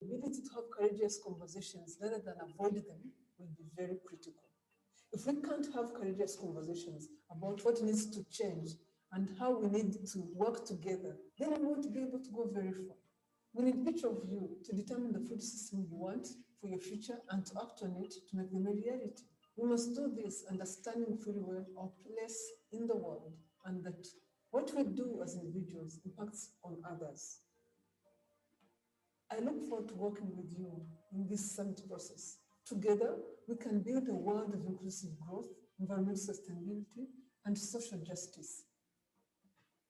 The ability to have courageous conversations rather than avoid them will be very critical. If we can't have courageous conversations about what needs to change and how we need to work together, then we won't be able to go very far. We need each of you to determine the food system you want for your future and to act on it to make them a reality. We must do this understanding fully well our place in the world and that what we do as individuals impacts on others. I look forward to working with you in this summit process. Together, we can build a world of inclusive growth, environmental sustainability, and social justice.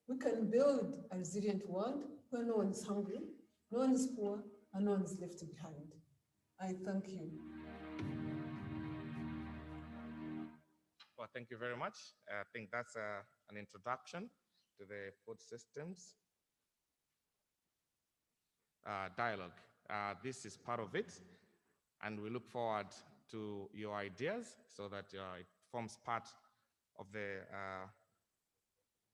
We can build a resilient world where no one is hungry, no one is poor, and no one is left behind. I thank you. Well, thank you very much. I think that's an introduction to the food systems dialogue. This is part of it, and we look forward to your ideas so that it forms part of the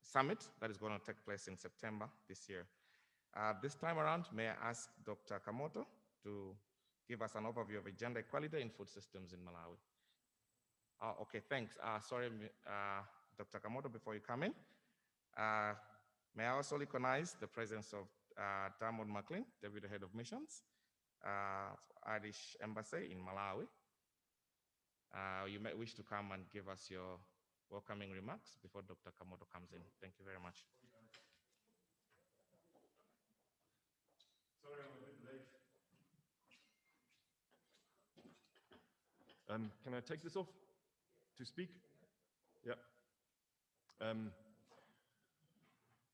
summit that is going to take place in September this year. This time around, may I ask Dr. Kamoto to give us an overview of gender equality in food systems in Malawi. Okay, thanks. Sorry, Dr. Kamoto, before you come in, may I also recognize the presence of Diamond McLean, Deputy Head of Missions, Irish Embassy in Malawi. You may wish to come and give us your welcoming remarks before Dr. Kamoto comes in. Thank you very much. Sorry, I'm a bit late. Can I take this off to speak? Yeah.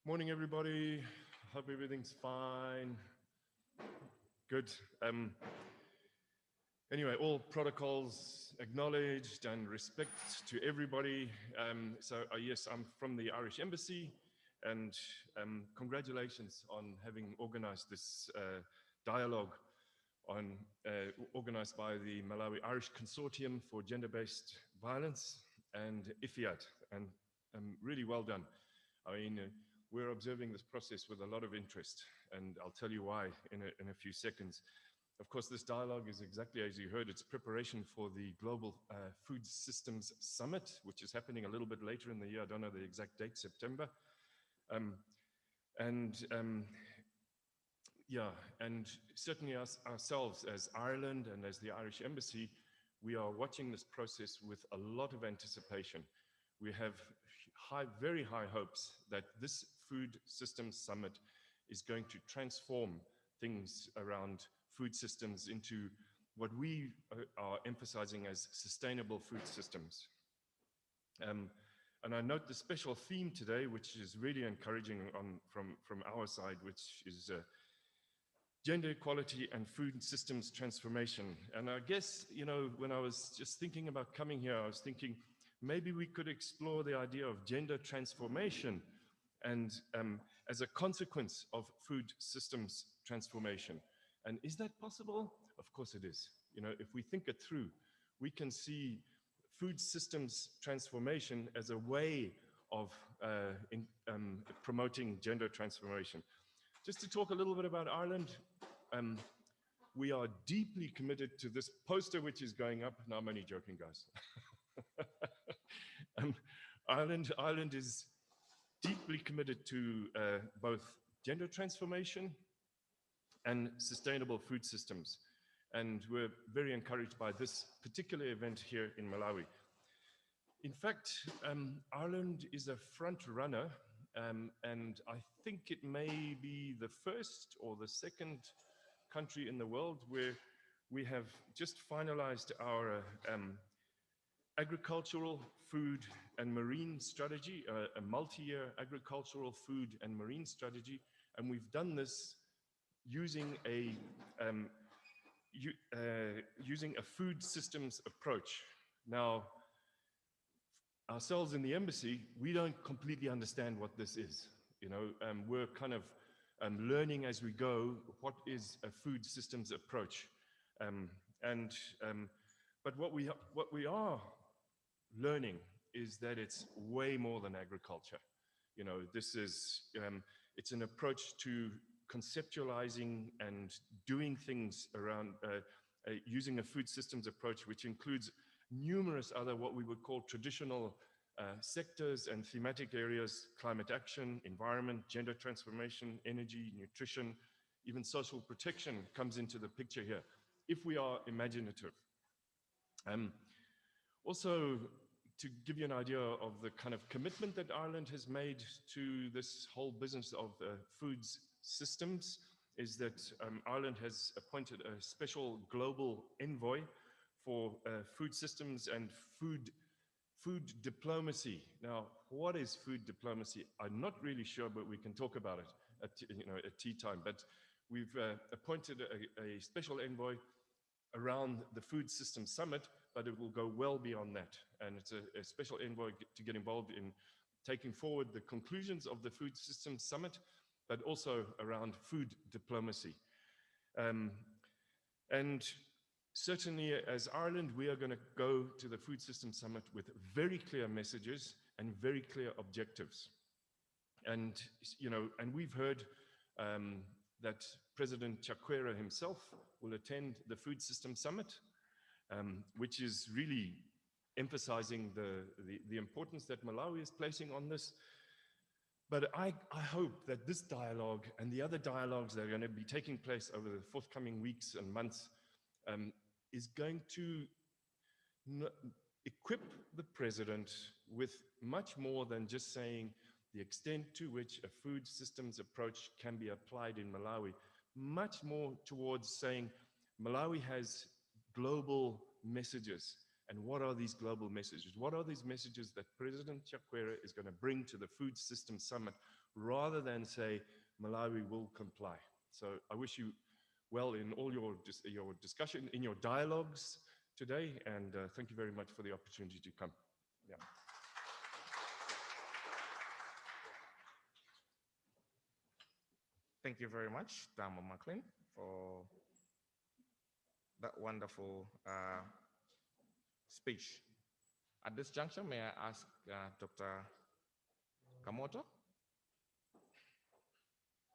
Morning, everybody. Hope everything's fine. Good. Anyway, all protocols acknowledged and respect to everybody. Yes, I'm from the Irish Embassy, and congratulations on having organized this dialogue organized by the Malawi Irish Consortium for Gender-Based Violence and IFIAD, and really well done. I mean, we're observing this process with a lot of interest, and I'll tell you why in a few seconds. Of course, this dialogue is exactly as you heard, it's preparation for the Global Food Systems Summit, which is happening a little bit later in the year. I don't know the exact date, September. Yeah, and certainly ourselves as Ireland and as the Irish Embassy, we are watching this process with a lot of anticipation. We have very high hopes that this Food Systems Summit is going to transform things around food systems into what we are emphasizing as sustainable food systems. And I note the special theme today, which is really encouraging from our side, which is gender equality and food systems transformation. And I guess, you know, when I was just thinking about coming here, I was thinking maybe we could explore the idea of gender transformation and as a consequence of food systems transformation. And is that possible? Of course it is. You know, if we think it through, we can see food systems transformation as a way of promoting gender transformation. Just to talk a little bit about Ireland, we are deeply committed to this poster which is going up. No, I'm only joking, guys. Ireland is deeply committed to both gender transformation and sustainable food systems. And we're very encouraged by this particular event here in Malawi. In fact, Ireland is a front runner, and I think it may be the first or the second country in the world where we have just finalized our agricultural, food and marine strategy, a multi-year agricultural, food and marine strategy. And we've done this using a food systems approach. Now, ourselves in the embassy, we don't completely understand what this is. You know, we're kind of learning as we go what is a food systems approach. But what we are learning is that it's way more than agriculture. You know, this is it's an approach to conceptualizing and doing things around using a food systems approach, which includes numerous other what we would call traditional sectors and thematic areas: climate action, environment, gender transformation, energy, nutrition, even social protection comes into the picture here, if we are imaginative. Also, to give you an idea of the kind of commitment that Ireland has made to this whole business of foods systems, is that Ireland has appointed a special global envoy for food systems and food diplomacy. Now, what is food diplomacy? I'm not really sure, but we can talk about it at tea time. But we've appointed a special envoy around the Food Systems Summit, but it will go well beyond that. And it's a special envoy to get involved in taking forward the conclusions of the Food Systems Summit, but also around food diplomacy. And certainly as Ireland, we are going to go to the Food Systems Summit with very clear messages and very clear objectives. And, and we've heard that President Chakwera himself will attend the Food Systems Summit, which is really emphasizing the importance that Malawi is placing on this. But I hope that this dialogue and the other dialogues that are going to be taking place over the forthcoming weeks and months is going to equip the president with much more than just saying the extent to which a food systems approach can be applied in Malawi, much more towards saying Malawi has global messages. And what are these global messages? What are these messages that President Chakwera is going to bring to the Food Systems Summit, rather than say Malawi will comply? So I wish you well in all your discussion, in your dialogues today, and thank you very much for the opportunity to come. Yeah. Thank you very much, Damo McLean, for that wonderful speech. At this juncture, may I ask Dr. Kamoto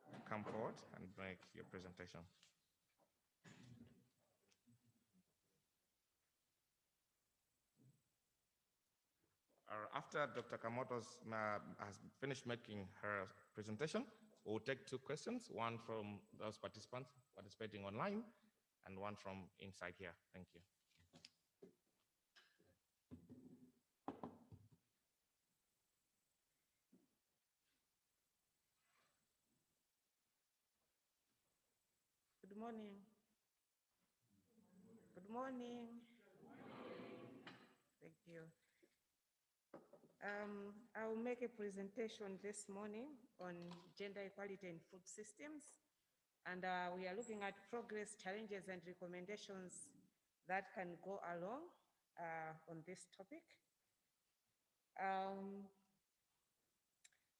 to come forward and make your presentation. After Dr. Kamoto has finished making her presentation, we'll take two questions, one from those participants participating online and one from inside here. Thank you. Good morning. Good morning. Thank you. I will make a presentation this morning on gender equality in food systems. And we are looking at progress, challenges, and recommendations that can go along on this topic.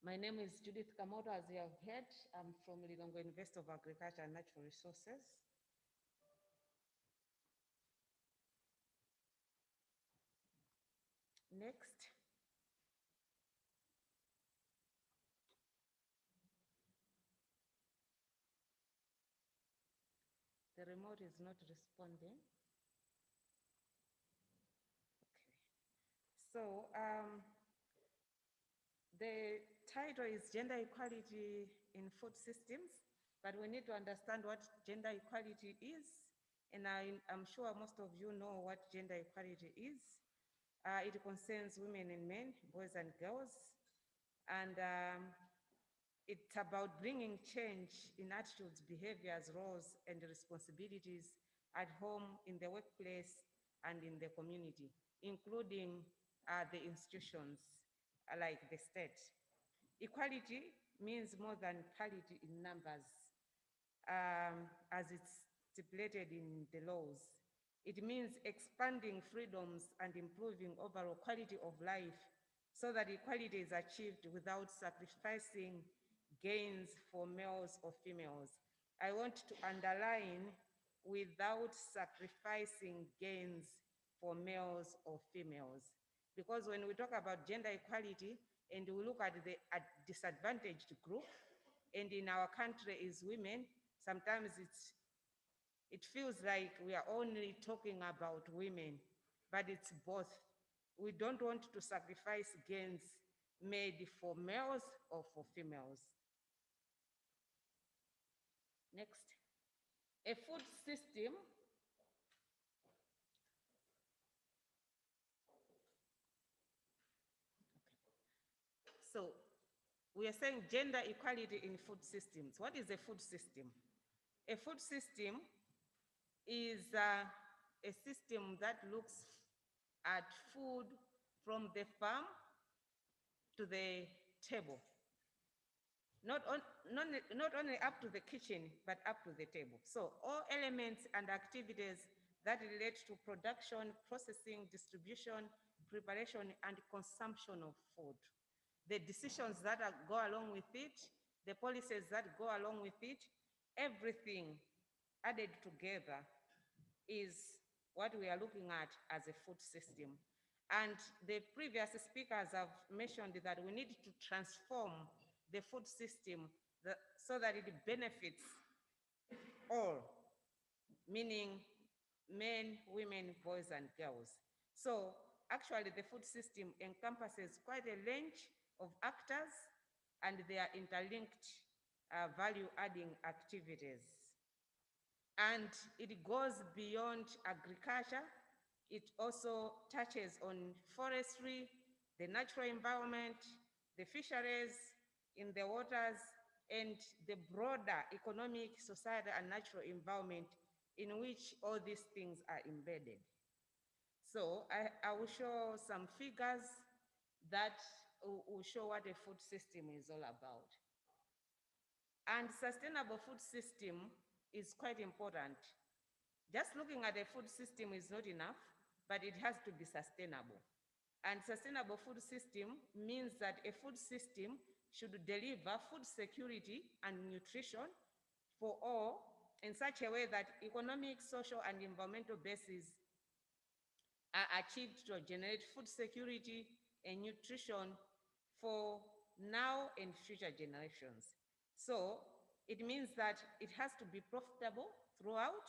My name is Judith Kamoto, as you have heard. I'm from Lilongwe University of Agriculture and Natural Resources. Next. The remote is not responding. Okay. So the title is Gender Equality in Food Systems, but we need to understand what gender equality is. And I'm sure most of you know what gender equality is. It concerns women and men, boys and girls. And it's about bringing change in attitudes, behaviors, roles, and responsibilities at home, in the workplace, and in the community, including the institutions like the state. Equality means more than parity in numbers, as it's stipulated in the laws. It means expanding freedoms and improving overall quality of life so that equality is achieved without sacrificing gains for males or females. I want to underline without sacrificing gains for males or females. Because when we talk about gender equality and we look at the disadvantaged group, and in our country is women, sometimes it feels like we are only talking about women, but it's both. We don't want to sacrifice gains made for males or for females. Next. A food system so we are saying gender equality in food systems. What is a food system? A food system is a system that looks at food from the farm to the table. Not only up to the kitchen, but up to the table. So all elements and activities that relate to production, processing, distribution, preparation, and consumption of food. The decisions that go along with it, the policies that go along with it, everything added together is what we are looking at as a food system. And the previous speakers have mentioned that we need to transform the food system so that it benefits all, meaning men, women, boys, and girls. So actually the food system encompasses quite a range of actors, and they are interlinked value-adding activities. And it goes beyond agriculture. It also touches on forestry, the natural environment, the fisheries in the waters, and the broader economic, societal, and natural environment in which all these things are embedded. So I will show some figures that will show what a food system is all about. And sustainable food system is quite important. Just looking at a food system is not enough, but it has to be sustainable. And sustainable food system means that a food system should deliver food security and nutrition for all in such a way that economic, social, and environmental bases are achieved to generate food security and nutrition for now and future generations. So it means that it has to be profitable throughout,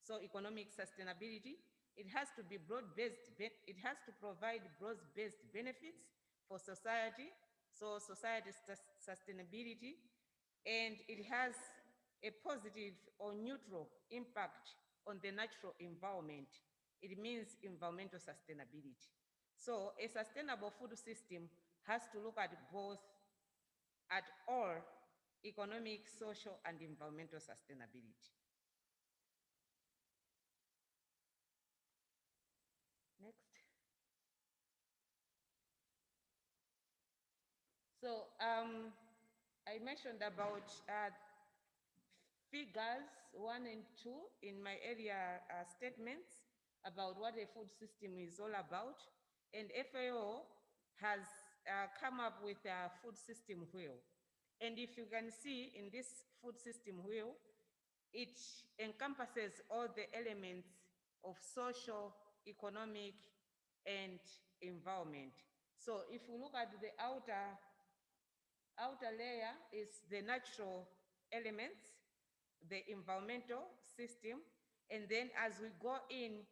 so economic sustainability. It has to be broad-based, it has to provide broad-based benefits for society, so society sustainability, and it has a positive or neutral impact on the natural environment. It means environmental sustainability. So a sustainable food system has to look at both, at all economic, social, and environmental sustainability. Next. So I mentioned about figures 1 and 2 in my earlier statements about what a food system is all about. And FAO has come up with a food system wheel. And if you can see in this food system wheel, it encompasses all the elements of social, economic, and environment. So if we look at the outer layer is the natural elements, the environmental system, and then as we go in,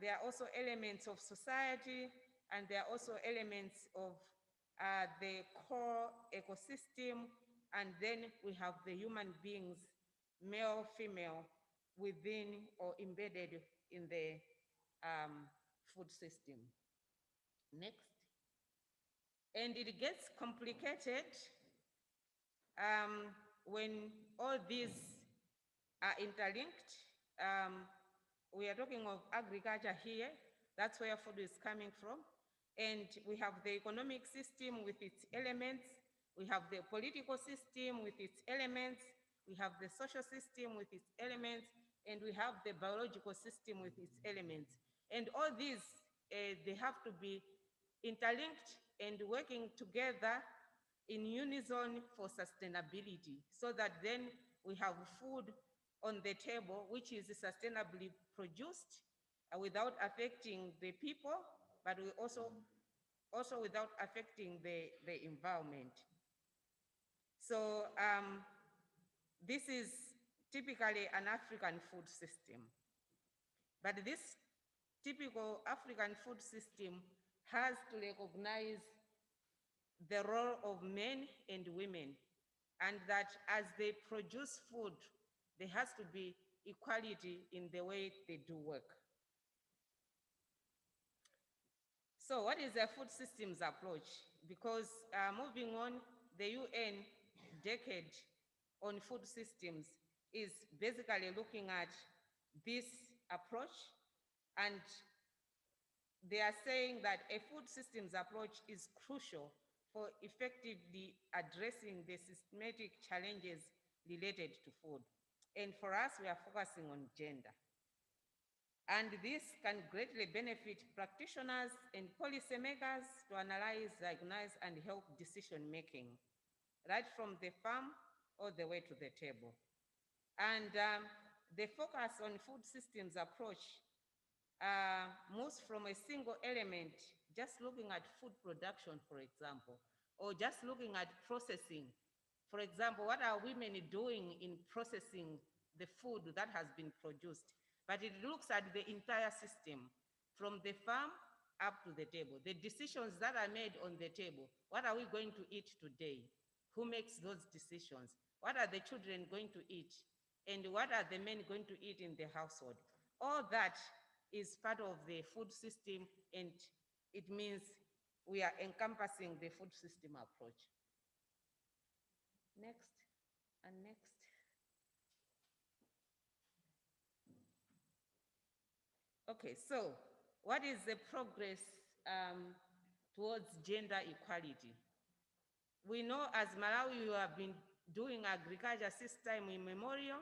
there are also elements of society, and there are also elements of the core ecosystem, and then we have the human beings, male, female, within or embedded in the food system. Next. And it gets complicated when all these are interlinked. We are talking of agriculture here. That's where food is coming from. And we have the economic system with its elements. We have the political system with its elements. We have the social system with its elements. And we have the biological system with its elements. And all these, they have to be interlinked and working together in unison for sustainability, so that then we have food on the table which is sustainably produced without affecting the people, but we also without affecting the environment. So this is typically an African food system. But this typical African food system has to recognize the role of men and women, and that as they produce food, there has to be equality in the way they do work. So what is the food systems approach? Because moving on, the UN decade on food systems is basically looking at this approach, and they are saying that a food systems approach is crucial for effectively addressing the systematic challenges related to food. And for us, we are focusing on gender. And this can greatly benefit practitioners and policymakers to analyze, diagnose, and help decision-making, right from the farm all the way to the table. And the focus on food systems approach moves from a single element, just looking at food production, for example, or just looking at processing. For example, what are women doing in processing the food that has been produced? But it looks at the entire system, from the farm up to the table. The decisions that are made on the table. What are we going to eat today? Who makes those decisions? What are the children going to eat? And what are the men going to eat in the household? All that is part of the food system, and it means we are encompassing the food system approach. Next, and next. Okay, so what is the progress towards gender equality? We know as Malawi, we have been doing agriculture since time immemorial,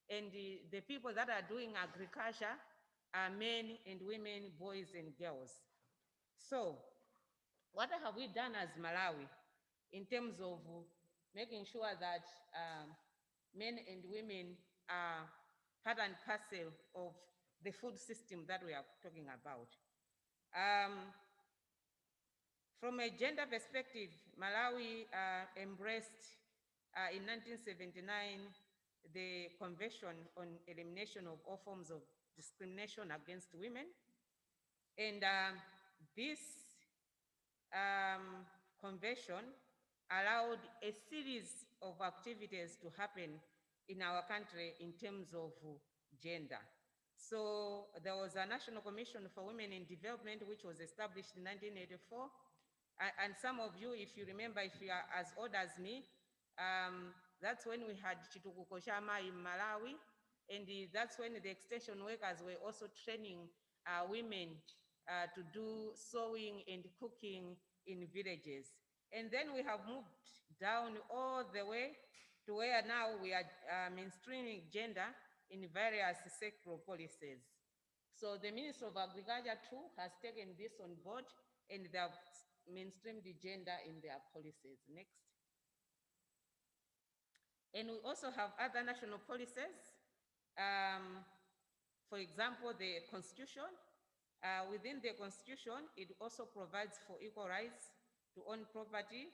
and the people that are doing agriculture are men and women, boys and girls. So what have we done as Malawi in terms of making sure that men and women are part and parcel of the food system that we are talking about? From a gender perspective, Malawi embraced in 1979 the Convention on Elimination of All Forms of Discrimination Against Women. And this convention allowed a series of activities to happen in our country in terms of gender. So there was a National Commission for Women in Development, which was established in 1984. And some of you, if you remember, if you are as old as me, that's when we had Chitukuko Shama in Malawi. And that's when the extension workers were also training women to do sewing and cooking in villages. And then we have moved down all the way to where now we are mainstreaming gender in various sectoral policies. So the Minister of Agriculture too has taken this on board, and they have mainstreamed the gender in their policies. Next. And we also have other national policies. For example, the Constitution. Within the Constitution, it also provides for equal rights to own property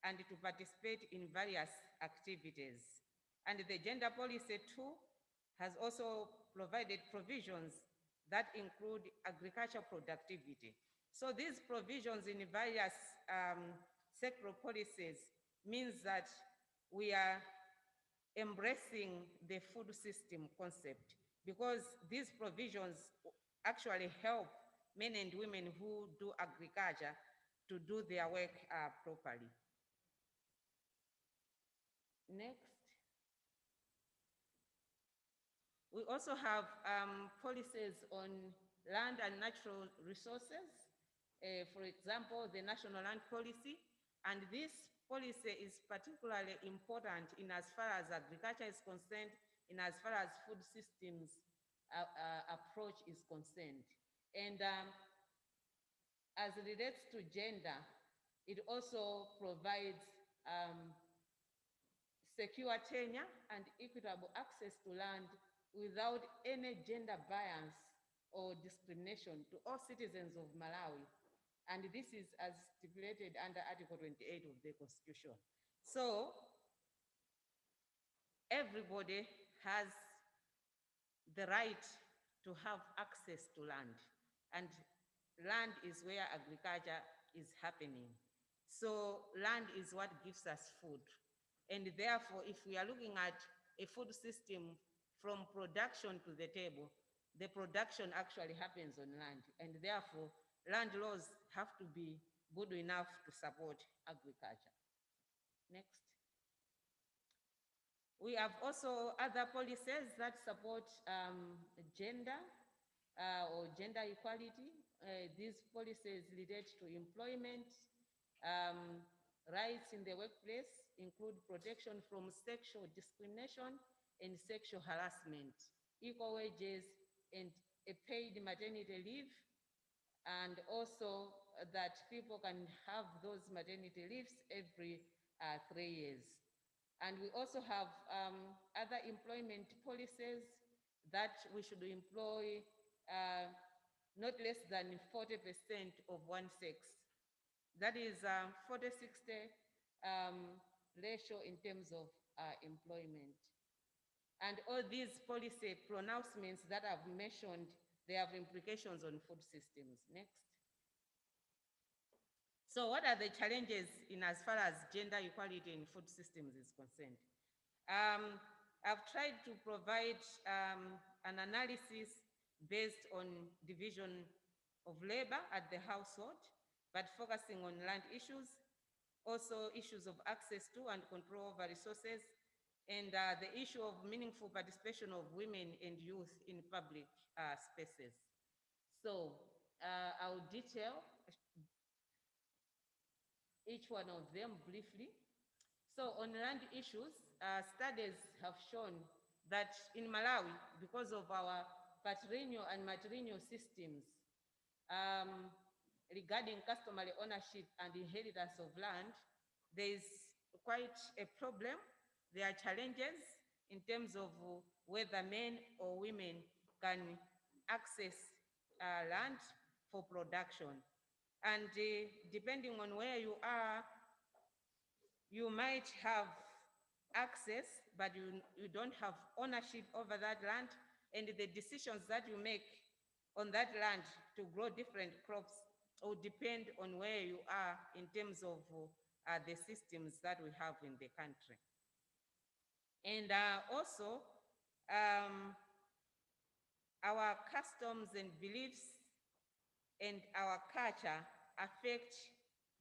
and to participate in various activities. And the gender policy too has also provided provisions that include agricultural productivity. So these provisions in various sectoral policies means that we are embracing the food system concept, because these provisions actually help men and women who do agriculture to do their work properly. Next. We also have policies on land and natural resources. For example, the National Land Policy, and this policy is particularly important in as far as agriculture is concerned, in as far as food systems approach is concerned. And as it relates to gender, it also provides secure tenure and equitable access to land without any gender bias or discrimination to all citizens of Malawi. And this is as stipulated under Article 28 of the Constitution. So everybody has the right to have access to land. And land is where agriculture is happening. So land is what gives us food. And therefore, if we are looking at a food system from production to the table, the production actually happens on land. And therefore, land laws have to be good enough to support agriculture. Next. We have also other policies that support gender or gender equality. These policies relate to employment, rights in the workplace, include protection from sexual discrimination and sexual harassment, equal wages, and a paid maternity leave, and also that people can have those maternity leaves every 3 years. And we also have other employment policies that we should employ not less than 40% of one sex. That is 40-60 ratio in terms of employment. And all these policy pronouncements that I've mentioned, they have implications on food systems. Next. So what are the challenges in as far as gender equality in food systems is concerned? I've tried to provide an analysis based on division of labor at the household, but focusing on land issues, also issues of access to and control over resources, and the issue of meaningful participation of women and youth in public spaces. So I'll detail each one of them briefly. So on land issues, studies have shown that in Malawi, because of our patrilineal and matrilineal systems regarding customary ownership and inheritance of land, there is quite a problem. There are challenges in terms of whether men or women can access land for production. And depending on where you are, you might have access, but you don't have ownership over that land, and the decisions that you make on that land to grow different crops will depend on where you are in terms of the systems that we have in the country. And also, our customs and beliefs and our culture affect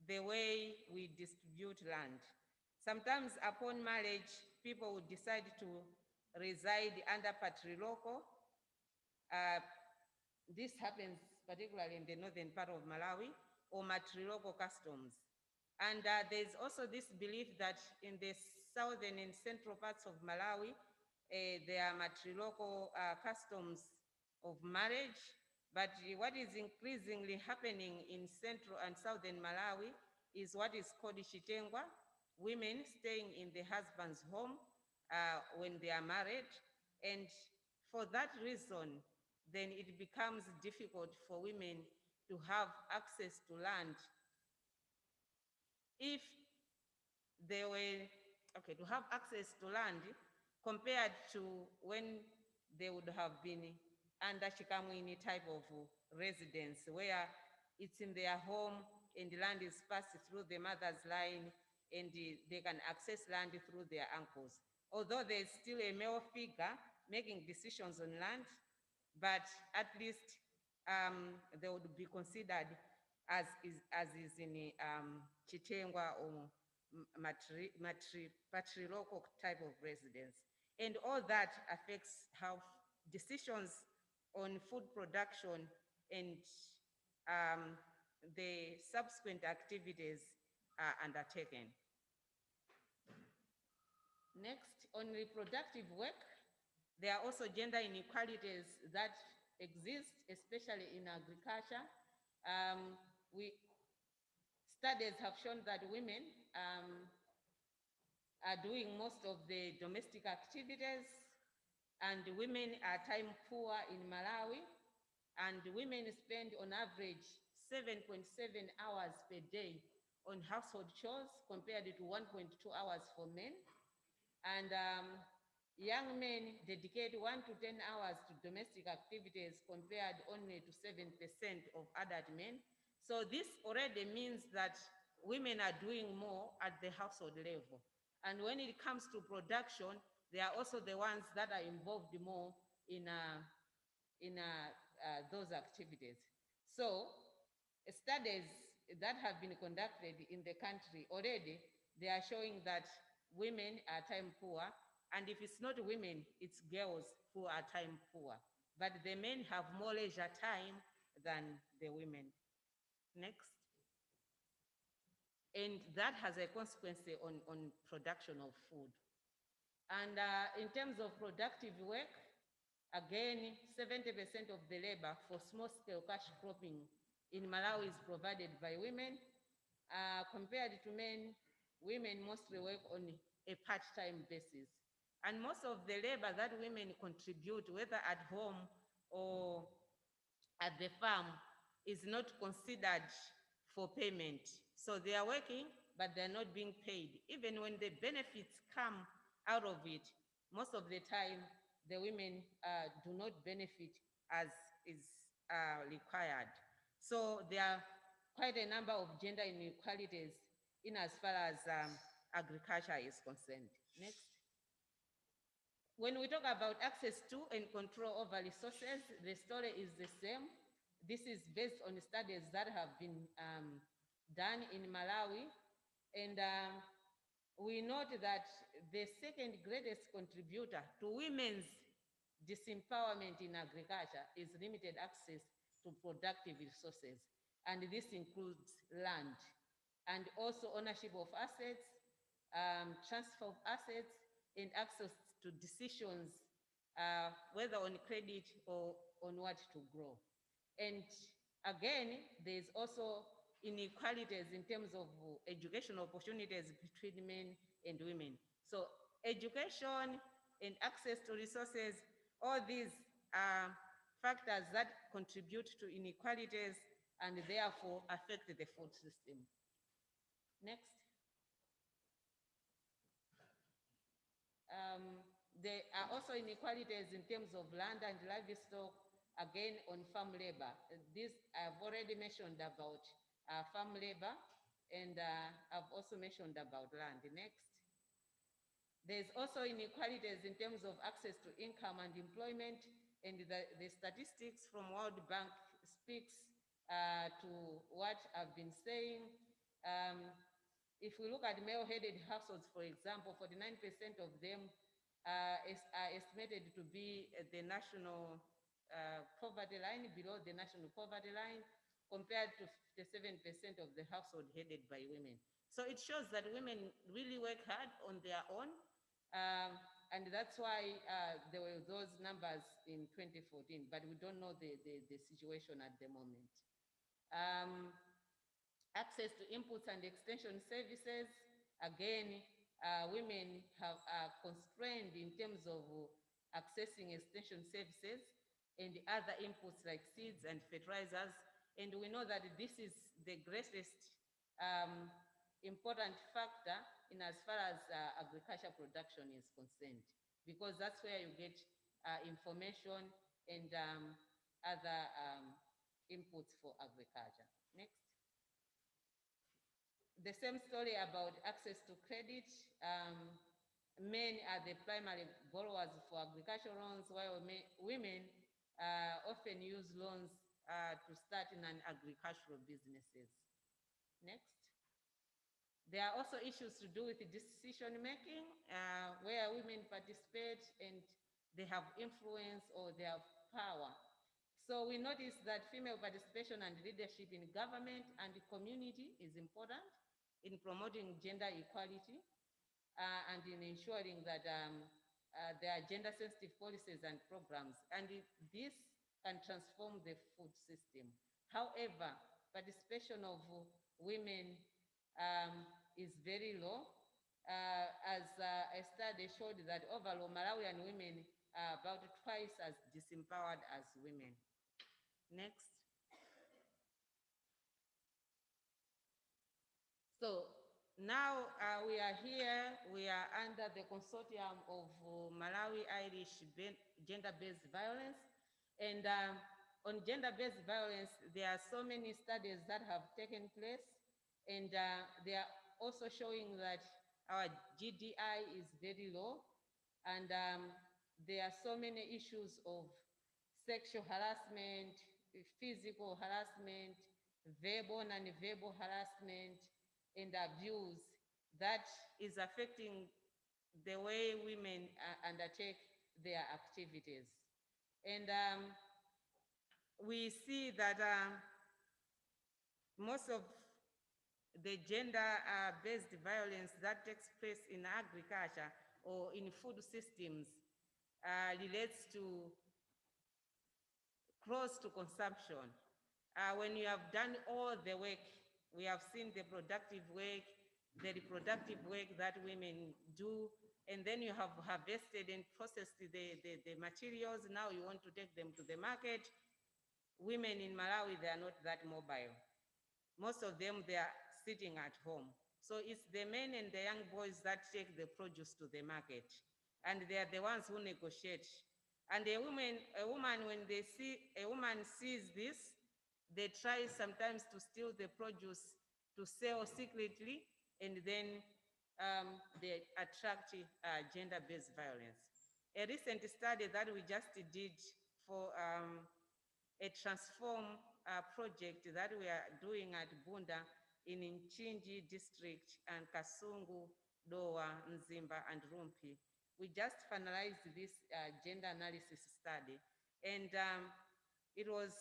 the way we distribute land. Sometimes upon marriage, people would decide to reside under patrilocal. This happens particularly in the northern part of Malawi, or matrilocal customs. And there's also this belief that in the southern and central parts of Malawi, there are matrilocal customs of marriage. But what is increasingly happening in central and southern Malawi is what is called Shichengwa Women, staying in the husband's home when they are married. And for that reason, then it becomes difficult for women to have access to land. If they were, okay, to have access to land compared to when they would have been under Shikamwini type of residence, where it's in their home and the land is passed through the mother's line and they can access land through their uncles. Although there's still a male figure making decisions on land, but at least they would be considered as is in Shichengwa or patrilocal type of residence. And all that affects how decisions on food production and the subsequent activities are undertaken. Next, on reproductive work, there are also gender inequalities that exist, especially in agriculture. Studies have shown that women are doing most of the domestic activities, and women are time poor in Malawi, and women spend on average 7.7 hours per day on household chores compared to 1.2 hours for men. And Young men dedicate 1 to 10 hours to domestic activities compared only to 7% of adult men. So this already means that women are doing more at the household level. And when it comes to production, they are also the ones that are involved more in those activities. So studies that have been conducted in the country already, they are showing that women are time poor. And if it's not women, it's girls who are time poor. But the men have more leisure time than the women. Next. And that has a consequence on production of food. And in terms of productive work, again, 70% of the labor for small-scale cash cropping in Malawi is provided by women. Compared to men, women mostly work on a part-time basis. And most of the labor that women contribute, whether at home or at the farm, is not considered for payment. So they are working, but they're not being paid. Even when the benefits come out of it, most of the time, the women do not benefit as is required. So there are quite a number of gender inequalities in as far as agriculture is concerned. Next. When we talk about access to and control over resources, the story is the same. This is based on studies that have been done in Malawi. And we note that the second greatest contributor to women's disempowerment in agriculture is limited access to productive resources. And this includes land and also ownership of assets, transfer of assets, and access to decisions, whether on credit or on what to grow. And again, there's also inequalities in terms of educational opportunities between men and women. So education and access to resources, all these are factors that contribute to inequalities and therefore affect the food system. Next. There are also inequalities in terms of land and livestock, again on farm labor. This I've already mentioned about farm labor, and I've also mentioned about land. Next. There's also inequalities in terms of access to income and employment, and the statistics from World Bank speaks to what I've been saying. If we look at male-headed households, for example, 49% of them are estimated to be the national poverty line, below the national poverty line, compared to 57% of the household headed by women. So it shows that women really work hard on their own, and that's why there were those numbers in 2014, but we don't know the situation at the moment. Access to inputs and extension services, again, women are constrained in terms of accessing extension services and other inputs like seeds and fertilizers. And we know that this is the greatest important factor in as far as agriculture production is concerned, because that's where you get information and other inputs for agriculture. Next. The same story about access to credit. Men are the primary borrowers for agricultural loans, while women often use loans to start in an agricultural businesses. Next. There are also issues to do with decision making, where women participate and they have influence or they have power. So we notice that female participation and leadership in government and the community is important in promoting gender equality and in ensuring that there are gender-sensitive policies and programs, and this can transform the food system. However, participation of women is very low, as a study showed that overall Malawian women are about twice as disempowered as women. Next. So Now we are here, we are under the consortium of Malawi Irish gender-based violence. And on gender-based violence, there are so many studies that have taken place, and they are also showing that our GDI is very low, and there are so many issues of sexual harassment, physical harassment, verbal and non-verbal harassment, and abuse that is affecting the way women undertake their activities. And we see that most of the gender-based violence that takes place in agriculture or in food systems relates to close to consumption. When you have done all the work, we have seen the productive work, the reproductive work that women do, and then you have harvested and processed the materials. Now you want to take them to the market. Women in Malawi, they are not that mobile. Most of them, they are sitting at home. So it's the men and the young boys that take the produce to the market, and they are the ones who negotiate. And a woman, when they see, a woman sees this, they try sometimes to steal the produce to sell secretly, and then they attract gender-based violence. A recent study that we just did for a transform project that we are doing at Bunda in Nchinji district and Kasungu, Dowa, Nzimba, and Rumpi. We just finalized this gender analysis study, and it was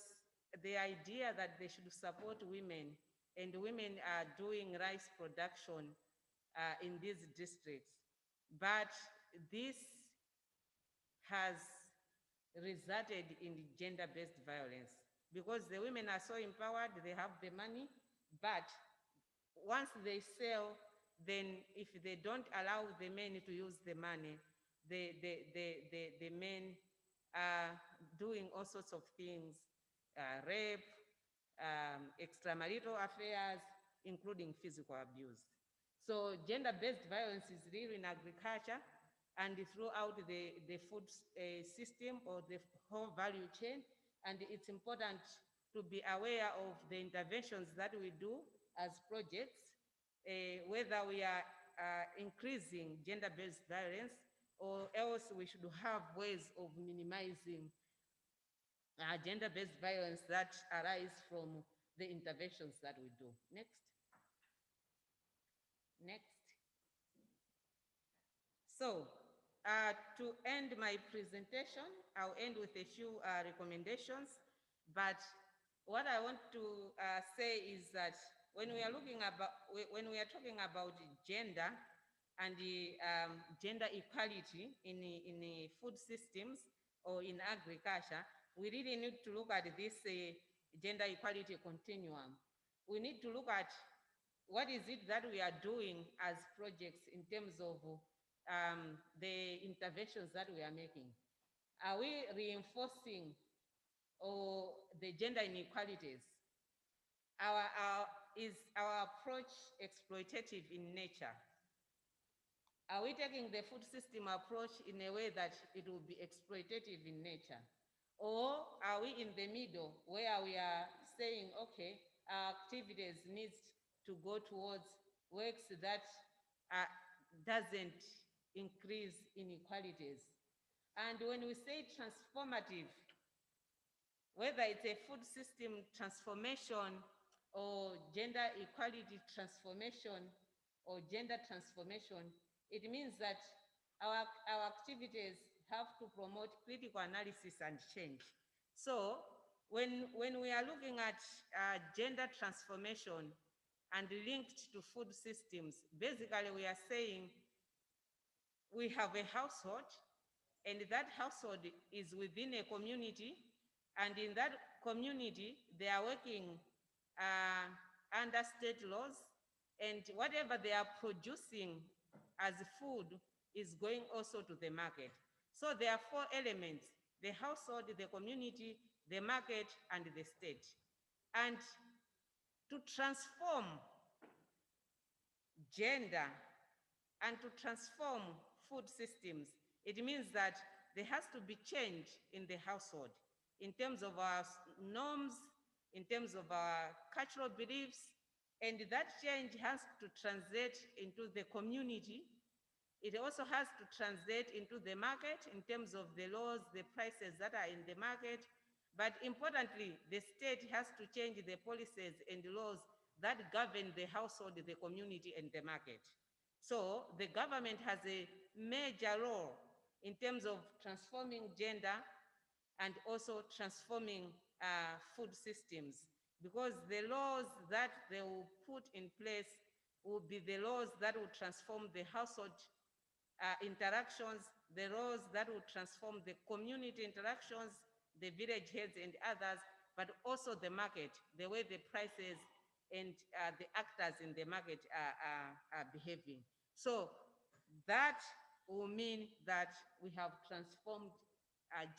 the idea that they should support women, and women are doing rice production in these districts. But this has resulted in gender-based violence because the women are so empowered, they have the money, but once they sell, then if they don't allow the men to use the money, the men are doing all sorts of things, rape, extramarital affairs, including physical abuse. So gender-based violence is real in agriculture and throughout the food system or the whole value chain. And it's important to be aware of the interventions that we do as projects, whether we are increasing gender-based violence or else we should have ways of minimizing gender-based violence that arise from the interventions that we do. Next. Next. So, to end my presentation, I'll end with a few recommendations. But what I want to say is that when we are talking about gender and gender equality in the food systems or in agriculture, we really need to look at this gender equality continuum. We need to look at what is it that we are doing as projects in terms of the interventions that we are making. Are we reinforcing the gender inequalities? Is our approach exploitative in nature? Are we taking the food system approach in a way that it will be exploitative in nature? Or are we in the middle where we are saying, okay, our activities need to go towards works that doesn't increase inequalities? And when we say transformative, whether it's a food system transformation or gender equality transformation or gender transformation, it means that our activities have to promote critical analysis and change. So when we are looking at gender transformation and linked to food systems, basically we are saying we have a household, and that household is within a community, and in that community, they are working under state laws, and whatever they are producing as food is going also to the market. So there are four elements: the household, the community, the market, and the state. And to transform gender and to transform food systems, it means that there has to be change in the household in terms of our norms, in terms of our cultural beliefs, and that change has to translate into the community. It also has to translate into the market in terms of the laws, the prices that are in the market. But importantly, the state has to change the policies and laws that govern the household, the community, and the market. So the government has a major role in terms of transforming gender and also transforming food systems, because the laws that they will put in place will be the laws that will transform the household interactions, the laws that will transform the community interactions, the village heads and others, but also the market, the way the prices and the actors in the market are behaving. So that will mean that we have transformed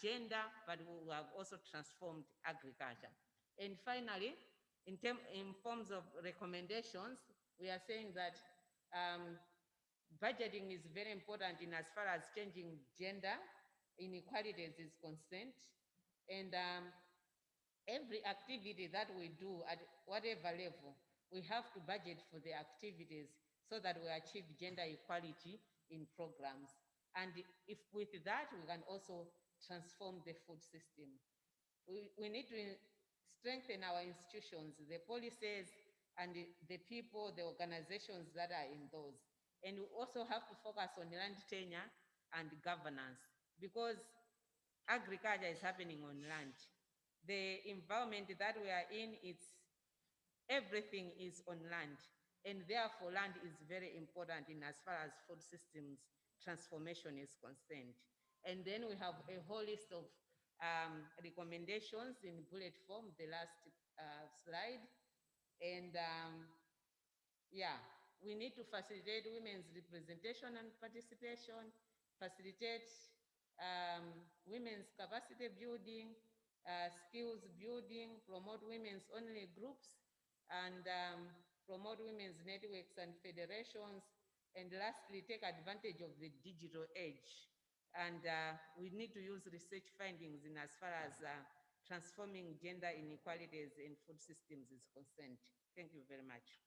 gender, but we have also transformed agriculture. And finally, in forms of recommendations, we are saying that budgeting is very important in as far as changing gender inequalities is concerned. And every activity that we do at whatever level, we have to budget for the activities so that we achieve gender equality in programs. And if with that, we can also transform the food system. We need to strengthen our institutions, the policies, and the people, the organizations that are in those. And we also have to focus on land tenure and governance, because agriculture is happening on land. The environment that we are in, everything is on land. And therefore, land is very important in as far as food systems transformation is concerned. And then we have a whole list of recommendations in bullet form, the last slide. And yeah, we need to facilitate women's representation and participation, facilitate women's capacity building, skills building, promote women's only groups, and promote women's networks and federations, and lastly, take advantage of the digital age. And we need to use research findings in as far as transforming gender inequalities in food systems is concerned. Thank you very much.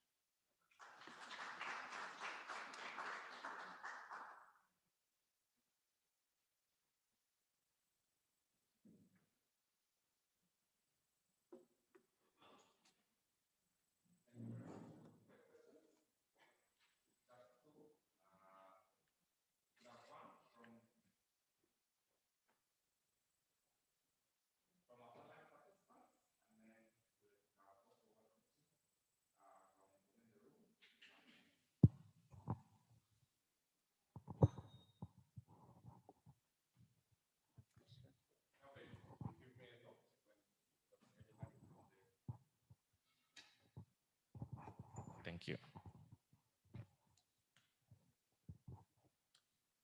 Thank you.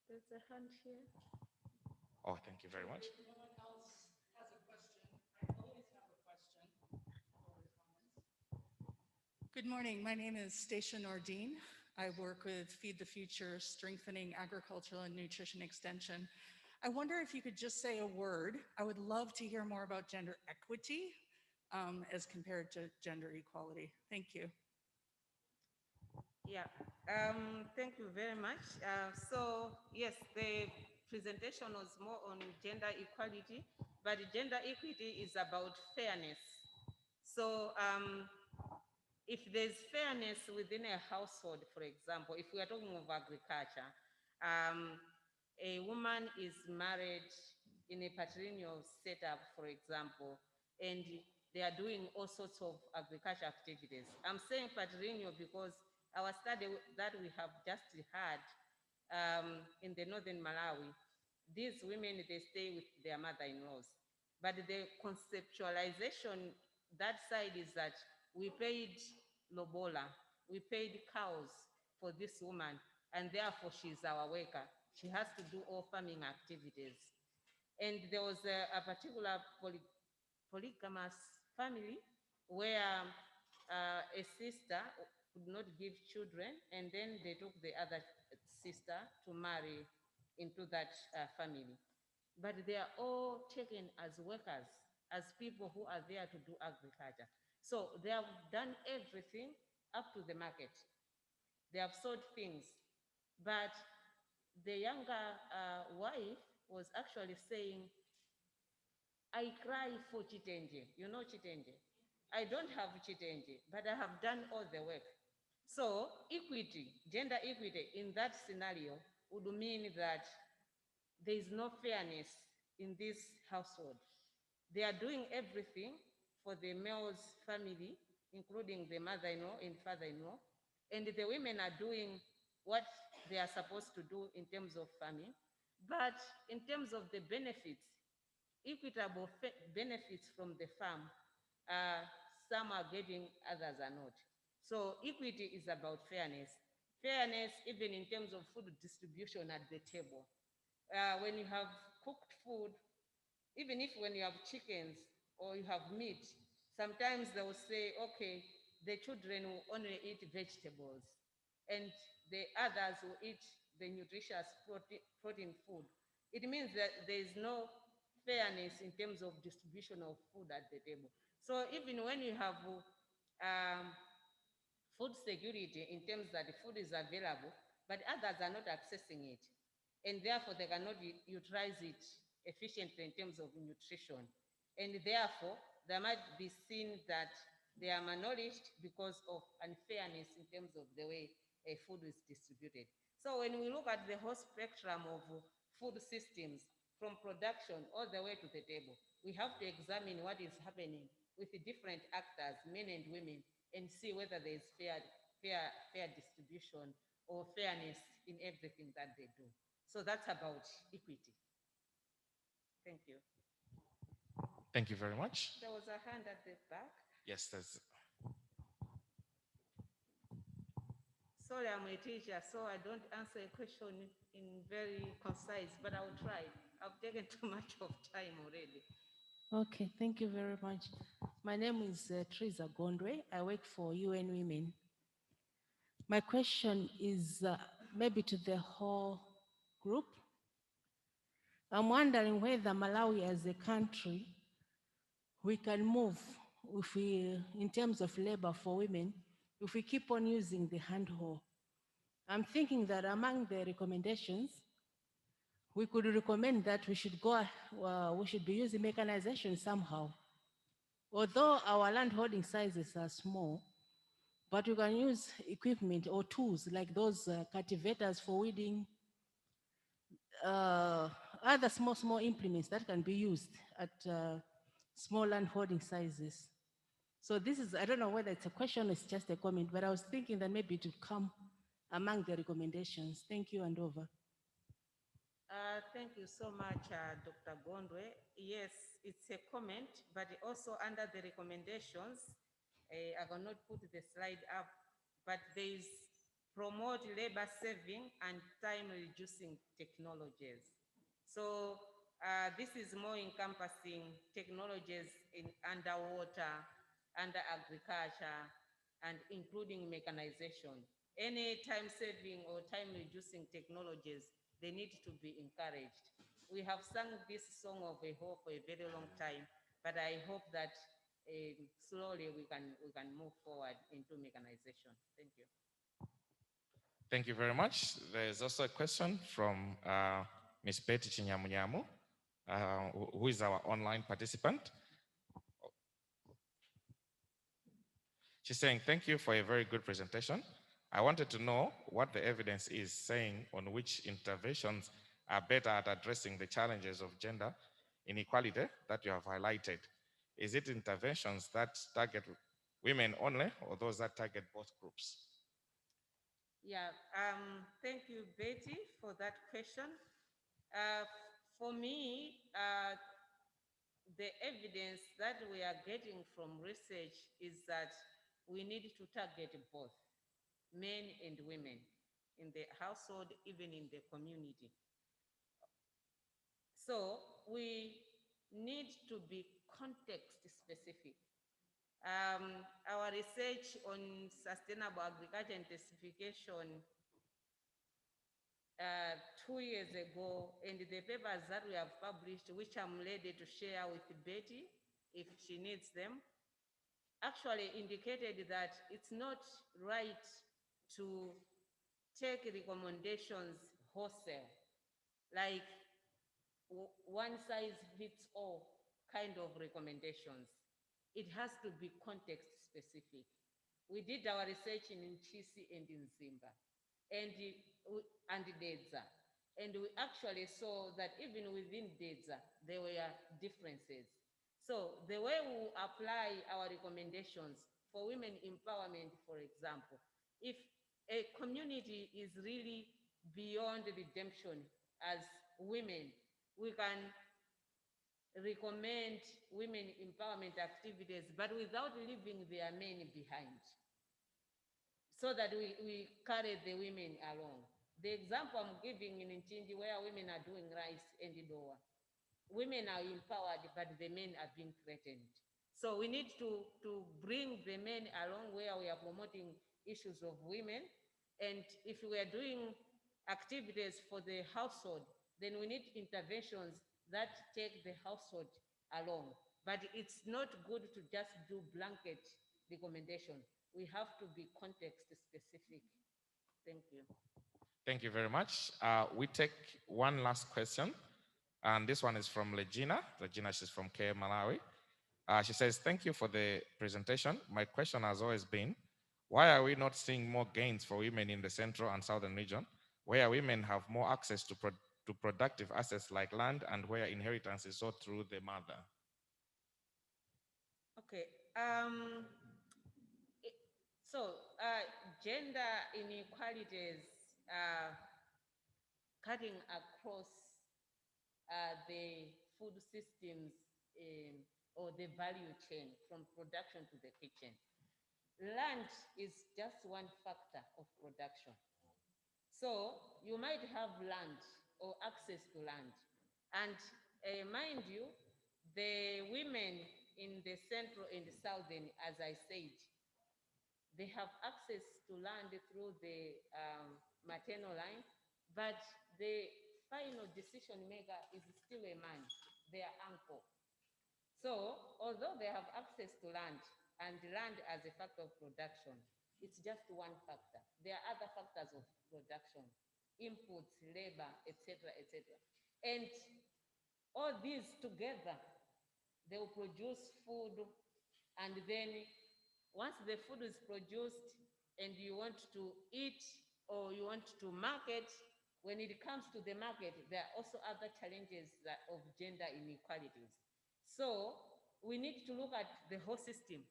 There's a hand here. Oh, thank you very much. If no one else has a question, I always have a question or comments. Good morning. My name is Stacia Nordine. I work with Feed the Future, Strengthening Agricultural and Nutrition Extension. I wonder if you could just say a word. I would love to hear more about gender equity as compared to gender equality. Thank you. Yeah, thank you very much. So yes, the presentation was more on gender equality, but gender equity is about fairness. So if there's fairness within a household, for example, if we are talking of agriculture, a woman is married in a patrilineal setup, for example, and they are doing all sorts of agriculture activities. I'm saying patrilineal because our study that we have just had in the northern Malawi, these women, they stay with their mother-in-laws. But the conceptualization, that side is that we paid lobola, we paid cows for this woman, and therefore she's our worker. She has to do all farming activities. And there was a particular polygamous family where a sister could not give children, and then they took the other sister to marry into that family. But they are all taken as workers, as people who are there to do agriculture. So they have done everything up to the market. They have sold things. But the younger wife was actually saying, I cry for chitenge. You know chitenge? I don't have chitenge, but I have done all the work. So equity, gender equity in that scenario would mean that there is no fairness in this household. They are doing everything for the male's family, including the mother-in-law and father-in-law, and the women are doing what they are supposed to do in terms of farming. But in terms of the benefits, equitable benefits from the farm, some are getting, others are not. So equity is about fairness. Fairness even in terms of food distribution at the table. When you have cooked food, even if when you have chickens or you have meat, sometimes they will say, okay, the children will only eat vegetables and the others will eat the nutritious protein food. It means that there is no fairness in terms of distribution of food at the table. So even when you have food security in terms that the food is available, but others are not accessing it, and therefore they cannot utilize it efficiently in terms of nutrition. And therefore, there might be seen that they are malnourished because of unfairness in terms of the way food is distributed. So when we look at the whole spectrum of food systems, from production all the way to the table, we have to examine what is happening with the different actors, men and women, and see whether there is fair distribution or fairness in everything that they do. So that's about equity. Thank you. Thank you very much. There was a hand at the back. Yes, there's. Sorry, I'm a teacher, so I don't answer a question in very concise, but I'll try. I've taken too much of time already. Okay, thank you very much. My name is Teresa Gondwe. I work for UN Women. My question is maybe to the whole group. I'm wondering whether Malawi as a country, we can move if we, in terms of labor for women, if we keep on using the hand hoe. I'm thinking that among the recommendations, we could recommend that we should we should be using mechanization somehow. Although our land holding sizes are small, but we can use equipment or tools like those cultivators for weeding, other small implements that can be used at small land holding sizes. So this is, I don't know whether it's a question or it's just a comment, but I was thinking that maybe it would come among the recommendations. Thank you and over. Thank you so much, Dr. Gondwe. Yes, it's a comment, but also under the recommendations, I will not put the slide up, but there is promote labor saving and time reducing technologies. So this is more encompassing technologies in underwater, under agriculture, and including mechanization. Any time saving or time reducing technologies, they need to be encouraged. We have sung this song of a hoe for a very long time, but I hope that slowly we can move forward into mechanization. Thank you. Thank you very much. There's also a question from Ms. Betty Chinyamunyamu, who is our online participant. She's saying, thank you for a very good presentation. I wanted to know what the evidence is saying on which interventions are better at addressing the challenges of gender inequality that you have highlighted. Is it interventions that target women only or those that target both groups? Yeah, thank you, Betty, for that question. For me, the evidence that we are getting from research is that we need to target both men and women in the household, even in the community. So we need to be context specific. Our research on sustainable agriculture intensification 2 years ago, and the papers that we have published, which I'm ready to share with Betty if she needs them, actually indicated that it's not right to take recommendations wholesale, like one size fits all kind of recommendations. It has to be context specific. We did our research in Nchisi and in Zimba and Dedza. And we actually saw that even within Dedza, there were differences. So the way we apply our recommendations for women empowerment, for example, if a community is really beyond redemption as women, we can recommend women empowerment activities, but without leaving their men behind, so that we carry the women along. The example I'm giving in Nchinji, where women are doing rice and doa, women are empowered, but the men are being threatened. So we need to bring the men along where we are promoting issues of women. And if we are doing activities for the household, then we need interventions that take the household along. But it's not good to just do blanket recommendation. We have to be context specific. Thank you. Thank you very much. We take one last question, and this one is from Regina. Regina, she's from Malawi. She says, thank you for the presentation. My question has always been, why are we not seeing more gains for women in the central and southern region, where women have more access to productive assets like land and where inheritance is sought through the mother? Okay. Gender inequalities are cutting across the food systems or the value chain from production to the kitchen. Land is just one factor of production. So you might have land or access to land. And mind you, the women in the central and the southern, as I said, they have access to land through the maternal line, but the final decision maker is still a man, their uncle. So although they have access to land and land as a factor of production, it's just one factor. There are other factors of production, inputs, labor, etc., etc. And all these together, they will produce food, and then once the food is produced and you want to eat or you want to market, when it comes to the market, there are also other challenges of gender inequalities. So we need to look at the whole system,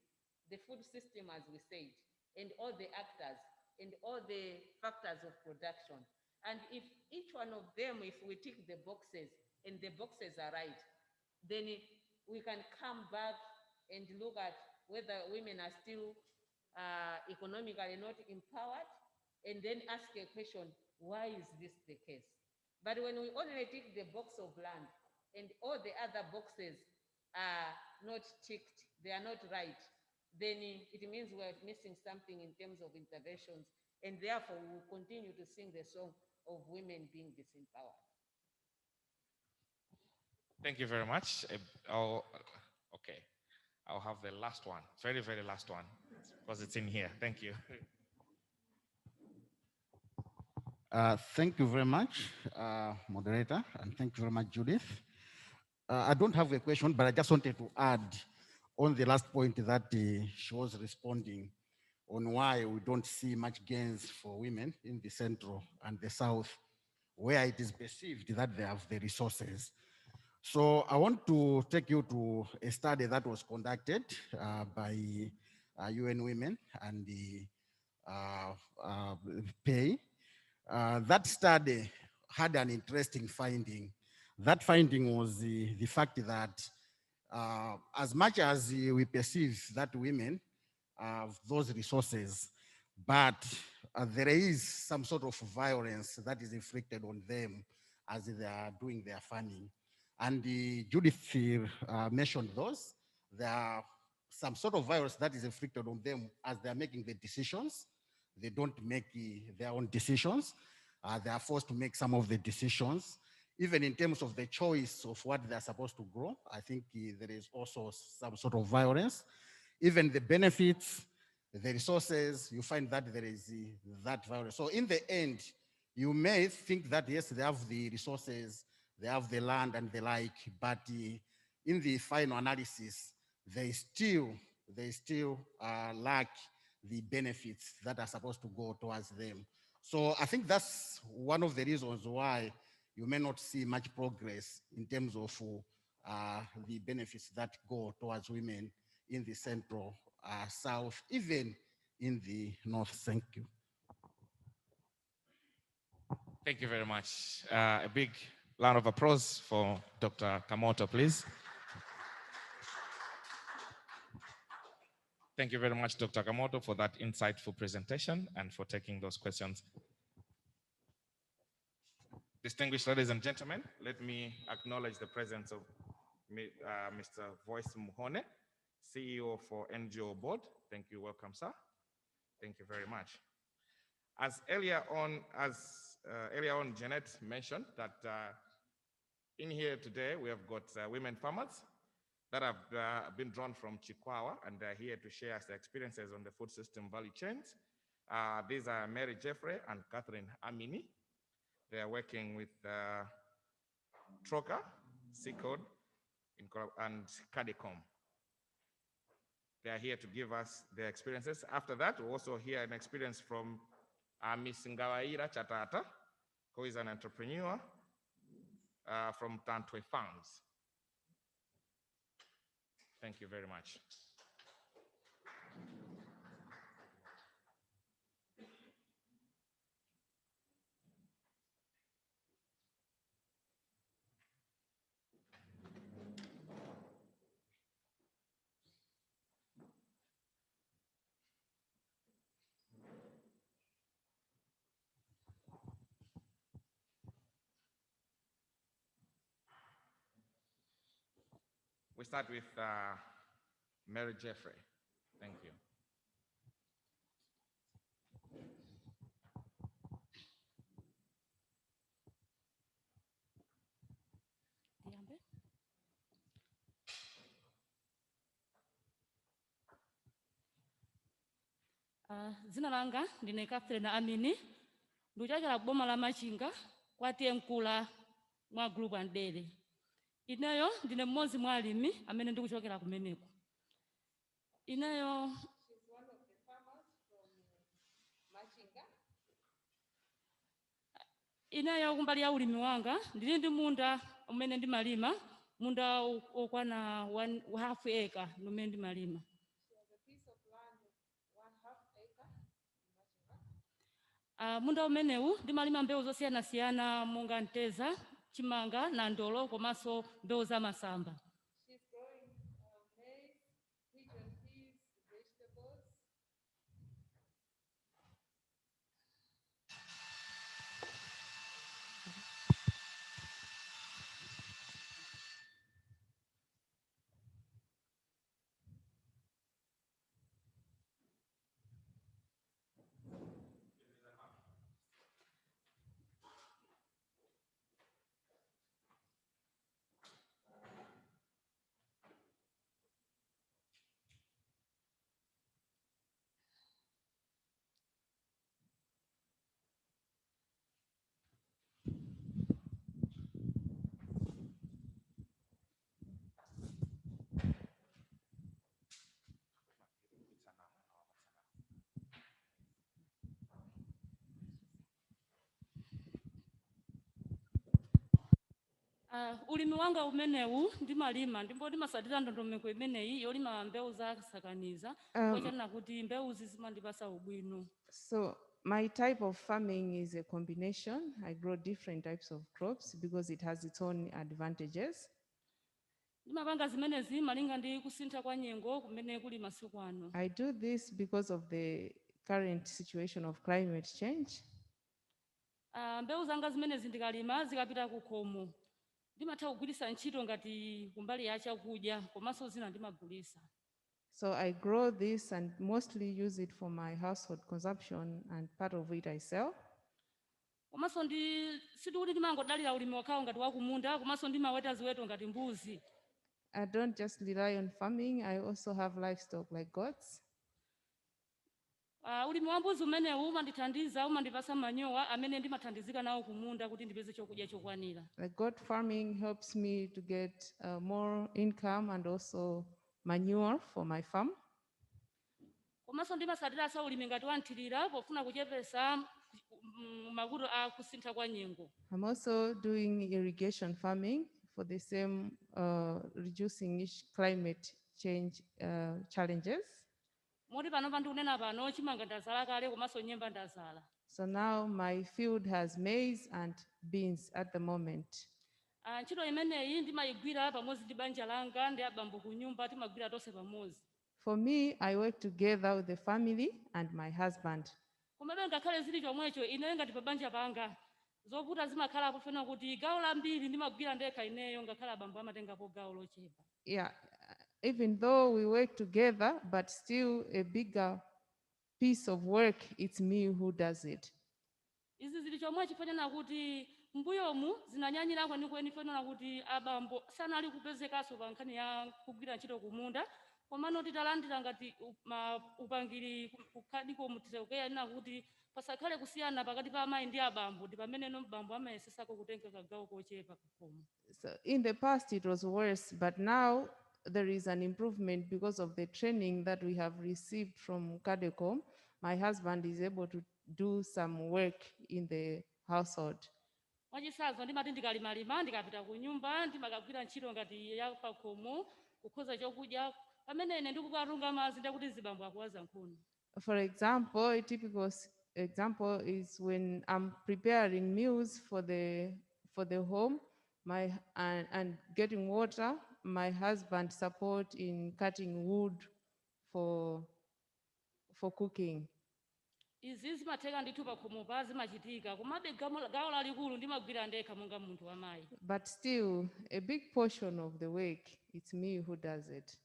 the food system, as we said, and all the actors and all the factors of production. And if each one of them, if we tick the boxes and the boxes are right, then we can come back and look at whether women are still economically not empowered, and then ask a question, why is this the case? But when we only tick the box of land and all the other boxes are not ticked, they are not right, then it means we're missing something in terms of interventions, and therefore we will continue to sing the song of women being disempowered. Thank you very much. Okay. I'll have the last one, very, very last one, because it's in here. Thank you. Thank you very much, moderator, and thank you very much, Judith. I don't have a question, but I just wanted to add on the last point that she was responding on why we don't see much gains for women in the central and the south, where it is perceived that they have the resources. So I want to take you to a study that was conducted by UN Women and the PAY. That study had an interesting finding. That finding was the fact that as much as we perceive that women have those resources, but there is some sort of violence that is inflicted on them as they are doing their farming. And Judith mentioned those. There are some sort of violence that is inflicted on them as they are making the decisions. They don't make their own decisions. They are forced to make some of the decisions. Even in terms of the choice of what they're supposed to grow, I think there is also some sort of violence. Even the benefits, the resources, you find that there is that violence. So in the end, you may think that, yes, they have the resources, they have the land and the like, but in the final analysis, they still lack the benefits that are supposed to go towards them. So I think that's one of the reasons why you may not see much progress in terms of the benefits that go towards women in the central south, even in the north. Thank you. Thank you very much. A big round of applause for Dr. Kamoto, please. Thank you very much, Dr. Kamoto, for that insightful presentation and for taking those questions. Distinguished ladies and gentlemen, let me acknowledge the presence of Mr. Voice Muhone, CEO for NGO Board. Thank you. Welcome, sir. Thank you very much. As earlier on, Jeanette mentioned that in here today we have got women farmers that have been drawn from Chikwawa, and they're here to share their experiences on the food system value chains. These are Mary Jeffrey and Catherine Amini. They are working with Troca, Seacode, and Cadicom. They are here to give us their experiences. After that, we'll also hear an experience from Ms. Ngawaira Chatata, who is an entrepreneur from Tantwe Farms. Thank you very much. We start with Mary Jeffrey. Thank you. Zina langa ndine Catherine Amini, nduchokera boma la Machinga kwatiye mkula mwa group and dairy. Ineyo ndine mmodzi mwa alimi amene ndikuchokera kumeneko. Ineyo she's one of the farmers from Machinga. Ineyo kumbali ya ulimi wanga ndili ndi munda umene ndimalima, munda okwana half acre umene ndimalima. Munda umenewu ndimalima mbewu zosiyana-siyana monga nteza, chimanga na ndolo komanso mbewu za masamba. She's growing maize, pigeon peas, vegetables. Ulimi wanga umenewu ndimalima ndipo ndimasatira ndondomeko imeneyi yolima mbewu zakasakaniza kochana kuti mbewu zizimandipasa ubwino. So my type of farming is a combination. I grow different types of crops because it has its own advantages. Ndimapanga zimenezi malinga ndi kusintha kwa nyengo kumene kuli masiku ano. I do this because of the current situation of climate change. Mbewu zanga zimenezi ndikalima zikapita kukhomo. Ndimatha kugwiritsa ntchito ngati kumbali ya chakudya komanso zina ndimagulitsa. So I grow this and mostly use it for my household consumption, and part of it I sell. Komanso sitikuti timangodalira ulimi wakhawo ngati wakumunda, komanso ndimaweta ziweto ngati mbuzi. I don't just rely on farming, I also have livestock like goats. Ulimi wa mbuzi umenewu umandithandiza, umandipasa manyowa amene ndimathandizika nawo kumunda kuti ndipeze chokudya chokwanira. The goat farming helps me to get more income and also manure for my farm. Komanso ndimasatira ulimi ngati wanthirira pofuna kuchepesa mavuto a kusintha kwa nyengo. I'm also doing irrigation farming for the same reducing climate change challenges. Moti pano ndikunena pano chimanga ndazala kale komanso nyemba ndazala. So now my field has maize and beans at the moment. Ntchito imeneyi ndimayigwira pamodzi ndi banja langa ndi abambo kunyumba, timagwira tonse pamodzi. For me, I work together with the family and my husband. Komabe ngakhale zili chomwecho ine ngati pa banja panga zovuta zimakhala pofuna kuti gawo lambiri ndimagwira ndekha ineyo ngakhale abambo amatengapo gawo lochepa. Yeah, even though we work together, but still a bigger piece of work, it's me who does it. Izi zili chomwecho fanana kuti mbuyomu zinanyanyira kwenikweni fanana kuti abambo sanali kupezekaso pa nkhani ya kugwira ntchito kumunda. Komano titalandira ngati upangiri kukhadiko mutsekeya na kuti pasakhale kusiyana pakati pa amayi ndi abambo ndi pamene mbambo amayesesako kutenga kagawo kochepa pakhomo. So in the past it was worse, but now there is an improvement because of the training that we have received from Cadecom. My husband is able to do some work in the household. Mwachisanzo ndimati ndikalimalima ndikapita ku nyumba ndimakagwira ntchito ngati ya pakhomo kukhoza chokudya. For example, a typical example is when I'm preparing meals for the home, and getting water. My husband support in cutting wood for cooking. Izi zimatheka ndithu pakhomo pa zimachitika komabe gawo lalikulu ndimagwira ndekha monga munthu wamayi. But still, a big portion of the work, it's me who does it.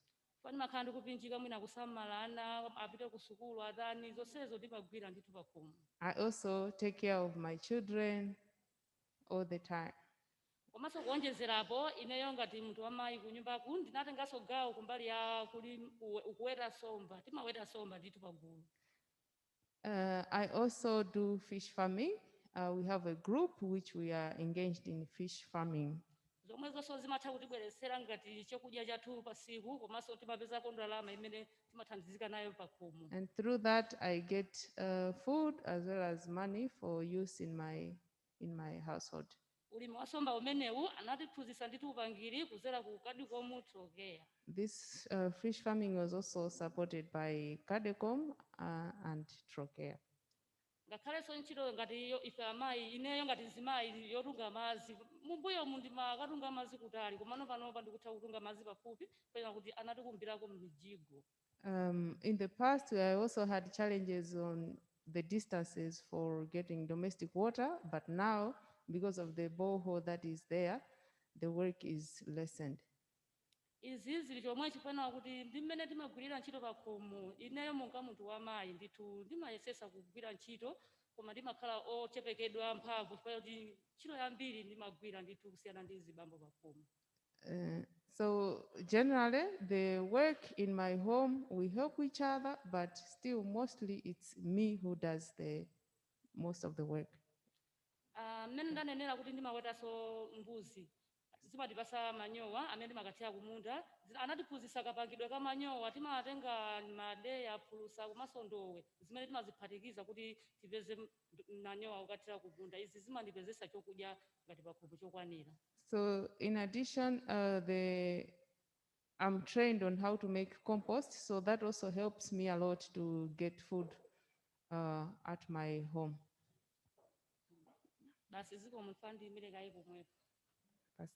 Makhala ndikupinjika mwina kusamala ana apite ku sukulu atani zonsezo ndimagwira ndithu pakhomo. I also take care of my children all the time. Komanso kuonjezerapo ineyo ngati munthu wamayi ku nyumbaku ndinatenganso gawo kumbali ya kuweta somba, timaweta somba ndithu pagulu. I also do fish farming. We have a group which we are engaged in fish farming. Zomwe zonse zimatha kutibweresera ngati chokudya chathu pasiku komanso timapezako ndalama imene timathandizika nayo pakhomo. And through that I get food as well as money for use in my household. Ulimi wa somba umenewu anatiphunzitsa ndithu upangiri kuzera ku Cadecom Trokeya. This fish farming was also supported by Cadecom and Trokeya. Ngakhalenso ntchito ngati ife amayi ineyo ngati zimayi yotunga madzi mumbuyo ndimakatunga madzi kutali komano panopa ndikutha kutunga madzi pafupi pena kuti anatikumbirako m'mijigo. In the past, I also had challenges on the distances for getting domestic water, but now, because of the borehole that is there, the work is lessened. Izi zili chomwe chifana kuti ndimene timagwirira ntchito pakhomo ineyo monga munthu wamayi ndithu ndimayesesa kugwira ntchito koma ndimakhala ochepekedwa mphamvu chifukwa kuti ntchito yambiri ndimagwira ndithu kusiyana ndi zibambo pakhomo. So generally, the work in my home, we help each other, but still mostly it's me who does most of the work. Mmene ndanenera kuti ndimawetanso mbuzi zimatipasa manyowa amene timakathira kumunda, anatiphunzitsa kapangidwe ka manyowa timatenga madeya phulusa komanso ndowe zimene timaziphatikiza kuti tipeze manyowa okathira kumunda. Izi zimandipezesa chokudya ngati pakhomo chokwanira. So in addition, I'm trained on how to make compost, so that also helps me a lot to get food at my home. That's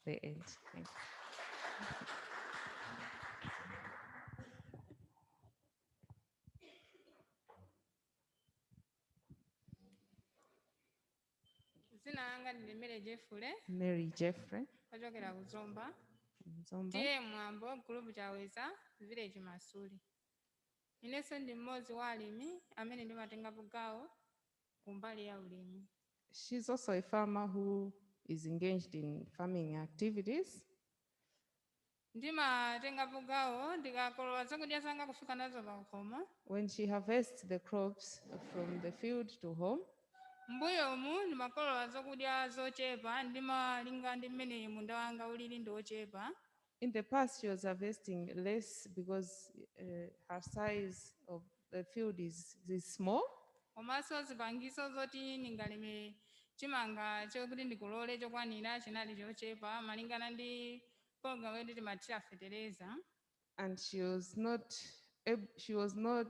the end. Thank you. Mary Jeffrey. Tiye mwambo group chaweza village Masuli. Inenso ndi mmodzi wa alimi amene ndimatengapo gawo kumbali ya ulimi. She's also a farmer who is engaged in farming activities. Ndimatengapo gawo ndikakolola zakudya zanga kufika nazo pa khomo. When she harvests the crops from the field to home, Mbuyomu ndimakolola zakudya zochepa ndimalinga ndi mmene munda wanga ulili ndi ochepa. in the past she was harvesting less because her size of the field is small. Komanso zipangiso zoti ndingalime chimanga chokuti ndikolole chokwanira chinali chochepa malingana ndi program yoti timathira fetereza. And she was not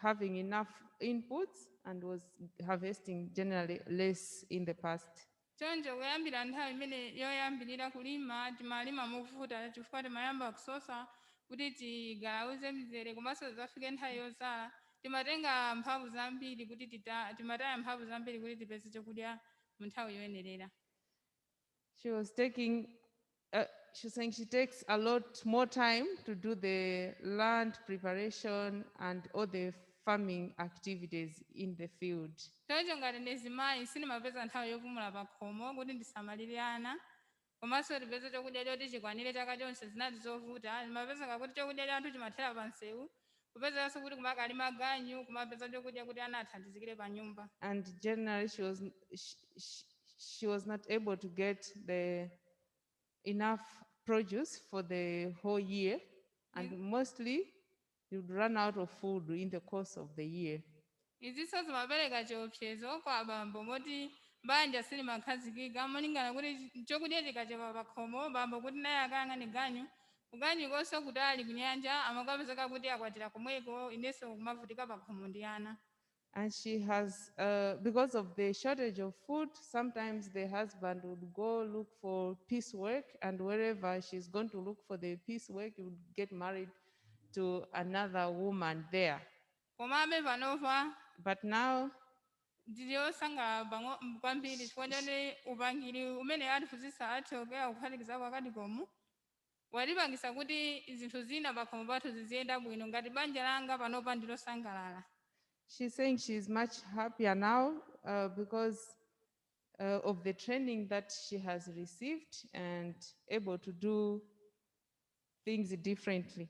having enough inputs and was harvesting generally less in the past. Choncho kuyambira nthawi imene yoyambirira kulima timalima movuta chifukwa timayamba kusosa kuti tigalauze mzere komanso zafike nthawi yozala timatenga mphamvu zambiri kuti timataya mphamvu zambiri kuti tipeze chakudya mu nthawi yoyenerera. She was saying she takes a lot more time to do the land preparation and all the farming activities in the field. Choncho ngati ndizimayi sindimapeza nthawi yopumula pa khomo kuti ndisamalire ana komanso tipeze chakudya choti chikwanire chaka chonse zinali zovuta. Ndimapeza kuti chakudya chathu chimathera pa nsewu kupezanso kuti kumakalima ganyu kumapeza chakudya kuti ana athandizikire pa nyumba. And generally she was not able to get enough produce for the whole year, and mostly you would run out of food in the course of the year. Izinso zimapereka chiopsezo kwa abambo moti banja silimakhazikika malingana kuti chakudya chikachepa pa khomo bambo kuti naye akayang'ane ganyu kuganyu konse kutali kunyanja amakapezeka kuti akwatira komweko inenso kumavutika pa khomo ndi ana. And she has, because of the shortage of food, sometimes the husband would go look for piecework, and wherever she's going to look for the piecework, he would get married to another woman there. Komabe panova But now ndiyosanga kwambiri chifukwa choti upangiri umene atiphunzitsa athiokea kuphatikiza pakati komu watipangisa kuti zinthu zina pa khomo pathu ziziyenda bwino ngati banja langa panopa ndilosangalala. she's saying she's much happier now because of the training that she has received and able to do things differently.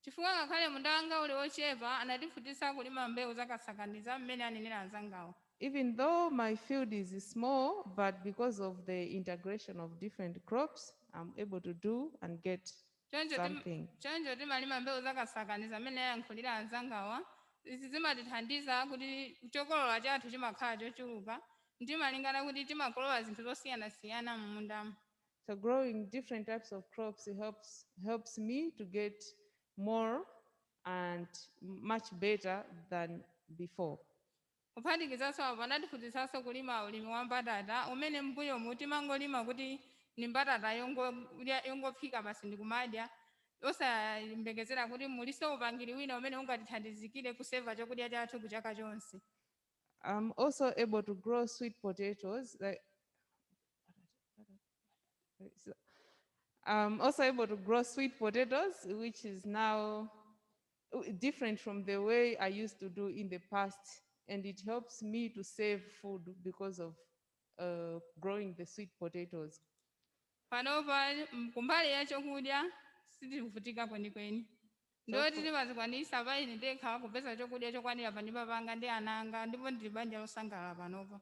Chifukwa ngakhale munda wanga uli ochepa anatiphunzitsa kulima mbewu zakasakaniza mmene anenera anzangawo. Even though my field is small, but because of the integration of different crops, I'm able to do and get something. Choncho timalima mbewu zakasakaniza mmene ayankhulira anzangawa. Izi zimatithandiza kuti chokolola chathu chimakhala chochuluka ndimalingana kuti timakolola zinthu zosiyana-siyana m'mundamo. So growing different types of crops helps me to get more and much better than before. Kuphatikizaso apo anatiphunzitsanso kulima ulimi wa mbatata umene m'mbuyomu timangolima kuti ni mbatata yongophika basi ndikumadya osayembekezera kuti muliso upangiri wina umene ungatithandizikire kuseva chakudya chathu kuchaka chonse. I'm also able to grow sweet potatoes. I'm also able to grow sweet potatoes, which is now different from the way I used to do in the past. And it helps me to save food because of growing the sweet potatoes. Panopa kumbali ya chakudya sitivutika kwenikweni. Ndoti timazikwanisa paine ndekha kupeza chakudya chokwanira pa nyumba panga ndi ana anga ndipo ndili banja losangalala panopa.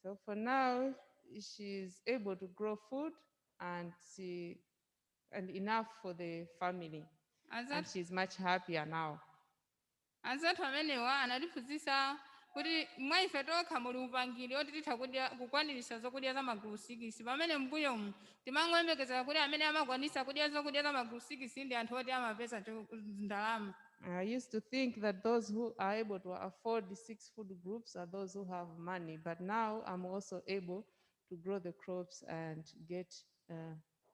So for now, she's able to grow food and enough for the family. And she's much happier now. Anzathu amenewa anatiphunzitsa kuti mwa ife tokha muli upangiri oti titha kukwanirisa zokudya za magulu 6 pamene m'mbuyomu timangoyembekezera kuti amene amakwanisa kudya zokudya za magulu 6 ndi anthu oti amapeza ndalama. I used to think that those who are able to afford the 6 food groups are those who have money, but now I'm also able to grow the crops and get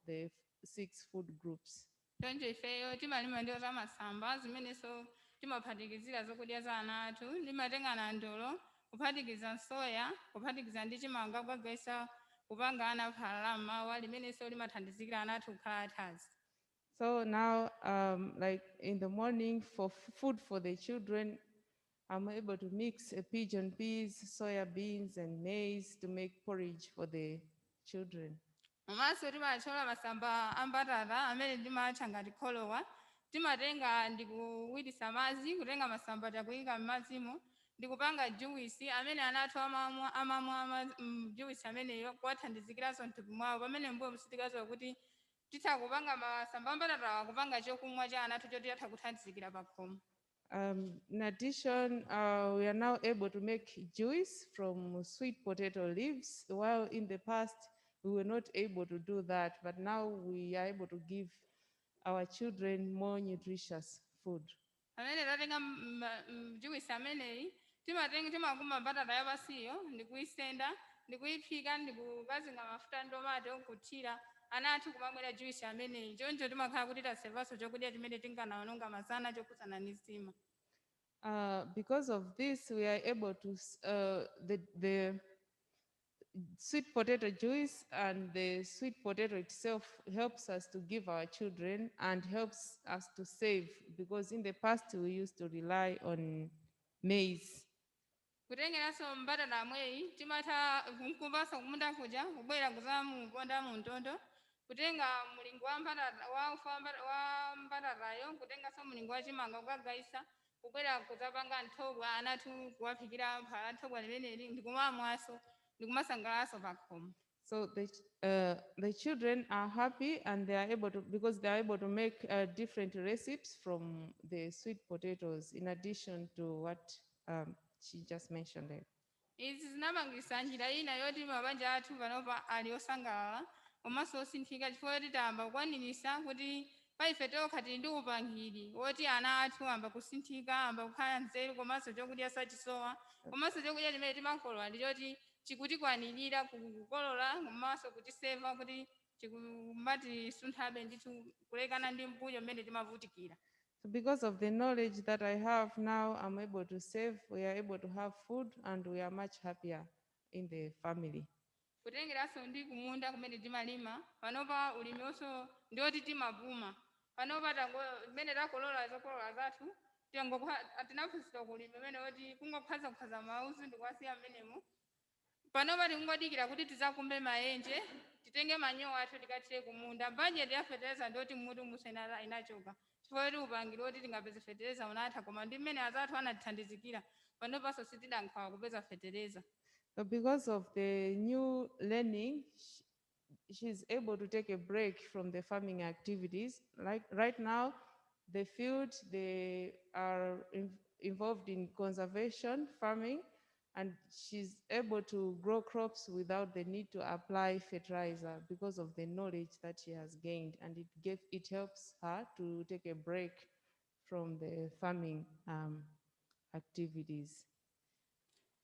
the 6 food groups. Choncho ifeyo timalima ndiwo za masamba zimenenso timaphatikizira zokudya za ana athu ndimatenga na ndolo kuphatikiza soya kuphatikiza ndi chimanga kukagwesa kupanga ana phala mmawa limenenso limathandizikira ana athu kukhala athanzi. So now, like in the morning for food for the children, I'm able to mix pigeon peas, soya beans, and maize to make porridge for the children. Mumaso timachola masamba ambatata amene timatcha ngati kholowa timatenga ndikuwirisa madzi kutenga masamba takuyika m'madzimo ndikupanga juwisi amene anathu amamwa juwisi ameneyo kuwathandizikiranso mthupi mwawo pamene mbuyo musitikaziwa kuti titha kupanga masamba ambatatawa kupanga chokumwa cha anathu choti atha kuthandizikira pa khomo. In addition, we are now able to make juice from sweet potato leaves, while in the past we were not able to do that, but now we are able to give our children more nutritious food. Amene tatenga juwisi ameneyi timakuma mbatata yapasiyo ndikuyisenda ndikuyiphika ndikukazinga mafuta ndomati okuthira anathu kumamwera juwisi ameneyi choncho timakhala kuti tasevanso chokudya chimene tinganawononga masana chokusana ndi nsima. Because of this, we are able to, the sweet potato juice and the sweet potato itself helps us to give our children and helps us to save, because in the past we used to rely on maize. Kutengeranso mbatata amweyi timatha kumpasa kumunda kuja kubwera kuzamuponda muntondo kutenga mulingo wa mbatatayo kutenganso mulingo wa chimanga kukagayisa kubwera kuzapanga nthobwa anathu kuwaphikira phala nthobwa limeneli ndikumamwaso ndikumasangalaso pa khomo. So the children are happy and they are able to, because they are able to make different recipes from the sweet potatoes in addition to what she just mentioned there. Izi zinamangisa njira ina yoti mabanja athu panopa ali osangalala komanso osinthika chifukwa titayamba kukwanirisa kuti paife tokha tili ndi upangiri woti ana athu amba kusinthika amba kukhala nzeru komanso chokudya sachisowa komanso chokudya chimene timakolola ndi choti chikutikwanirira kukolola komanso kutiseva kuti chikumatisunthbe ndithu kulekana ndi mbuyo mmene timavutikira. So because of the knowledge that I have now, I'm able to save, we are able to have food, and we are much happier in the family. Kutengeranso ndi kumunda kumene timalima panopa ulimionso ndioti timapuma panopa mmene takolola zokolola zathu tinaphunzira kulima mmene oti kungokhaza mauzu ndikuwasiya mmenemo panopa tikungodikira kuti tizakumbe maenje titenge manyowa athu tikathire kumunda. Bajeti ya fertilizer ndioti mutu musa inachoka chifukwa kuti upangiri oti tingapeze fertilizer unatha koma ndi mmene azathu anatithandizikira panopanso sitidankhawa kupeza fertilizer. So because of the new learning, she's able to take a break from the farming activities. Like right now, the field, they are involved in conservation farming, and she's able to grow crops without the need to apply fertilizer because of the knowledge that she has gained, and it helps her to take a break from the farming activities.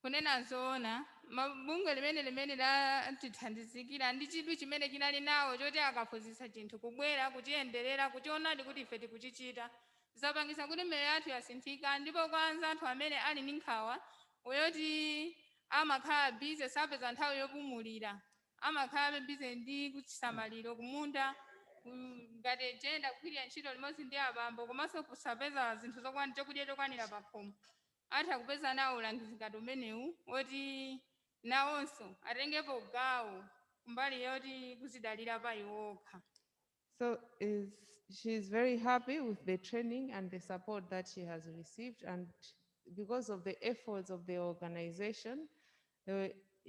Kunena zoona mabungwe limene latithandizikira ndi chidwi chimene chinali nawo choti akaphunzitsa chinthu kubwera kuchiyenderera kuchionadi kuti ife tikuchichita zapangisa kuti mmero yathu yasinthika ndipo kwa anzathu amene ali ndi nkhawa uyoti amakhala bize sapeza nthawi yopumulira amakhala bize ndi kuchisamaliro kumunda ngati jenda kugwirira ntchito limodzi ndi abambo komanso kusapeza zinthu chokudya chokwanira pa khomo atha kupeza nawo ulangizi ngati umenewu oti nawonso atengepo gawo kumbali yoti kuzidalira pa iwokha. So she's very happy with the training and the support that she has received, and because of the efforts of the organization,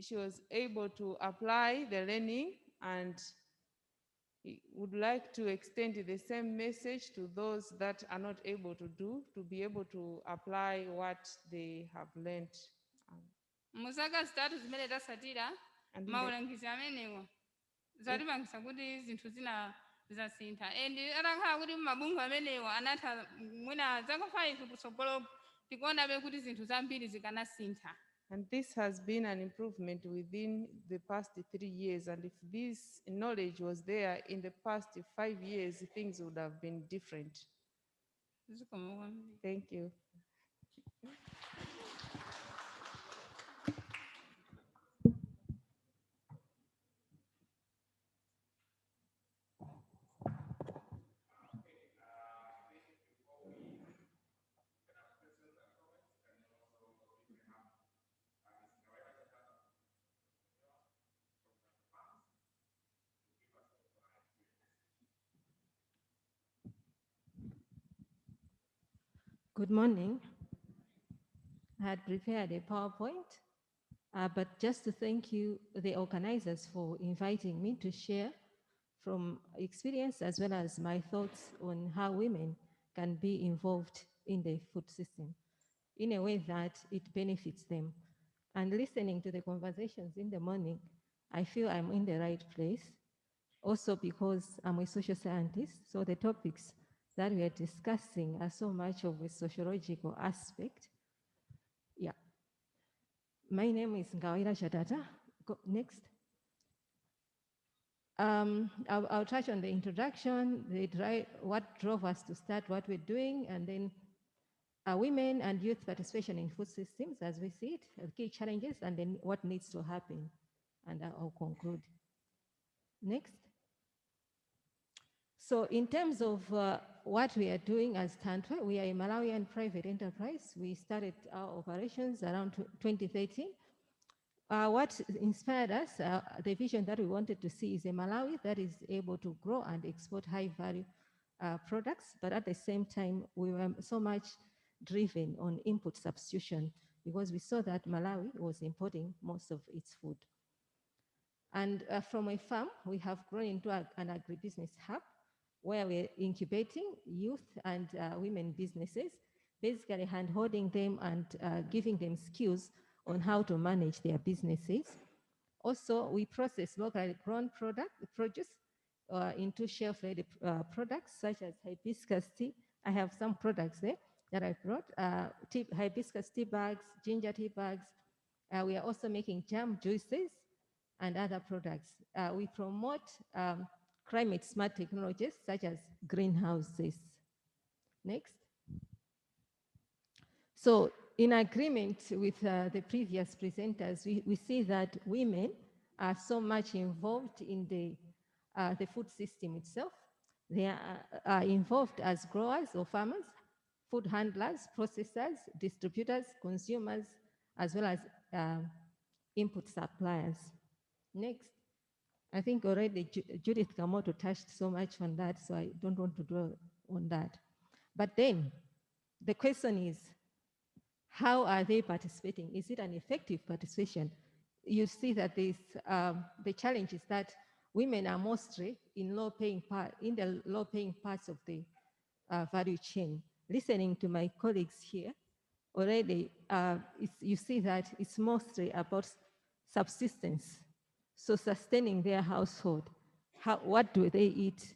she was able to apply the learning, and would like to extend the same message to those that are not able to be able to apply what they have learned. Muzaka zitatu zimene tasatira maulangizi amenewa zatipangisa kuti zinthu zina zasintha and atakhala kuti mabungwe amenewa anatha mwina zaka 5 kutsogolo tikuonabe kuti zinthu zambiri zikanasintha. And this has been an improvement within the past 3 years. And if this knowledge was there in the past 5 years, things would have been different. Thank you. Good morning. I had prepared a PowerPoint, but just to thank you, the organizers, for inviting me to share from experience as well as my thoughts on how women can be involved in the food system in a way that it benefits them. And listening to the conversations in the morning, I feel I'm in the right place. Also because I'm a social scientist, so the topics that we are discussing are so much of a sociological aspect. Yeah. My name is Ngawira Shatata. Next. I'll touch on the introduction, what drove us to start what we're doing, and then women and youth participation in food systems as we see it, key challenges, and then what needs to happen. And I'll conclude. Next. So in terms of what we are doing as Tantwe, we are a Malawian private enterprise. We started our operations around 2013. What inspired us, the vision that we wanted to see is a Malawi that is able to grow and export high value products, but at the same time, we were so much driven on input substitution because we saw that Malawi was importing most of its food. And from a farm, we have grown into an agribusiness hub where we're incubating youth and women businesses, basically hand-holding them and giving them skills on how to manage their businesses. Also, we process locally grown produce into shelf-ready products such as hibiscus tea. I have some products there that I brought, hibiscus tea bags, ginger tea bags. We are also making jam juices and other products. We promote climate smart technologies such as greenhouses. Next. So in agreement with the previous presenters, we see that women are so much involved in the food system itself. They are involved as growers or farmers, food handlers, processors, distributors, consumers, as well as input suppliers. Next. I think already Judith Kamoto touched so much on that, so I don't want to dwell on that. But then the question is, how are they participating? Is it an effective participation? You see that the challenge is that women are mostly in the low-paying parts of the value chain. Listening to my colleagues here, already you see that it's mostly about subsistence. So sustaining their household, what do they eat?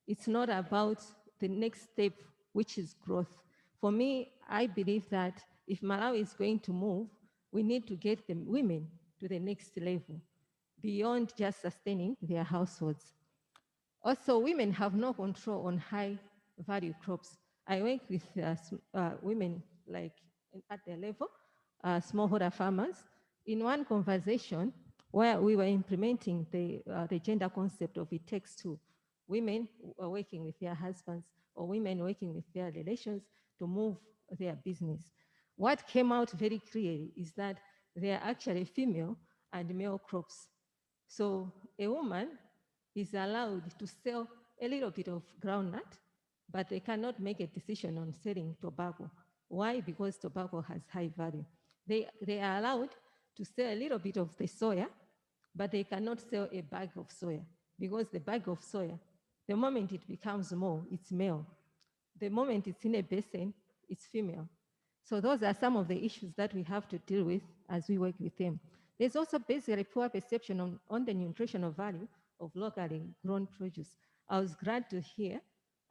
It's not about the next step, which is growth. For me, I believe that if Malawi is going to move, we need to get the women to the next level, beyond just sustaining their households. Also, women have no control on high value crops. I work with women like at their level, smallholder farmers. In one conversation where we were implementing the gender concept of it takes two, women are working with their husbands or women working with their relations to move their business. What came out very clearly is that they are actually female and male crops. So a woman is allowed to sell a little bit of groundnut, but they cannot make a decision on selling tobacco. Why? Because tobacco has high value. They are allowed to sell a little bit of the soya, but they cannot sell a bag of soya because the bag of soya, the moment it becomes more, it's male. The moment it's in a basin, it's female. So those are some of the issues that we have to deal with as we work with them. There's also basically poor perception on the nutritional value of locally grown produce. I was glad to hear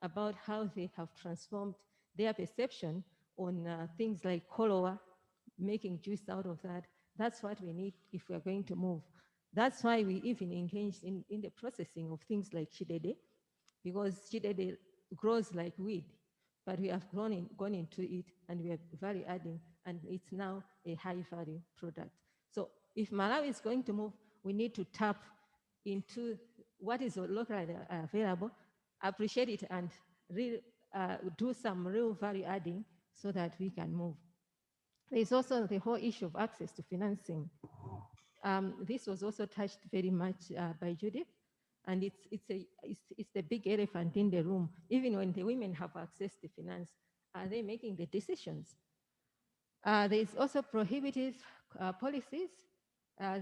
about how they have transformed their perception on things like kolowa, making juice out of that. That's what we need if we're going to move. That's why we even engaged in the processing of things like chidede, because chidede grows like weed, but we have gone into it and we are value adding, and it's now a high value product. So if Malawi is going to move, we need to tap into what is locally available, appreciate it, and do some real value adding so that we can move. There's also the whole issue of access to financing. This was also touched very much by Judith, and it's the big elephant in the room. Even when the women have access to finance, are they making the decisions? There's also prohibitive policies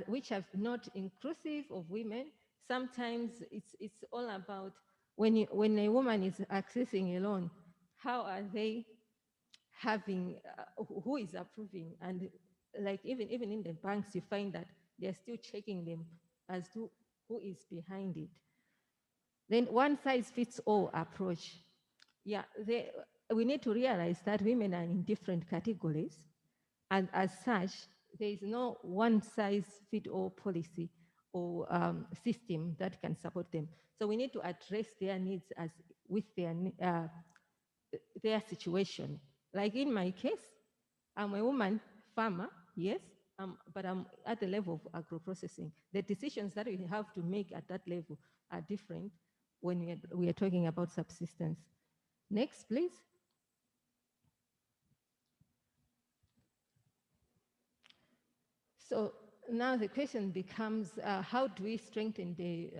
which are not inclusive of women. Sometimes it's all about when a woman is accessing a loan, how are they having, who is approving? And like even in the banks, you find that they're still checking them as to who is behind it. Then one size fits all approach. Yeah, we need to realize that women are in different categories. And as such, there is no one size fit all policy or system that can support them. So we need to address their needs as with their situation. Like in my case, I'm a woman farmer, yes, but I'm at the level of agro-processing. The decisions that we have to make at that level are different when we are talking about subsistence. Next, please. So now the question becomes, how do we strengthen the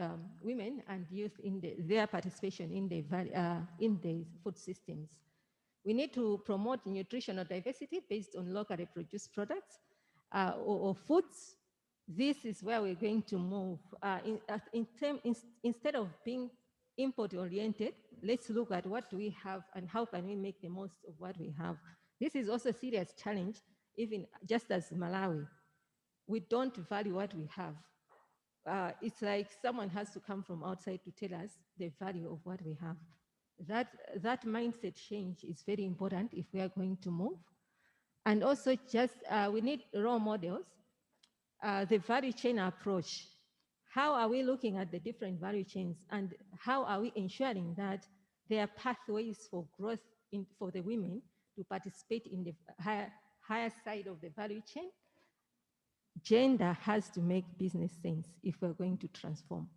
women and youth in their participation in the food systems? We need to promote nutritional diversity based on locally produced products or foods. This is where we're going to move. Instead of being import-oriented, let's look at what do we have and how can we make the most of what we have. This is also a serious challenge, even just as Malawi. We don't value what we have. It's like someone has to come from outside to tell us the value of what we have. That mindset change is very important if we are going to move. And also we need role models, the value chain approach. How are we looking at the different value chains and how are we ensuring that there are pathways for growth for the women to participate in the higher side of the value chain? Gender has to make business sense if we're going to transform.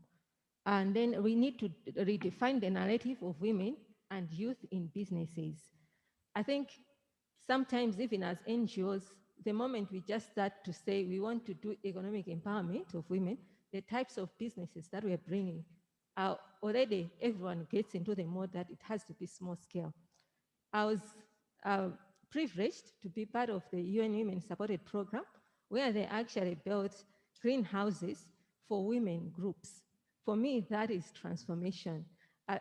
And then we need to redefine the narrative of women and youth in businesses. I think sometimes even as NGOs, the moment we just start to say we want to do economic empowerment of women, the types of businesses that we're bringing, already everyone gets into the mode that it has to be small scale. I was privileged to be part of the UN Women Supported Program, where they actually built greenhouses for women groups. For me, that is transformation.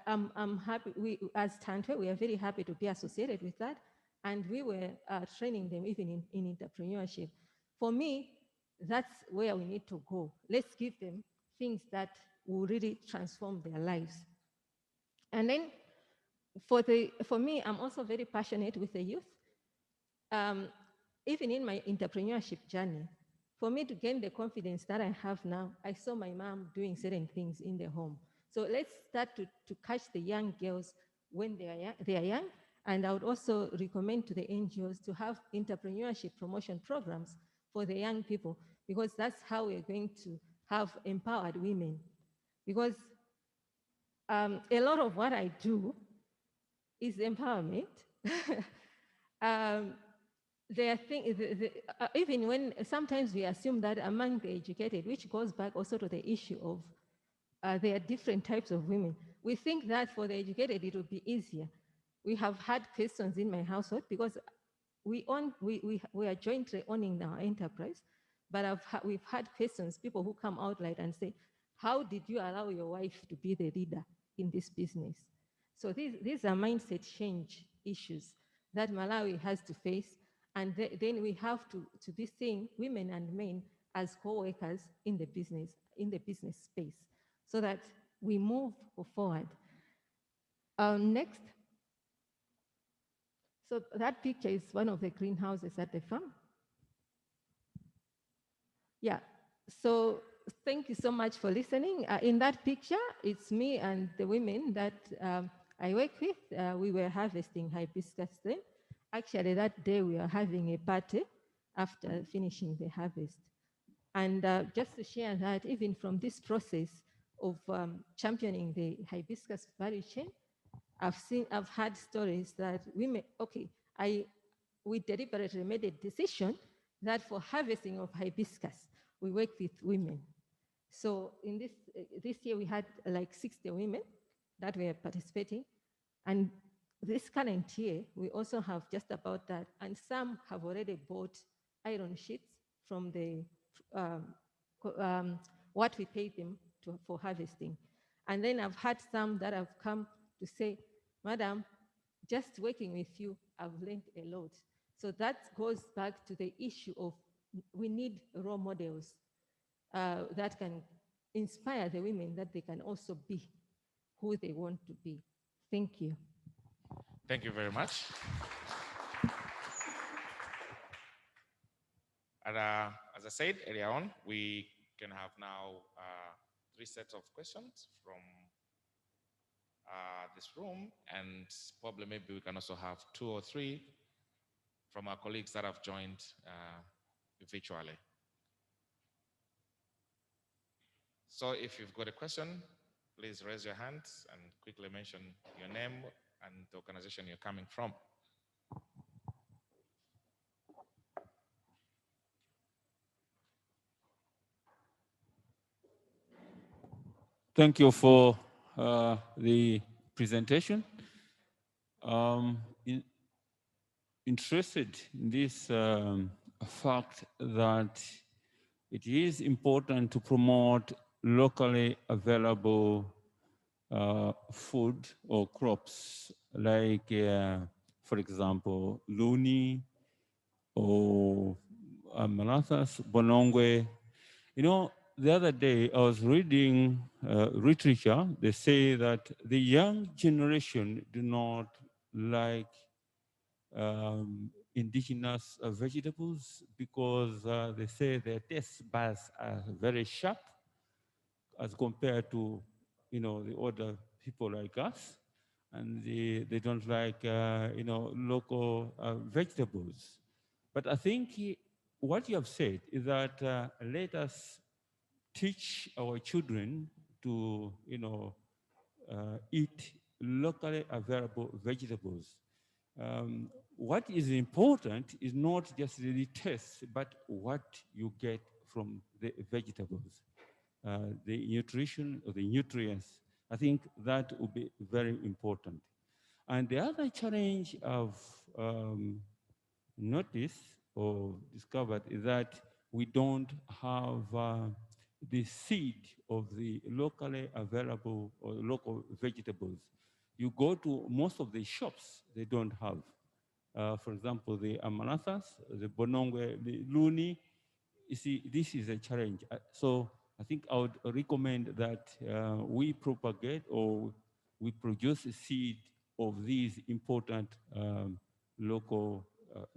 I'm happy, as Tantwe, we are very happy to be associated with that. And we were training them even in entrepreneurship. For me, that's where we need to go. Let's give them things that will really transform their lives. And then for me, I'm also very passionate with the youth. Even in my entrepreneurship journey, for me to gain the confidence that I have now, I saw my mom doing certain things in the home. So let's start to catch the young girls when they are young. And I would also recommend to the NGOs to have entrepreneurship promotion programs for the young people, because that's how we're going to have empowered women. Because a lot of what I do is empowerment. Even when sometimes we assume that among the educated, which goes back also to the issue of there are different types of women. We think that for the educated, it would be easier. We have had questions in my household because we are jointly owning our enterprise, but we've had questions, people who come out like and say, how did you allow your wife to be the leader in this business? So these are mindset change issues that Malawi has to face. And then we have to be seeing women and men as co-workers in the business space so that we move forward. Next. So that picture is one of the greenhouses at the farm. Yeah, so thank you so much for listening. In that picture, it's me and the women that I work with. We were harvesting hibiscus then. Actually, that day we were having a party after finishing the harvest. And just to share that, even from this process of championing the hibiscus value chain, I've had stories that women, we deliberately made a decision that for harvesting of hibiscus, we work with women. So in this year, we had like 60 women that were participating. And this current year, we also have just about that, and some have already bought iron sheets from the what we pay them for harvesting. And then I've had some that have come to say, Madam, just working with you, I've learned a lot. So that goes back to the issue of we need role models that can inspire the women that they can also be who they want to be. Thank you. Thank you very much. And as I said earlier on, we can have now 3 sets of questions from this room, and probably maybe we can also have 2 or 3 from our colleagues that have joined virtually. So if you've got a question, please raise your hand and quickly mention your name and the organization you're coming from. Thank you for the presentation. Interested in this fact that it is important to promote locally available food or crops like, for example, Luni or Malathas, Bonongwe. You know, the other day I was reading literature. They say that the young generation do not like indigenous vegetables because they say their taste buds are very sharp as compared to, you know, the older people like us, and they don't like, you know, local vegetables. But I think what you have said is that let us teach our children to, you know, eat locally available vegetables. What is important is not just the taste, but what you get from the vegetables, the nutrition or the nutrients. I think that would be very important. And the other challenge I've noticed or discovered is that we don't have the seed of the locally available or local vegetables. You go to most of the shops, they don't have. For example, the Amanathas, the Bonongwe, the Luni. You see, this is a challenge. So I think I would recommend that we propagate or we produce a seed of these important local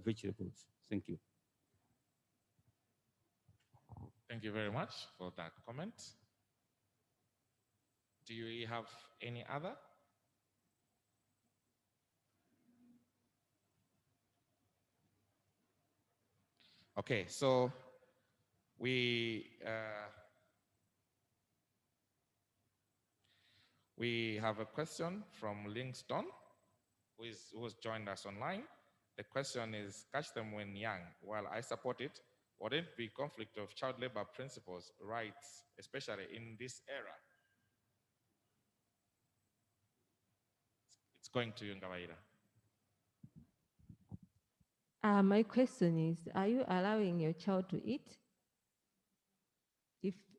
vegetables. Thank you. Thank you very much for that comment. Do you have any other? Okay, so we have a question from Livingston, who has joined us online. The question is, catch them when young. While I support it, wouldn't it be conflict of child labor principles, rights, especially in this era? It's going to you, Ngawaira. My question is, are you allowing your child to eat?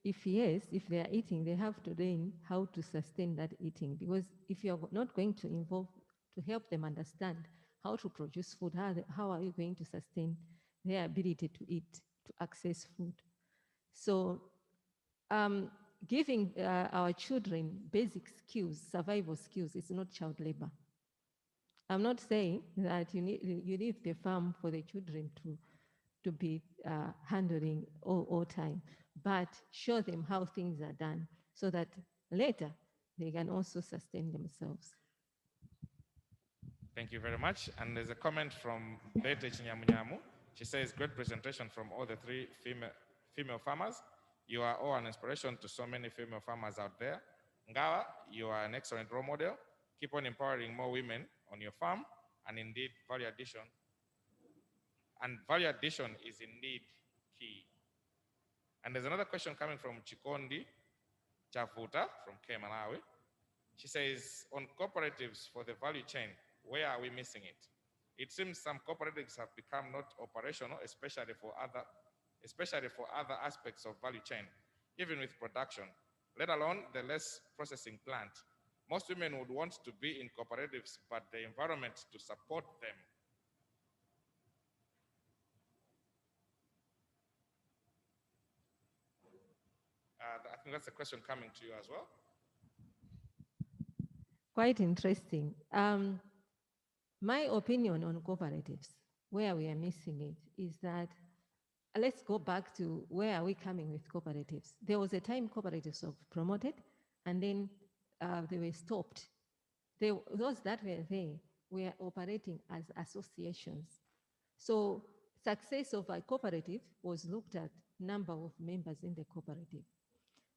If yes, if they are eating, they have to learn how to sustain that eating. Because if you're not going to involve, to help them understand how to produce food, how are you going to sustain their ability to eat, to access food? So giving our children basic skills, survival skills, is not child labor. I'm not saying that you leave the farm for the children to be handling all time, but show them how things are done so that later they can also sustain themselves. Thank you very much. And there's a comment from Bete Chinyamunyamu. She says, great presentation from all the 3 female farmers. You are all an inspiration to so many female farmers out there. Ngawa, you are an excellent role model. Keep on empowering more women on your farm, and indeed value addition. And value addition is indeed key. And there's another question coming from Chikondi Chafuta from Malawi. She says, on cooperatives for the value chain, Where are we missing it? It seems some cooperatives have become not operational, especially for other aspects of value chain, even with production, let alone the less processing plant. Most women would want to be in cooperatives, but the environment to support them. I think that's a question coming to you as well. Quite interesting. My opinion on cooperatives, where we are missing it, is that let's go back to where are we coming with cooperatives. There was a time cooperatives were promoted, and then they were stopped. Those that were there were operating as associations. So success of a cooperative was looked at number of members in the cooperative.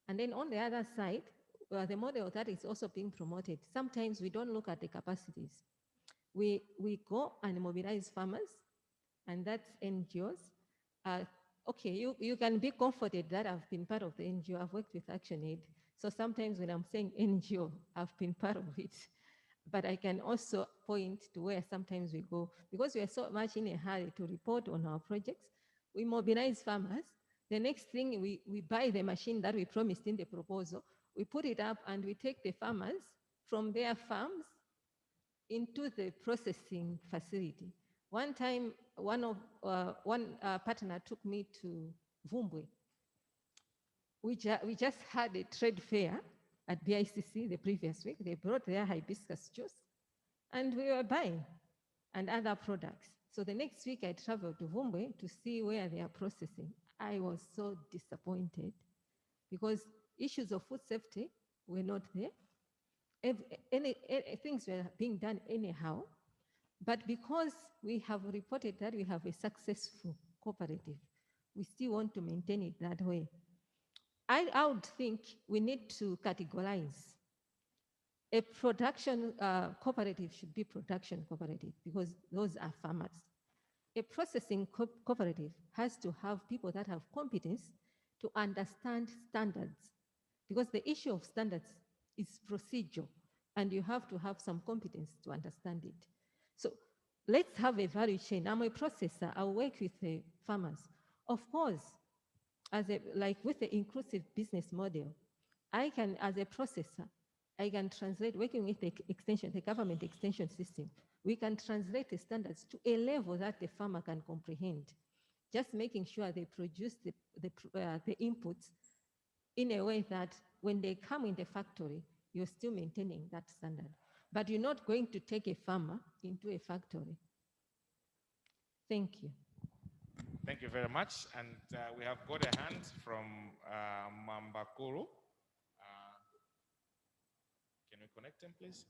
And then on the other side, the model that is also being promoted, sometimes we don't look at the capacities. We go and mobilize farmers, and that's NGOs. Okay, you can be comforted that I've been part of the NGO. I've worked with ActionAid. So sometimes when I'm saying NGO, I've been part of it. But I can also point to where sometimes we go, because we are so much in a hurry to report on our projects, we mobilize farmers. The next thing, we buy the machine that we promised in the proposal, we put it up, and we take the farmers from their farms into the processing facility. One time, one partner took me to Vumbwe. We just had a trade fair at BICC the previous week. They brought their hibiscus juice, and we were buying, and other products. So the next week I traveled to Vumbwe to see where they are processing. I was so disappointed because issues of food safety were not there. Things were being done anyhow, but because we have reported that we have a successful cooperative, we still want to maintain it that way. I would think we need to categorize. A production cooperative should be production cooperative because those are farmers. A processing cooperative has to have people that have competence to understand standards, because the issue of standards is procedural, and you have to have some competence to understand it. So let's have a value chain. I'm a processor. I'll work with the farmers. Of course, like with the inclusive business model, I can, as a processor, I can translate, working with the extension, the government extension system, we can translate the standards to a level that the farmer can comprehend, just making sure they produce the inputs in a way that when they come in the factory, you're still maintaining that standard. But you're not going to take a farmer into a factory. Thank you. Thank you very much. And we have got a hand from Mambakuru. Can we connect him, please?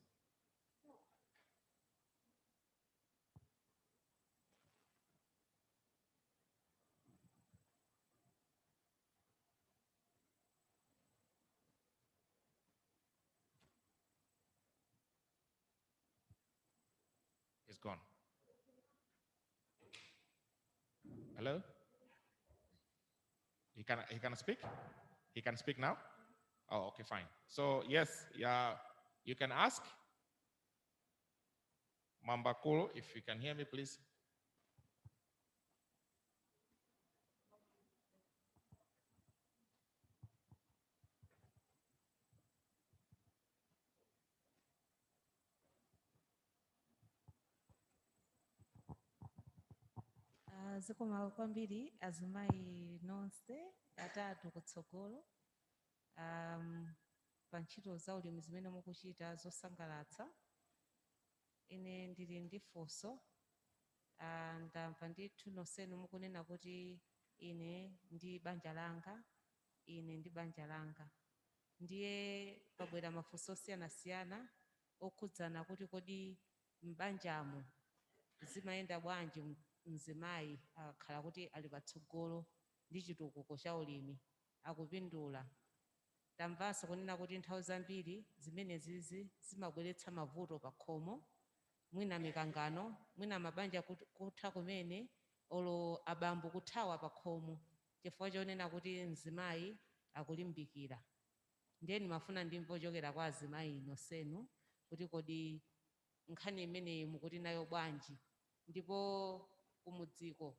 He's gone. Hello? He can speak? He can speak now? Oh, okay, fine. So yes, yeah, you can ask. Mambakulu, if you can hear me, please. Zikomo kwambiri azimayi nonse atatu kutsogolo pa ntchito za ulimi zimene mukuchita zosangalatsa. Ine ndili ndi funso, ndamva ndithu nonsenu mukunena kuti ine ndi banja langa, ine ndi banja langa. Ndiye pabwera mafunso osiyanasiyana okhudzana kuti kodi m'banjamo zimayenda bwanji mzimayi akhala kuti ali patsogolo ndi chitukuko cha ulimi. Akupindula, tamvanso kunena kuti nthawi zambiri zimenezi zimabweretsa mavuto pa khomo, mwina mikangano, mwina mabanja kutha kumene, olo abambo kuthawa pa khomo chifukwa chonena kuti mzimayi akulimbikira. Ndiye ndimafuna ndimve ochokera kwa azimayi nonsenu kuti kodi nkhani imeneyi mukuti nayo bwanji ndipo kumudziko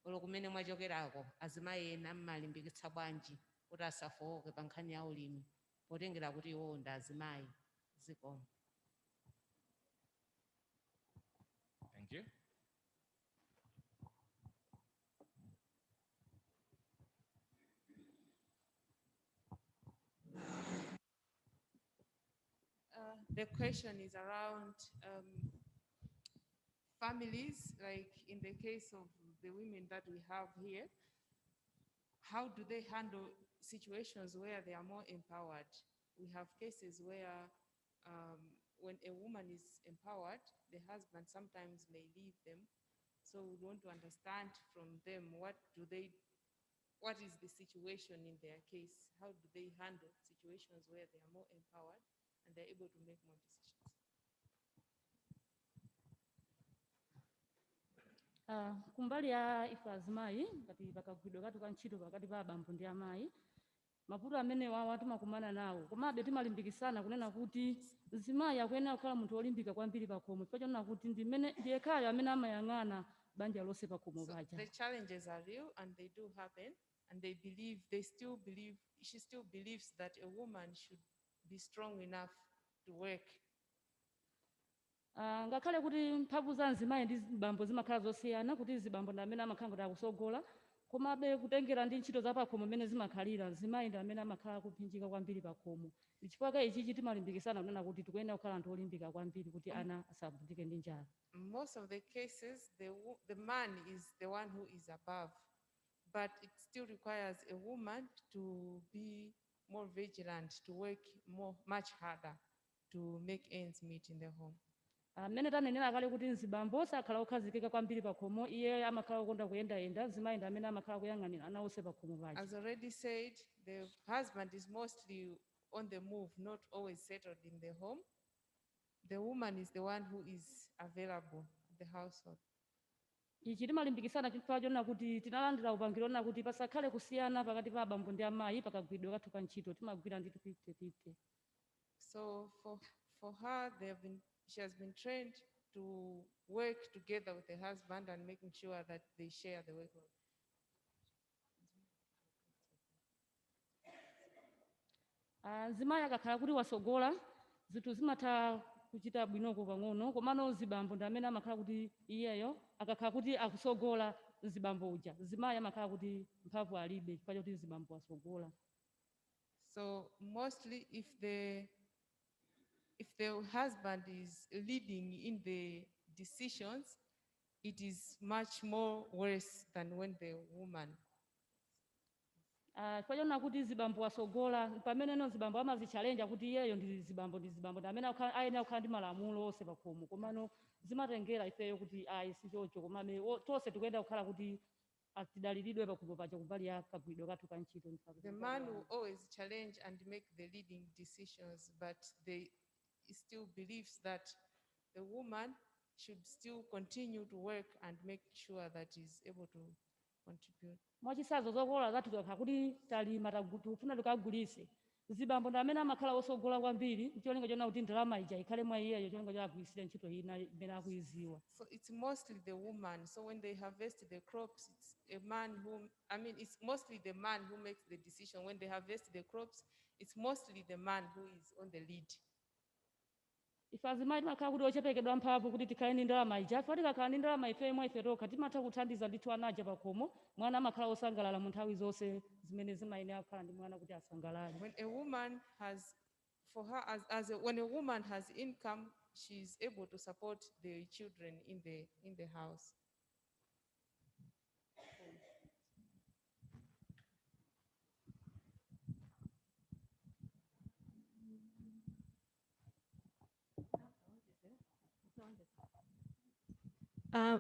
olo kumene mwachokerako azimayi ena mmalimbikitsa bwanji kuti asafowoke pa nkhani ya ulimi potengera kuti iwo ndi azimayi zikomo. Thank you. The question is around families, like in the case of the women that we have here, how do they handle situations where they are more empowered? We have cases where when a woman is empowered, the husband sometimes may leave them. So we want to understand from them what is the situation in their case? How do they handle situations where they are more empowered and they're able to make more decisions? Kumbali ya ife azimayi ngati pakagwidwa katu kantchito pakati pa abambo ndi amayi mavuto amene wawa timakumana nawo komabe timalimbikisana kunena kuti mzimayi akuyenera kukhala munthu wolimbika kwambiri pakhomo chifukwa chonena kuti ndiye khayo amene amayang'ana banja lonse pakhomo paja. The challenges are real and they do happen, and she still believes that a woman should be strong enough to work. Ngakhale kuti mphamvu za mzimayi ndi zibambo zimakhala zosiyana kuti zibambo ndi amene amakhala ngati akusogola komabe kutengera ndi ntchito za pakhomo amene zimakhalira mzimayi ndi amene amakhala kuphinjika kwambiri pakhomo. Chifukwa ichichi timalimbikisana kunena kuti tikuyenera kukhala anthu olimbika kwambiri kuti ana asavutike ndi njala. Most of the cases, the man is the one who is above, but it still requires a woman to be more vigilant, to work much harder to make ends meet in the home. Amene tanenera kale kuti mzibambo osakhala okhazikika kwambiri pakhomo iye amakhala okonda kuyendayenda mzimayi ndi amene amakhala kuyang'anira ana onse pakhomo paja. As already said, the husband is mostly on the move, not always settled in the home. The woman is the one who is available at the household. Ichi timalimbikisana chifukwa chonena kuti tinalandira upangiro onena kuti pasakhale kusiyana pakati pa abambo ndi amayi pakagwidwa kathu kantchito timagwira ndi 50-50. So for her, she has been trained to work together with the husband and making sure that they share the workload. Mzimayi akakhala kuti wasogola zinthu zimatha kuchita bwinoko pang'ono komano zibambo ndi amene amakhala kuti iyeyo akakhala kuti akusogola zibambo uja mzimayi amakhala kuti mphamvu alibe chifukwa choti zibambo wasogola. So mostly if the husband is leading in the decisions, it is much more worse than when the woman. Chifukwa chonena kuti zibambo wasogola pamene zibambo amazichallenge kuti iyeyo ndi zibambo ndi amene ayenera kukhala ndi malamulo onse pakhomo komano zimatengera ifeyo kuti ayi si choncho komabe tonse tikuyenda kukhala kuti tidaliridwe pakhomo paja kumbali ya kagwidwa kathu kantchito. The man will always challenge and make the leading decisions, but he still believes that the woman should still continue to work and make sure that he's able to contribute. Mwachisazo zokola zathu tikakhala kuti talima tikufuna tikagulise zibambo ndi amene amakhala osogola kwambiri cholinga chonena kuti ndalama ija ikhale mwa iyeyo cholinga choti agwirisire ntchito ina imene akuiziwa. So it's mostly the woman. So when they harvest the crops, it's it's mostly the man who makes the decision. When they harvest the crops, it's mostly the man who is on the lead. Ife azimayi timakhala kuti ochepekedwa mphamvu kuti tikhale ndi ndalama ija chifukwa tikakhala ndi ndalama ifemwe ife tokha timatha kuthandiza ndithu anaja pakhomo mwana amakhala osangalala mu nthawi zonse zimene zimayenera kukhala ndi mwana kuti asangalale. When a woman has, when a woman has income, she's able to support the children in the house.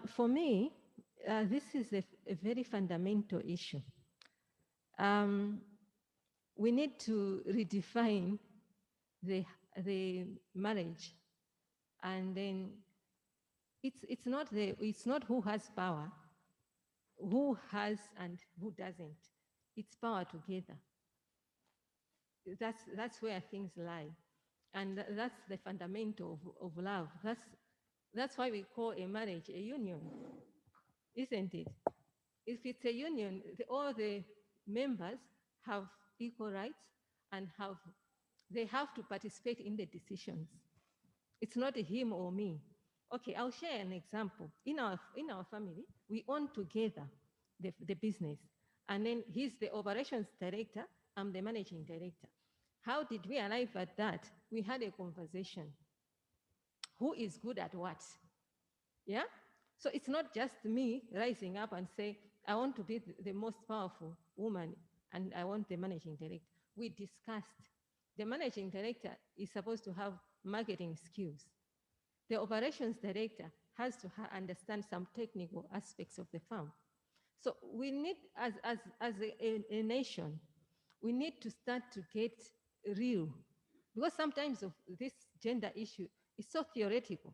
For me, this is a very fundamental issue. We need to redefine the marriage, and then it's not who has power, who has and who doesn't. It's power together. That's where things lie. And that's the fundamental of love. That's why we call a marriage a union, isn't it? If it's a union, all the members have equal rights and they have to participate in the decisions. It's not him or me. Okay, I'll share an example. In our family, we own together the business. And then he's the operations director, I'm the managing director. How did we arrive at that? We had a conversation. Who is good at what? Yeah? So it's not just me rising up and say, I want to be the most powerful woman and I want the managing director. We discussed. The managing director is supposed to have marketing skills. The operations director has to understand some technical aspects of the farm. So we need, as a nation, we need to start to get real, because sometimes of this gender issue is so theoretical,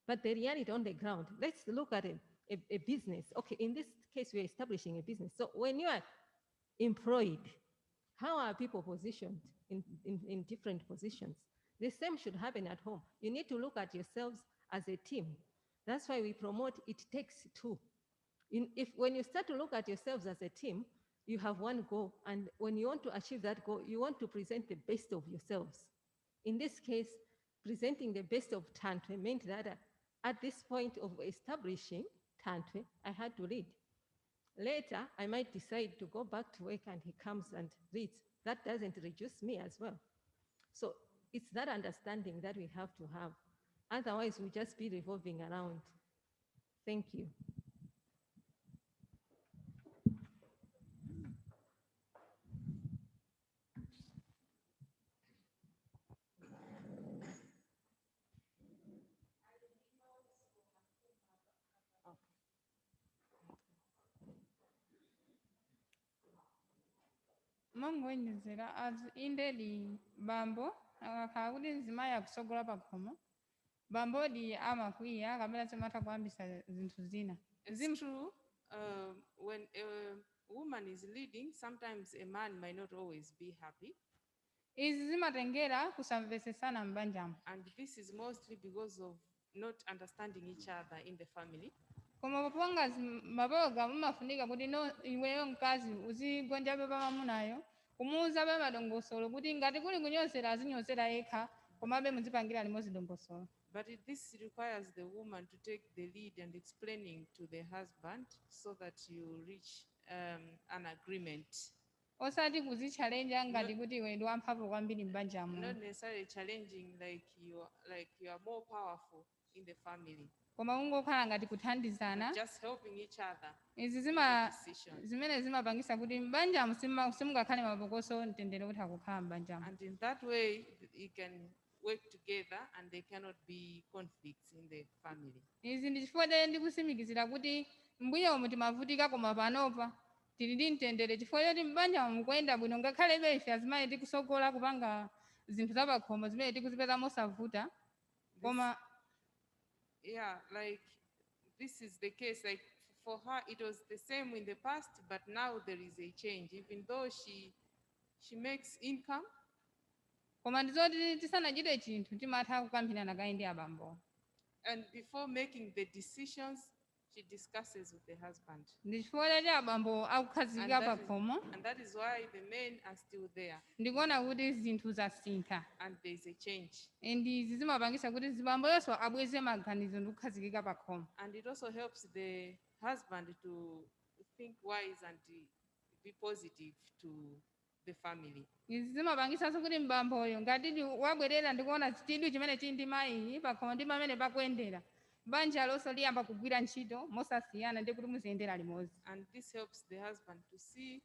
but the reality on the ground. Let's look at a business. Okay, in this case, we're establishing a business. So when you are employed, how are people positioned in different positions? The same should happen at home. You need to look at yourselves as a team. That's why we promote it takes two. When you start to look at yourselves as a team, you have one goal, and when you want to achieve that goal, you want to present the best of yourselves. In this case, presenting the best of Tantwe meant that at this point of establishing Tantwe, I had to read. Later, I might decide to go back to work and he comes and reads. That doesn't reduce me as well. So it's that understanding that we have to have. Otherwise, we'll just be revolving around. Thank you. mongonyezera as indeli bambo akakhala kuti mzimayi akusogola pakhomo bambo di amakwiya kapena simatha kuyambisa zinthu zina. It's true, when a woman is leading, sometimes a man might not always be happy. Izi zimatengera kusamvesesana m'banjamo. And this is mostly because of not understanding each other in the family. Koma popanga maboga mumafunika kuti no iweyo mkazi uzigonjabe pamamunayo kumuuza be madongosolo kuti ngati kuli kunyozera azinyozera yekha komabe muzipangira limodzi dongosolo. But this requires the woman to take the lead and explaining to the husband so that you reach an agreement. Osati kuzichallenge ngati kuti iwe ndi wamphamvu kwambiri m'banjamo. Not necessarily challenging like you are more powerful in the family. Koma ungokhala ngati kuthandizana. Just helping each other. Izi zimene zimapangisa kuti m'banjamo simungakhale mabokoso mtendere kuti akukhala m'banjamo. And in that way, you can work together and there cannot be conflicts in the family. Izi ndi chifukwa ndikusimikizira kuti mbuyo muti mavutika koma panopa tili ndi mtendere chifukwa choti m'banjamo mukuyenda bwino ngakhale ife azimayi tikusogola kupanga zinthu zapakhomo zimene tikuzipeza mosavuta koma. Yeah, like this is the case. Like for her, it was the same in the past, but now there is a change. Even though she makes income. Koma ndizoti tisanachite chinthu timatha kukambirana kaye ndi abambo. And before making the decisions, she discusses with the husband. Ndi chifukwa choti abambo akukhazikika pakhomo. And that is why the men are still there. Ndikuona kuti zinthu zasintha. And there is a change. Izi zimapangisa kuti zibambo yonso abweze maganizo ndi kukhazikika pakhomo. And it also helps the husband to think wise and be positive to the family. Izi zimapangisanso kuti mbamboyo ngati wabwerera ndikuona chidwi chimene chili ndi mayi pakhomo ndi pamene pakuyendera. Banja lonse liyamba kugwira ntchito mosasiyana ndi kuti muziyendera limodzi. And this helps the husband to see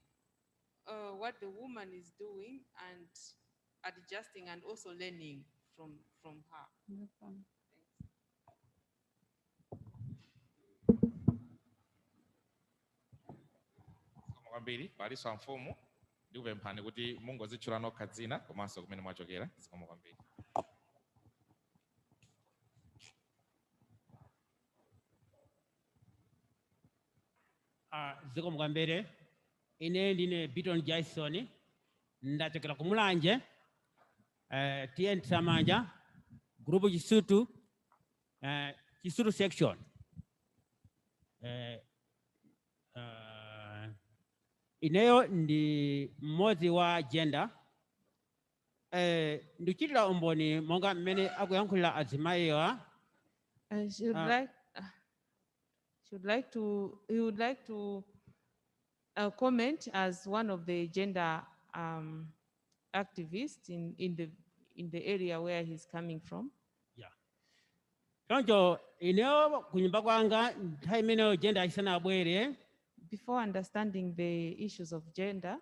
what the woman is doing and adjusting and also learning from her. Kwambiri paliso mfumu ndiuve mphani kuti mungozitchula nokha dzina komanso kumene mwachokera. Zikomo kwambiri. Zikomo kwambiri. Ine ndine Biton Jason ndachokera ku Mulanje. TN Samanja, Grupo Chisutu, Chisutu section. Ineo ndi mmodzi wa gender. Ndichitira umboni monga mmene akuyankhulira azimayiwa. He would like to comment as one of the gender activists in the area where he's coming from. Yeah. Choncho ineo kunyumba kwanga nthawi imeneyo gender isanabwere. Before understanding the issues of gender,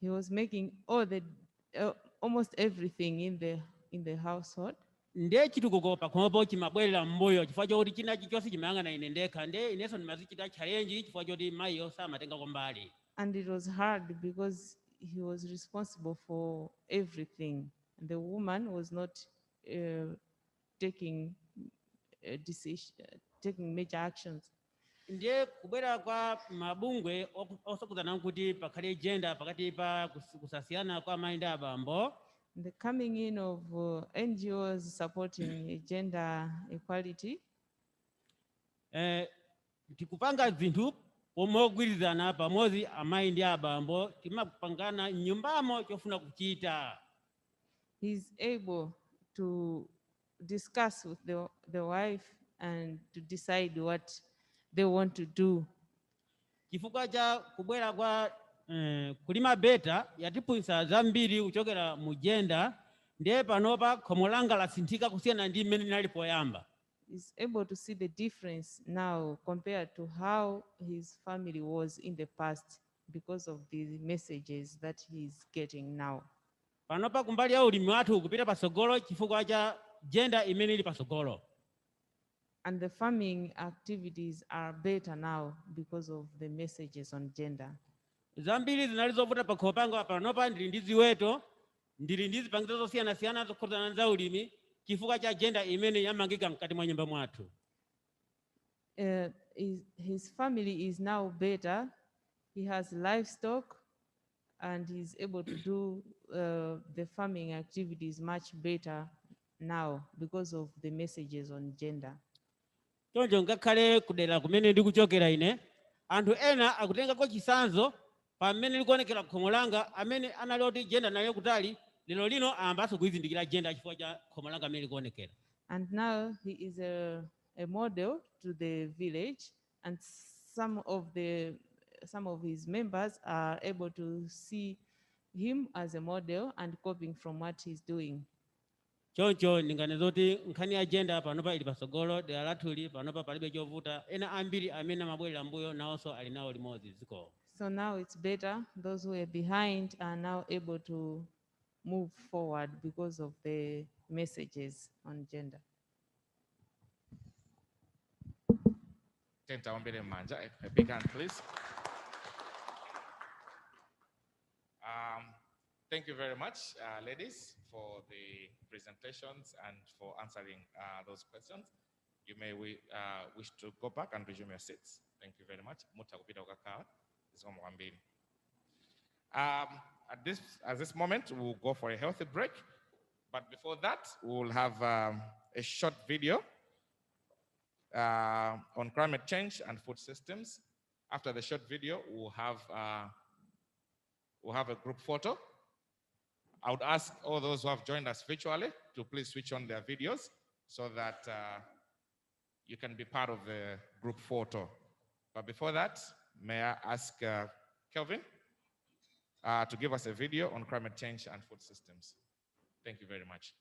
he was making all the almost everything in the household. Ndiye chitukuko pakhomo chimabwerera mmoyo chifukwa choti china chilichonse chimayang'ana ine ndekha ndiye inenso ndimazichita challenge chifukwa choti mayiyo samatenga kombali. And it was hard because he was responsible for everything. And the woman was not taking major actions. Ndiye kubwera kwa mabungwe osakuzana kuti pakhale gender pakati pa kusasiyana kwa amayi ndi abambo. The coming in of NGOs supporting gender equality. Tikupanga zinthu pomogwirizana pamodzi amayi ndi abambo timapangana nyumbamo chofuna kuchita. He's able to discuss with the wife and to decide what they want to do. Chifukwa cha kubwera kwa kulima beta yatiphunzitsa zambiri kuchokera mu gender ndiye panopa khomo langa lasinthika kusiyana ndi mmene linali poyamba. He's able to see the difference now compared to how his family was in the past because of the messages that he's getting now. Panopa kumbali ya ulimi wathu kupita pasogolo chifukwa cha gender imene ili pasogolo. And the farming activities are better now because of the messages on gender. Zambiri zinali zovuta pakhomo panga panopa ndili ndi ziweto ndili ndi zipangizo zosiyana-siyana zokhudzana za ulimi chifukwa cha gender imene yamangika mkati mwa nyumba mwathu. His family is now better. He has livestock and he's able to do the farming activities much better now because of the messages on gender. Choncho ngakhale kudera kumene ndikuchokera ine anthu ena akutengako chitsanzo pamene likuonekera khomo langa amene anali oti gender nayo kutali lero lino ayambanso kuyizindikira gender chifukwa cha khomo langa amene likuonekera. And now he is a model to the village, and some of his members are able to see him as a model and copying from what he's doing. Choncho ndingane zoti nkhani ya gender panopa ili pasogolo dera lathuli panopa palibe chovuta ena ambiri amene amabwerera mbuyo nawonso ali nawo limodzi dziko. So now it's better. Those who are behind are now able to move forward because of the messages on gender. A big hand, please. Thank you very much, ladies, for the presentations and for answering those questions. You may wish to go back and resume your seats. Thank you very much. At this moment, we'll go for a healthy break. But before that, we'll have a short video on climate change and food systems. After the short video, we'll have a group photo. I would ask all those who have joined us virtually to please switch on their videos so that you can be part of the group photo. But before that, may I ask Kelvin to give us a video on climate change and food systems. Thank you very much.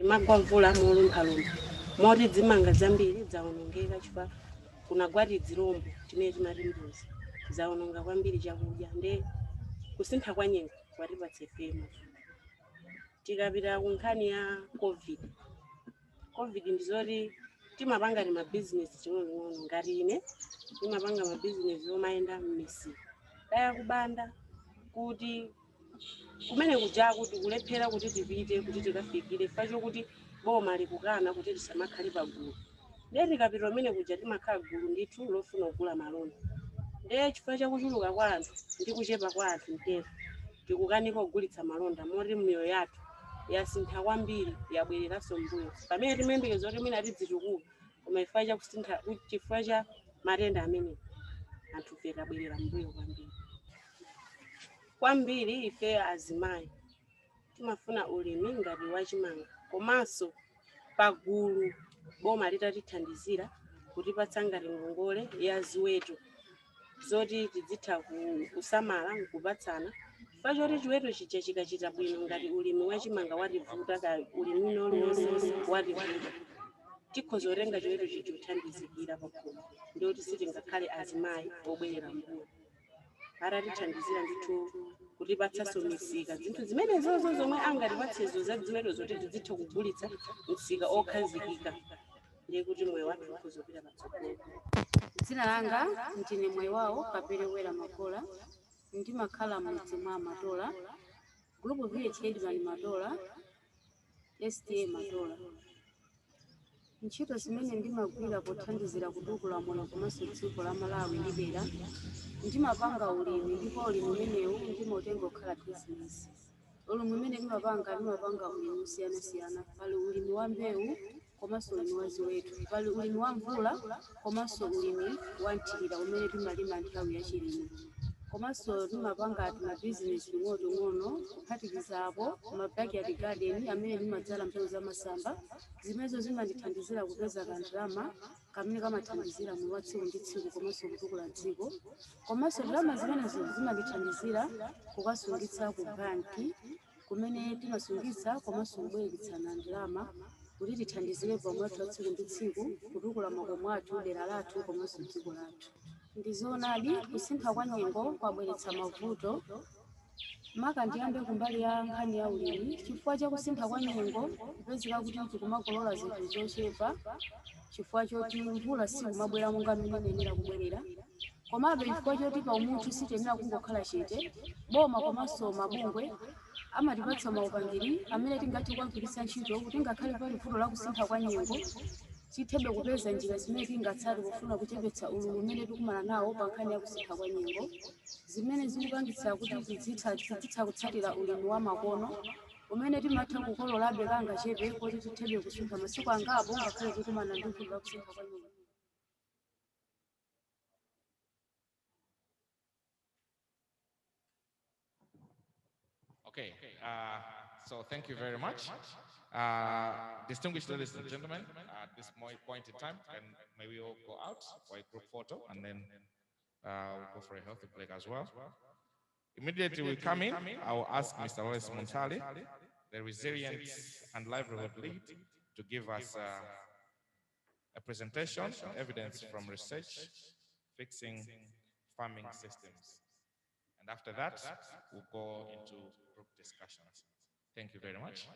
magwa mvula molumphalumpha moti dzimanga zambiri zawonongeka chifukwa kunagwa zirombo timene timati mbuzi zawononga kwambiri chakudya nde kusintha kwa nyengo kwatipatsa femo. Tikapita kunkhani ya covid ndizoti timapanga ni mabizinesi ching'onong'ono ngati ine timapanga mabizinesi omayenda m'misika daya kubanda kuti kumene kuja kuti kulephera kuti tipite kuti tikafikire facho kuti boma likukana kuti tisamakhale pagulu ndiye tikapita umene kuja timakhala gulu ndithu lofuna kugula malonda ndiye chifukwa chakuchuluka kwa anthu ndi kuchepa kwa anthu mtero tikukanika kugulitsa malonda moti miyoyo yathu yasintha kwambiri yabwereranso mbuyo pamene timayembekeza kuti mwina tidzitukula koma chifukwa chakusintha chifukwa cha matenda amene anthu fe tabwerera mbuyo kwambiri ife azimayi timafuna ulimi ngati wachimanga komanso pagulu boma litatithandizira kutipatsa ngati ngongole ya ziweto zoti tidzitha kusamala nkupatsana pachoti chiweto chija chikachita bwino ngati ulimi wachimanga wativuta ka ulimi nolonse wativuta tikhoza kutenga chiweto chija kuthandizikira pakhomo ndiyoti sitingakhale azimayi obwerera mbuyo atatithandizira ndithu kutipatsanso misika zinthu zimenezozo zomwe angatipatsezo za ziweto zoti tidzitha kugulitsa msika okhazikika ndiye kuti moyo wathu ukhozopita patsogolo. Dzina langa ndine moyo wawo Kaperewera Makola ndimakhala mudzi mwa Matola group VHD mani Matola STA Matola. Ntchito zimene ndimagwira pothandizira kutukula moyo komanso dziko la Malawi ndi dera ndimapanga ulimi ndipo ulimi umenewu ndimotenga kukhala business. Ulimi umene ndimapanga ulimi usiyanasiyana pali ulimi wa mbewu komanso ulimi wa ziweto pali ulimi wa mvula komanso ulimi wa nthirira umene timalima nthawi ya chilimo komanso ndimapanga mabizinesi ng'ono kuphatikizapo mabackyard garden amene ndimadzala mbewu za masamba zimenezo zimandithandizira kupeza kandalama kamene kamathandizira moyo wa tsiku ndi tsiku komanso kutukula dziko komanso ndalama zimenezo zimandithandizira kukasungitsa ku banki kumene timasungitsa komanso kubweretsana ndalama kuti tithandizire pamoyo wathu wa tsiku ndi tsiku kutukula makomo athu dera lathu komanso dziko lathu. Ndizoonadi kusintha kwa nyengo kwabweretsa mavuto maka ndiyambe kumbali ya nkhani ya ulimi chifukwa cha kusintha kwa nyengo kupezeka kuti tikumakolola zinthu zochepa chifukwa choti mvula sikumabwera monga mmene imayenera kubwerera komabe chifukwa choti pa umunthu sitiyenera kungokhala chete boma komanso mabungwe amatipatsa maupangiri amene tingathe kugwiritsa ntchito kuti ngakhale pali vuto la kusintha kwa nyengo tithebe kupeza njira zimene tingatsate pofuna kuchepetsa ululu umene tikumana nawo pa nkhani ya kusintha kwa nyengo zimene zikupangitsa kuti tizitha kutsatira ulimi wa makono umene timatha kukololabe kangachepe kuti tithebe kusintha masiku angapo ngakhale tikumana ndi vuto la kusintha kwa nyengo. Okay, so thank you very much. Distinguished ladies and gentlemen, at this point in time, and may we all go out for a group photo and then we'll go for a healthy break as well. Immediately we come in, I will ask Mr. Lois Montali, the Resilience and Livelihood Lead, to give us a presentation on evidence from research fixing farming systems. And after that, we'll go into group discussions. Thank you very much.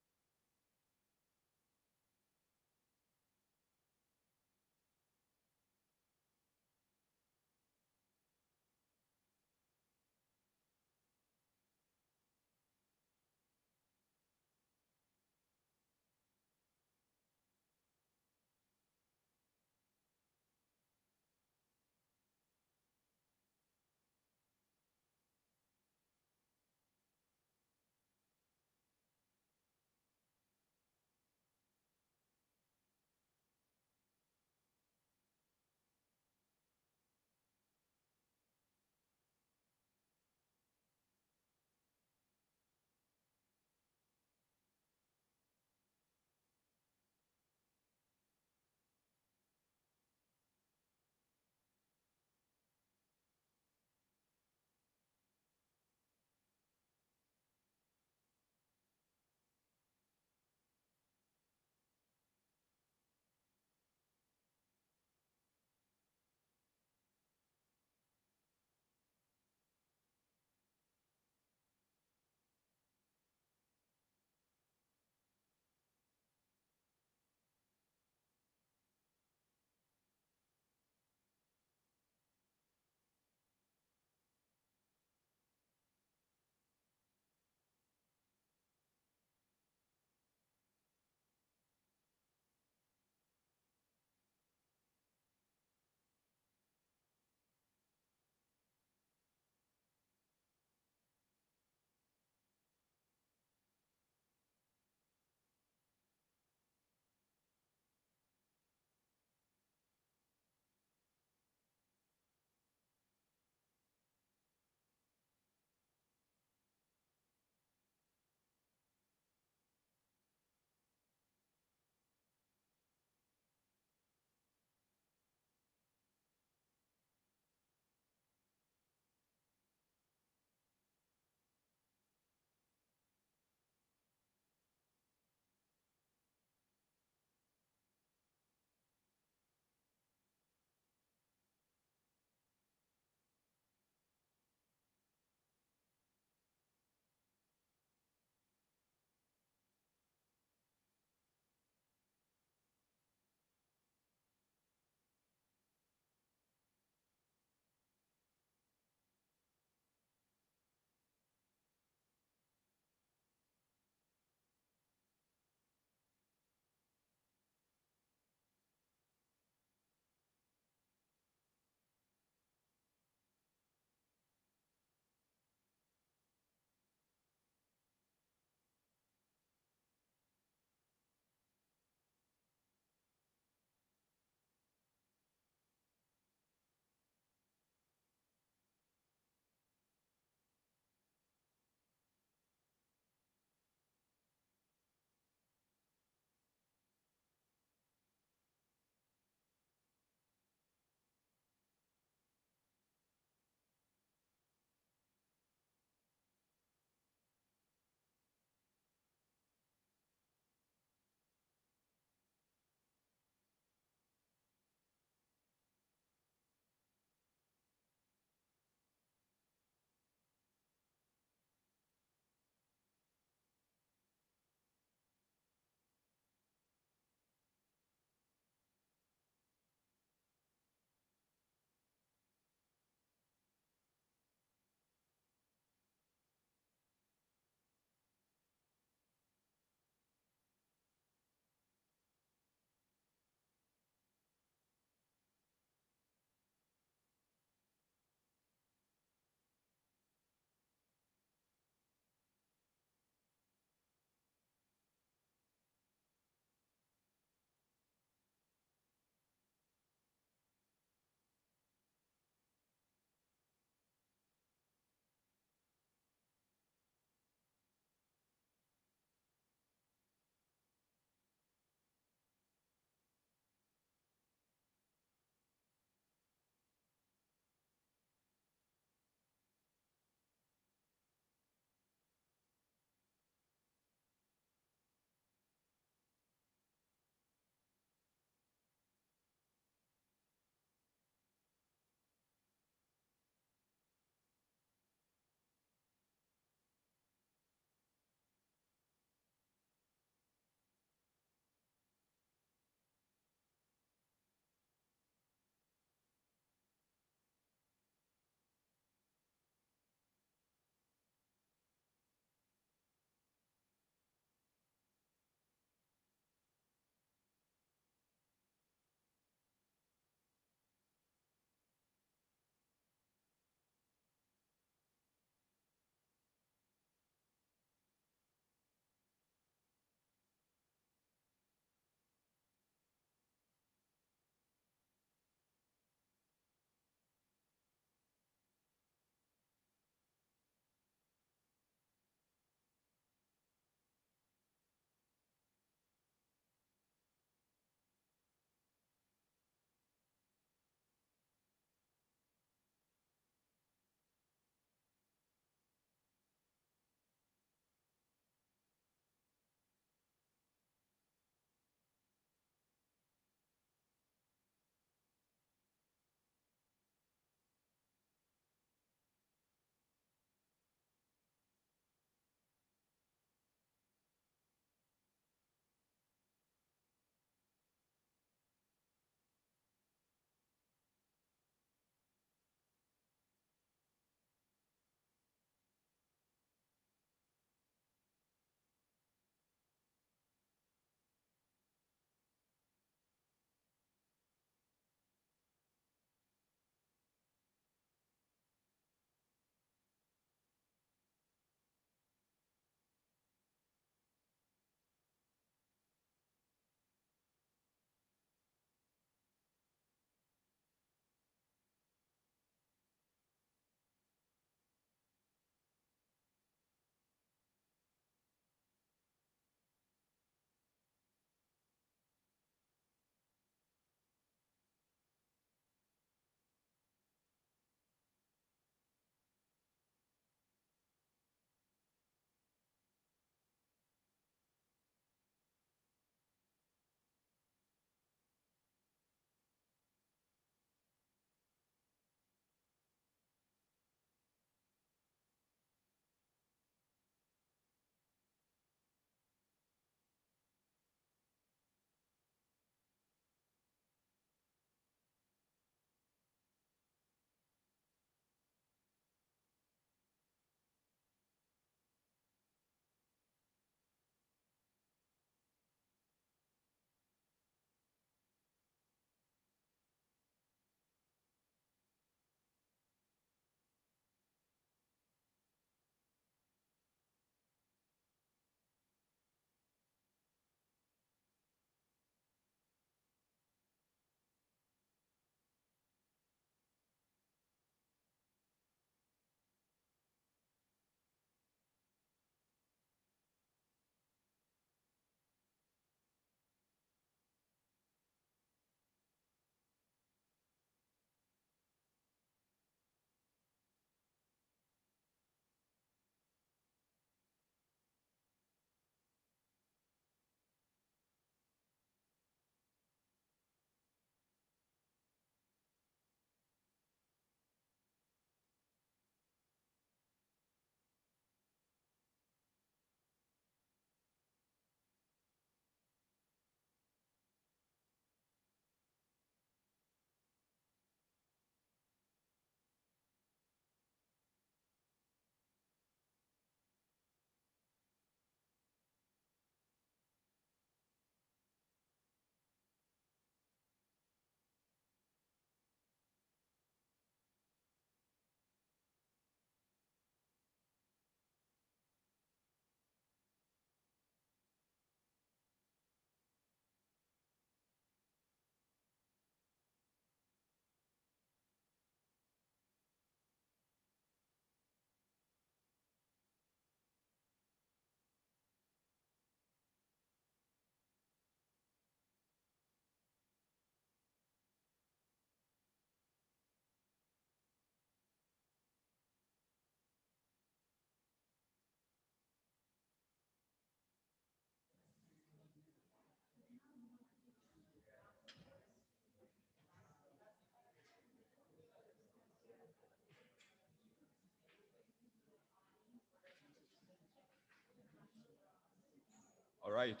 right,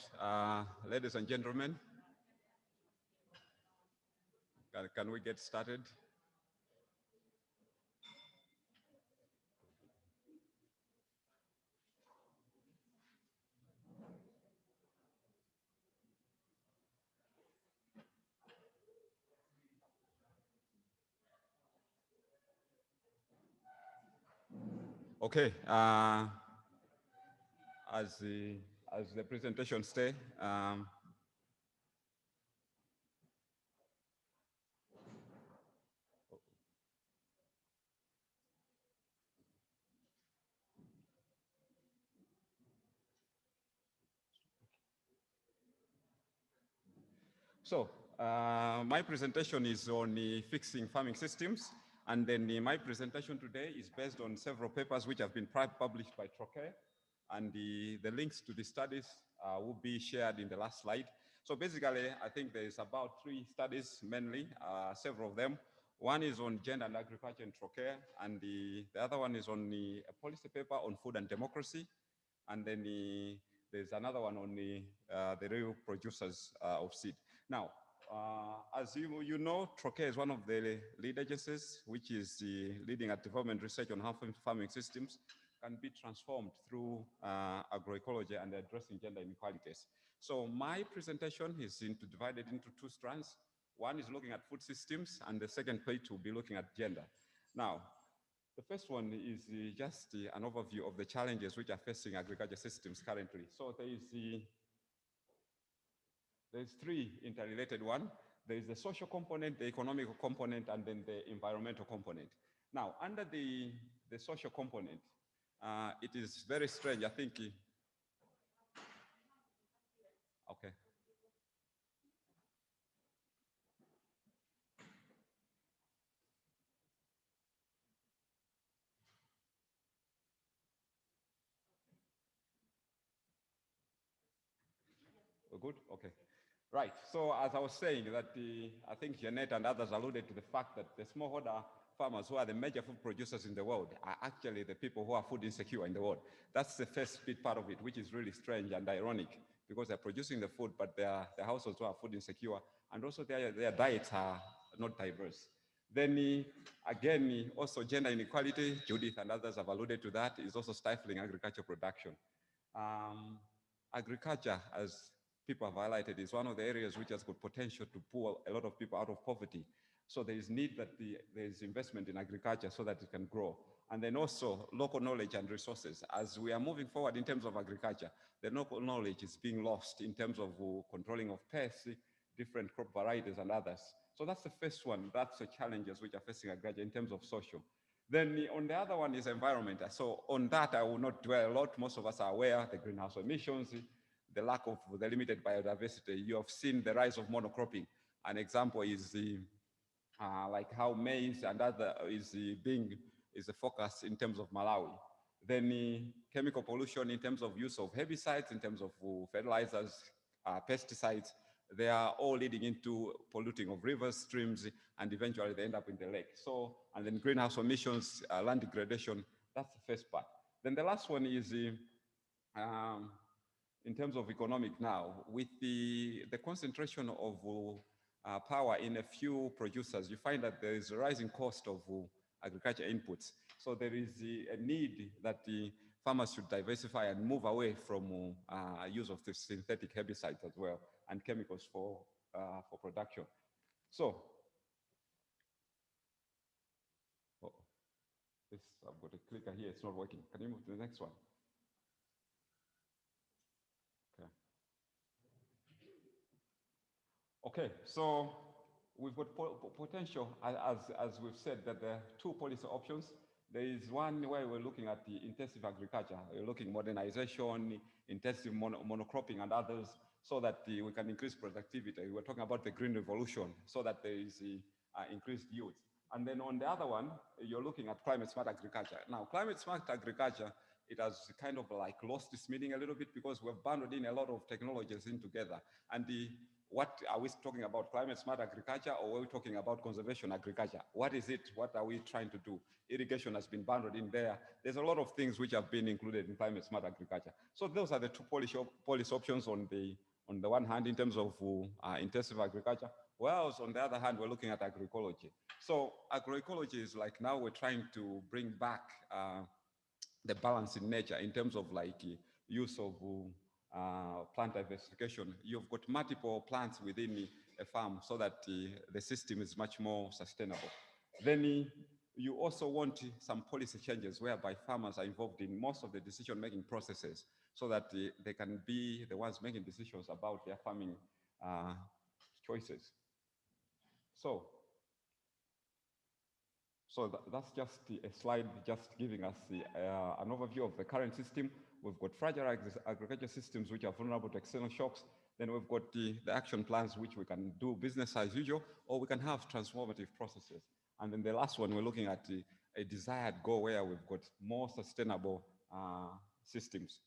ladies and gentlemen, can we get started? Okay, as the presentation states, so my presentation is on fixing farming systems, and then my presentation today is based on several papers which have been published by Troquet, and the links to the studies will be shared in the last slide. So basically, I think there's about 3 studies mainly, several of them. One is on gender and agriculture in Troquet, and the other one is on a policy paper on food and democracy, and then there's another one on the real producers of seed. Now, as you know, Troquet is one of the lead agencies, which is leading at development research on how farming systems can be transformed through agroecology and addressing gender inequalities. So my presentation is divided into 2 strands. One is looking at food systems, and the second part will be looking at gender. Now, the first one is just an overview of the challenges which are facing agriculture systems currently. So there's 3 interrelated ones. There is the social component, the economic component, and then the environmental component. Now, under the social component, it is very strange, I think. Okay. We're good? Okay. Right. So as I was saying, that I think Jeanette and others alluded to the fact that the smallholder farmers, who are the major food producers in the world, are actually the people who are food insecure in the world. That's the first bit part of it, which is really strange and ironic, because they're producing the food, but their households who are food insecure, and also their diets are not diverse. Then again, also gender inequality, Judith and others have alluded to that, is also stifling agriculture production. Agriculture, as people have highlighted, is one of the areas which has got potential to pull a lot of people out of poverty. So there is need that there is investment in agriculture so that it can grow. And then also local knowledge and resources. As we are moving forward in terms of agriculture, the local knowledge is being lost in terms of controlling of pests, different crop varieties and others. So that's the first one. That's the challenges which are facing agriculture in terms of social. Then on the other one is environment. So on that, I will not dwell a lot. Most of us are aware, the greenhouse emissions, the lack of the limited biodiversity. You have seen the rise of monocropping. An example is like how maize and other is a focus in terms of Malawi. Then chemical pollution in terms of use of herbicides, in terms of fertilizers, pesticides, they are all leading into polluting of rivers, streams, and eventually they end up in the lake. So, and then greenhouse emissions, land degradation, that's the first part. Then the last one is in terms of economic now, with the concentration of power in a few producers, you find that there is a rising cost of agriculture inputs. So there is a need that the farmers should diversify and move away from use of the synthetic herbicides as well and chemicals for production. So, I've got a clicker here, it's not working. Can you move to the next one? Okay. Okay, so we've got potential, as we've said, that there are 2 policy options. There is one where we're looking at the intensive agriculture. We're looking modernization, intensive monocropping and others, so that we can increase productivity. We're talking about the green revolution, so that there is increased yields. And then on the other one, you're looking at climate smart agriculture. Now, climate smart agriculture, it has kind of like lost its meaning a little bit because we've bundled in a lot of technologies in together. And what are we talking about? Climate smart agriculture, or are we talking about conservation agriculture? What is it? What are we trying to do? Irrigation has been bundled in there. There's a lot of things which have been included in climate smart agriculture. So those are the two policy options on the one hand in terms of intensive agriculture, whereas on the other hand, we're looking at agroecology. So agroecology is like now we're trying to bring back the balance in nature in terms of like use of plant diversification. You've got multiple plants within a farm so that the system is much more sustainable. Then you also want some policy changes whereby farmers are involved in most of the decision-making processes so that they can be the ones making decisions about their farming choices. So that's just a slide just giving us an overview of the current system. We've got fragile agriculture systems which are vulnerable to external shocks. Then we've got the action plans which we can do business as usual, or we can have transformative processes. And then the last one, we're looking at a desired goal where we've got more sustainable systems.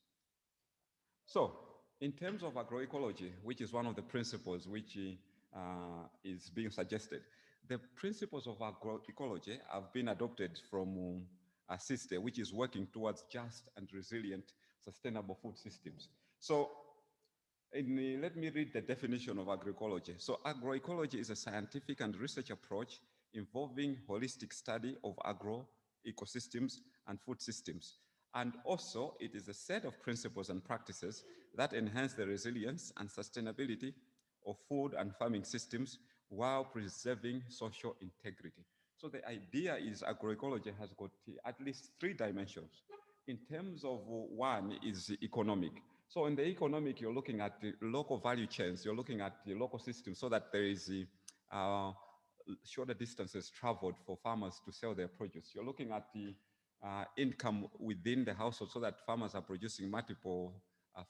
So in terms of agroecology, which is one of the principles which is being suggested, the principles of agroecology have been adopted from a system which is working towards just and resilient sustainable food systems. So let me read the definition of agroecology. So agroecology is a scientific and research approach involving holistic study of agroecosystems and food systems. And also it is a set of principles and practices that enhance the resilience and sustainability of food and farming systems while preserving social integrity. So the idea is agroecology has got at least 3 dimensions. In terms of one is economic. So in the economic, you're looking at the local value chains, you're looking at the local system so that there is shorter distances traveled for farmers to sell their produce. You're looking at the income within the household so that farmers are producing multiple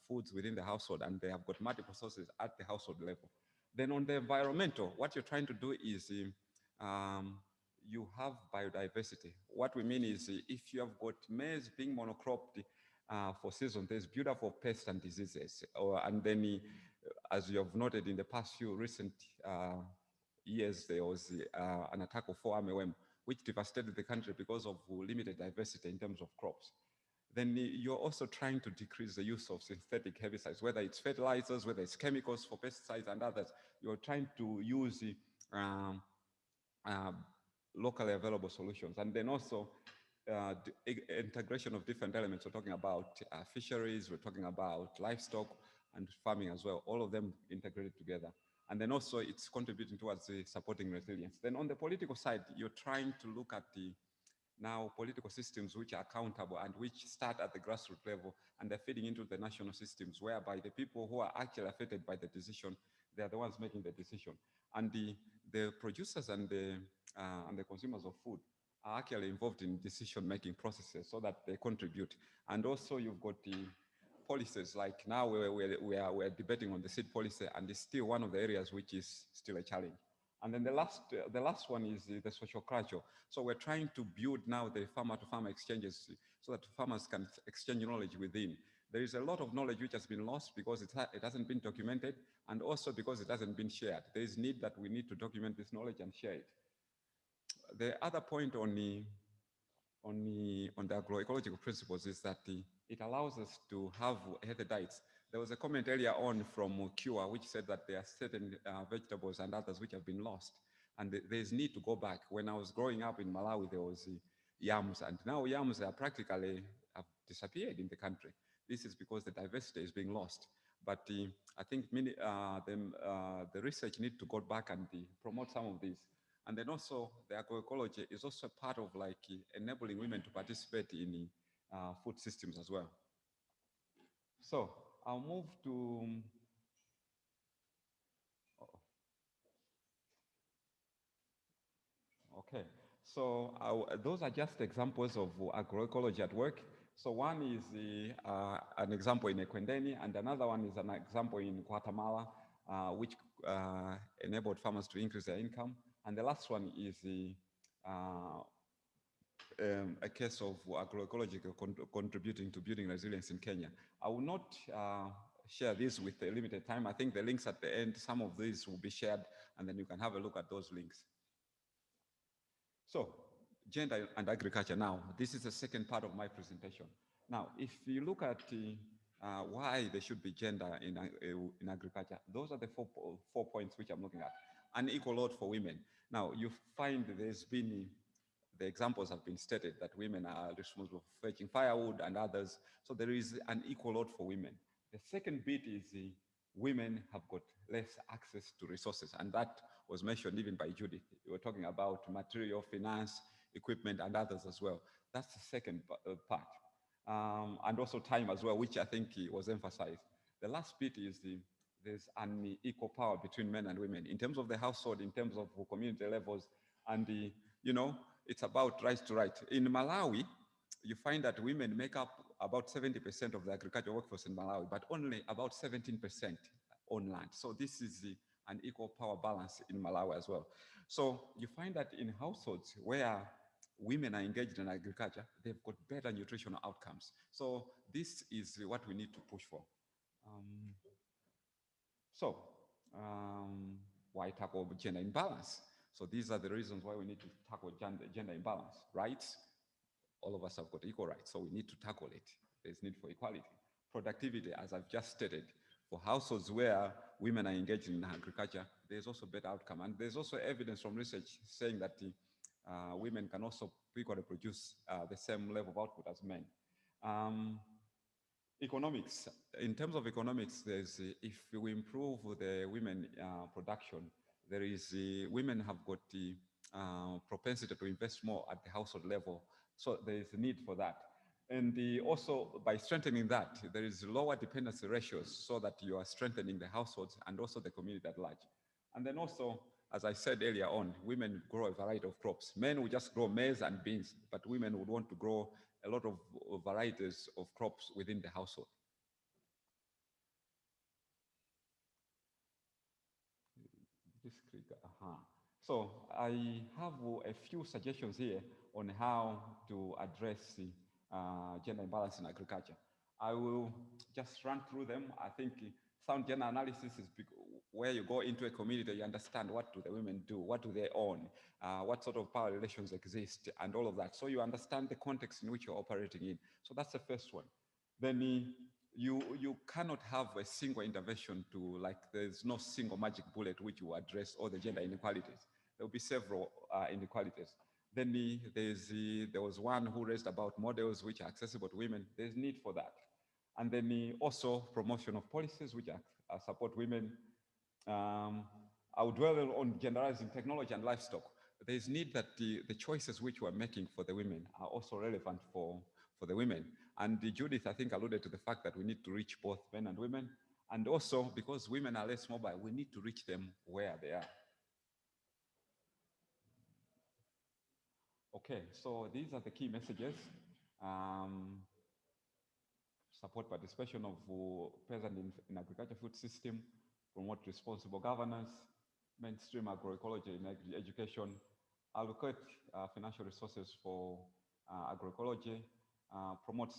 foods within the household and they have got multiple sources at the household level. Then on the environmental, what you're trying to do is you have biodiversity. What we mean is if you have got maize being monocropped for season, there's beautiful pests and diseases. And then as you have noted in the past few recent years, there was an attack of fall armyworm, which devastated the country because of limited diversity in terms of crops. Then you're also trying to decrease the use of synthetic herbicides, whether it's fertilizers, whether it's chemicals for pesticides and others. You're trying to use locally available solutions. And then also the integration of different elements. We're talking about fisheries, we're talking about livestock and farming as well, all of them integrated together. And then also it's contributing towards the supporting resilience. Then on the political side, you're trying to look at the now political systems which are accountable and which start at the grassroots level and they're feeding into the national systems whereby the people who are actually affected by the decision, they are the ones making the decision. And the producers and the consumers of food are actually involved in decision-making processes so that they contribute. And also you've got the policies, like now we're debating on the seed policy and it's still one of the areas which is still a challenge. And then the last one is the social culture. So we're trying to build now the farmer-to-farmer exchanges so that farmers can exchange knowledge within. There is a lot of knowledge which has been lost because it hasn't been documented and also because it hasn't been shared. There is need that we need to document this knowledge and share it. The other point on the agroecological principles is that it allows us to have healthy diets. There was a comment earlier on from Cure which said that there are certain vegetables and others which have been lost and there's need to go back. When I was growing up in Malawi, there was yams and now yams are practically have disappeared in the country. This is because the diversity is being lost. But I think the research need to go back and promote some of these. And then also the agroecology is also part of like enabling women to participate in food systems as well. So I'll move to, okay. So those are just examples of agroecology at work. So one is an example in Ekwendeni and another one is an example in Guatemala, which enabled farmers to increase their income. And the last one is a case of agroecology contributing to building resilience in Kenya. I will not share this with a limited time. I think the links at the end, some of these will be shared, and then you can have a look at those links. So, gender and agriculture now. This is the second part of my presentation. Now, if you look at why there should be gender in agriculture, those are the four points which I'm looking at. An equal load for women. Now, you find there's been, the examples have been stated that women are responsible for fetching firewood and others. So there is an equal load for women. The second bit is women have got less access to resources, and that was mentioned even by Judith. We were talking about material, finance, equipment, and others as well. That's the second part. And also time as well, which I think was emphasized. The last bit is there's an equal power between men and women in terms of the household, in terms of community levels, and you know, it's about right to right. In Malawi, you find that women make up about 70% of the agricultural workforce in Malawi, but only about 17% on land. So this is an equal power balance in Malawi as well. So you find that in households where women are engaged in agriculture, they've got better nutritional outcomes. So this is what we need to push for. Why tackle gender imbalance? So these are the reasons why we need to tackle gender imbalance. Rights, all of us have got equal rights, so we need to tackle it. There's need for equality. Productivity, as I've just stated, for households where women are engaged in agriculture, there's also better outcome. And there's also evidence from research saying that women can also equally produce the same level of output as men. Economics. In terms of economics, there's if we improve the women production, there is women have got the propensity to invest more at the household level. So there is a need for that. And also by strengthening that, there is lower dependency ratios so that you are strengthening the households and also the community at large. And then also, as I said earlier on, women grow a variety of crops. Men will just grow maize and beans, but women would want to grow a lot of varieties of crops within the household. So I have a few suggestions here on how to address gender imbalance in agriculture. I will just run through them. I think sound gender analysis is where you go into a community, you understand what do the women do, what do they own, what sort of power relations exist, and all of that. So you understand the context in which you're operating in. So that's the first one. Then you cannot have a single intervention to, like, there's no single magic bullet which will address all the gender inequalities. There will be several inequalities. Then there was one who raised about models which are accessible to women. There's need for that. And then also promotion of policies which support women. I would dwell on genderizing technology and livestock. There's need that the choices which we're making for the women are also relevant for the women. And Judith, I think, alluded to the fact that we need to reach both men and women. And also, because women are less mobile, we need to reach them where they are. Okay, so these are the key messages. Support participation of peasants in agriculture food system, promote responsible governance, mainstream agroecology in education, allocate financial resources for agroecology, promote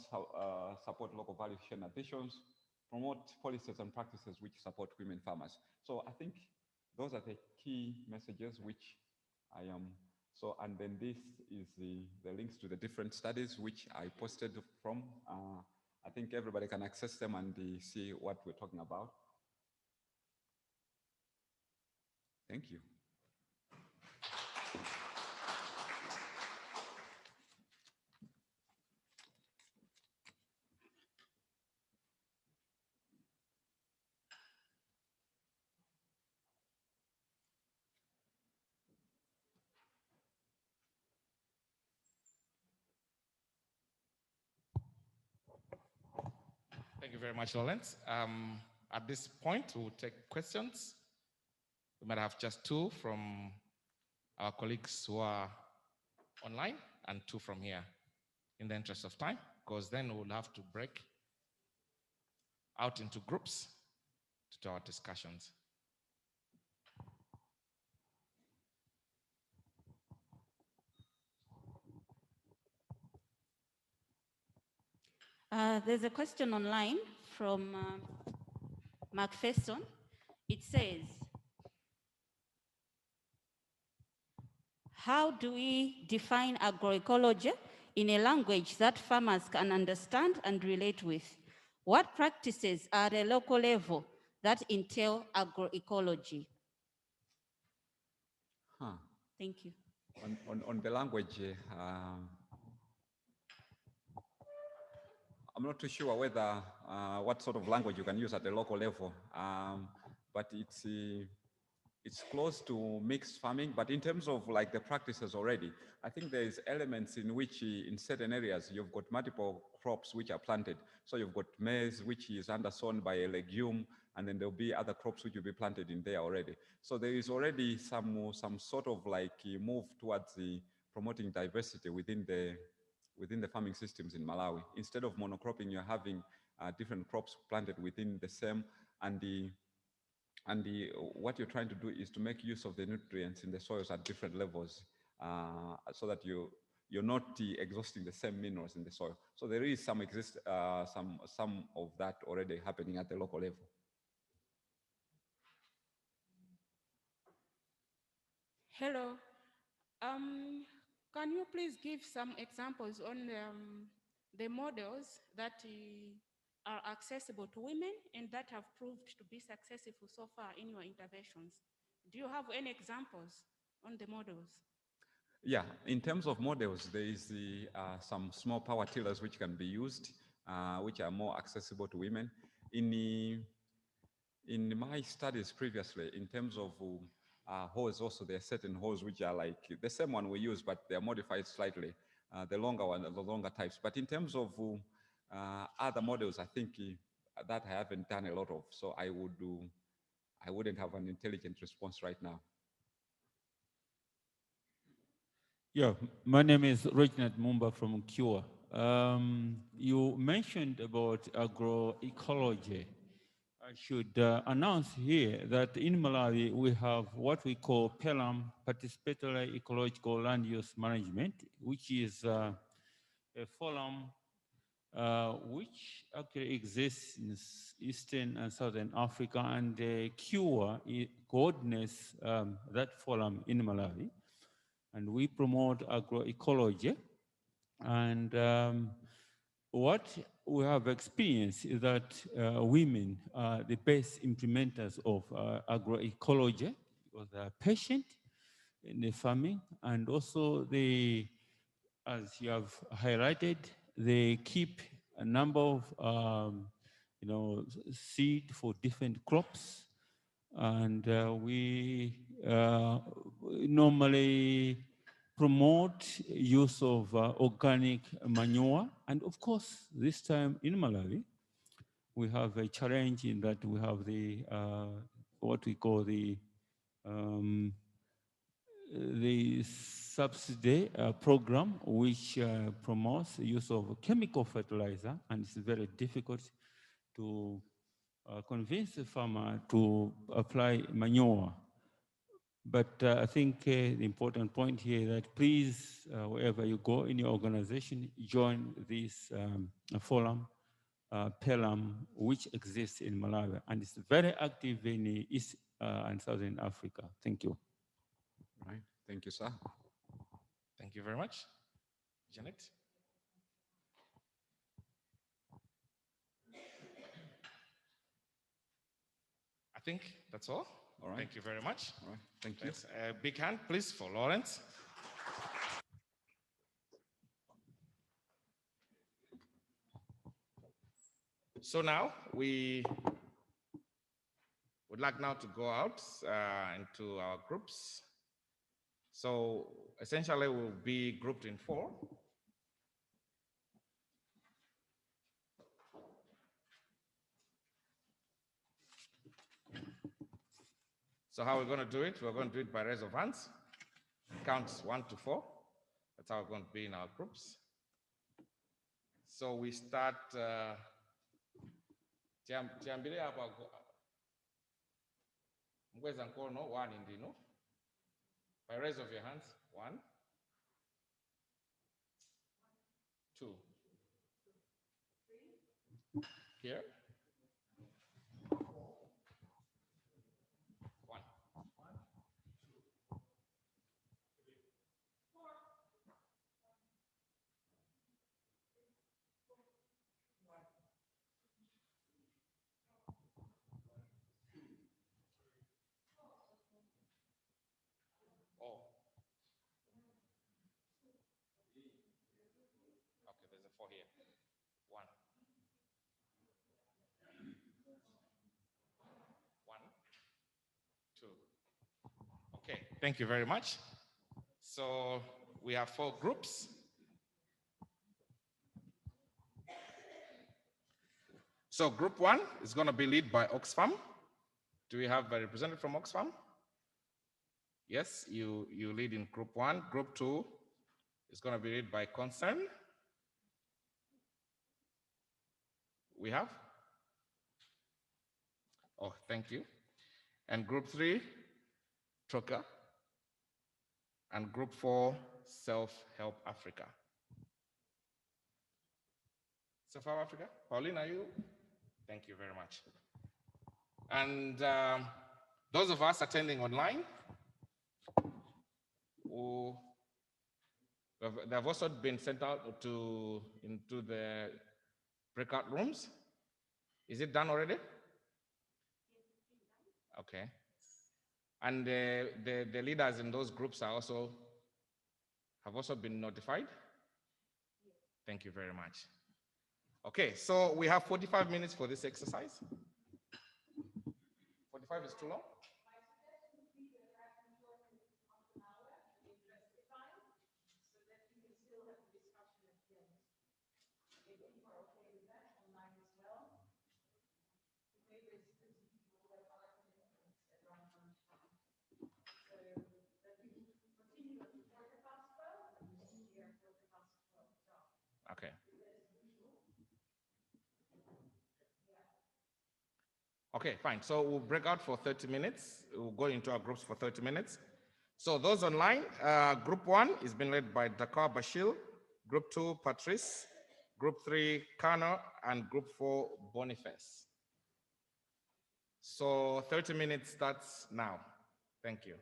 support local value chain additions, promote policies and practices which support women farmers. So I think those are the key messages which I am. So, and then this is the links to the different studies which I posted from. I think everybody can access them and see what we're talking about. Thank you. Thank you very much, Lawrence. At this point, we'll take questions. We might have just two from our colleagues who are online and two from here in the interest of time, because then we'll have to break out into groups to do our discussions. There's a question online from McPherson. It says, how do we define agroecology in a language that farmers can understand and relate with? What practices are at a local level that entail agroecology? Huh. Thank you. On the language, I'm not too sure whether what sort of language you can use at the local level, but it's close to mixed farming. But in terms of like the practices already, I think there's elements in which in certain areas you've got multiple crops which are planted. So you've got maize, which is undersown by a legume, and then there'll be other crops which will be planted in there already. So there is already some sort of like move towards promoting diversity within the farming systems in Malawi. Instead of monocropping, you're having different crops planted within the same, and what you're trying to do is to make use of the nutrients in the soils at different levels, so that you're not exhausting the same minerals in the soil. So there is some of that already happening at the local level. Hello. Can you please give some examples on the models that are accessible to women and that have proved to be successful so far in your interventions? Do you have any examples on the models? Yeah, in terms of models, there is some small power tillers which can be used, which are more accessible to women. In my studies previously, in terms of hose, also there are certain hose which are like the same one we use, but they're modified slightly, the longer one, the longer types. But in terms of other models, I think that I haven't done a lot of, so I wouldn't have an intelligent response right now. Yeah, my name is Reginald Mumba from CURE. You mentioned about agroecology. I should announce here that in Malawi, we have what we call PELAM, Participatory Ecological Land Use Management, which is a forum which actually exists in Eastern and Southern Africa, and CURE coordinates that forum in Malawi. And we promote agroecology. And what we have experienced is that women are the best implementers of agroecology because they are patient in the farming, and also they, as you have highlighted, they keep a number of seed for different crops, and we normally promote use of organic manure. And of course, this time in Malawi, we have a challenge in that we have the what we call the subsidy program, which promotes the use of chemical fertilizer, and it's very difficult to convince the farmer to apply manure. But I think the important point here is that please, wherever you go in your organization, join this forum, PELAM, which exists in Malawi, and it's very active in East and Southern Africa. Thank you. Right. Thank you, sir. Thank you very much. Janet? I think that's all. All right. Thank you very much. All right. Thank you. Thanks. Big hand, please, for Lawrence. So now we would like now to go out into our groups. So essentially we'll be grouped in 4. So how we're going to do it? We're going to do it by raise of hands. Counts 1 to 4. That's how we're going to be in our groups. So we start. Tiambile hapa mkweza mkono 1 indino. By raise of your hands. 1, 2. Here. thank you very much. So we have 4 groups. So group 1 is going to be led by Oxfam. Do we have a representative from Oxfam? Yes, you lead in group 1. Group 2 is going to be led by Concern. We have? Oh, thank you. And group 3, Troca. And group 4, Self-Help Africa. Self-Help Africa? Pauline, are you? Thank you very much. And those of us attending online, they've also been sent out into the breakout rooms. Is it done already? Okay. And the leaders in those groups have also been notified? Thank you very much. Okay, so we have 45 minutes for this exercise. 45 is too long? Okay. Okay, fine. So we'll break out for 30 minutes. We'll go into our groups for 30 minutes. So those online, group 1 is being led by Dakar Bashir, group 2, Patrice, group 3, Kano, and group 4, Boniface. So 30 minutes starts now. Thank you.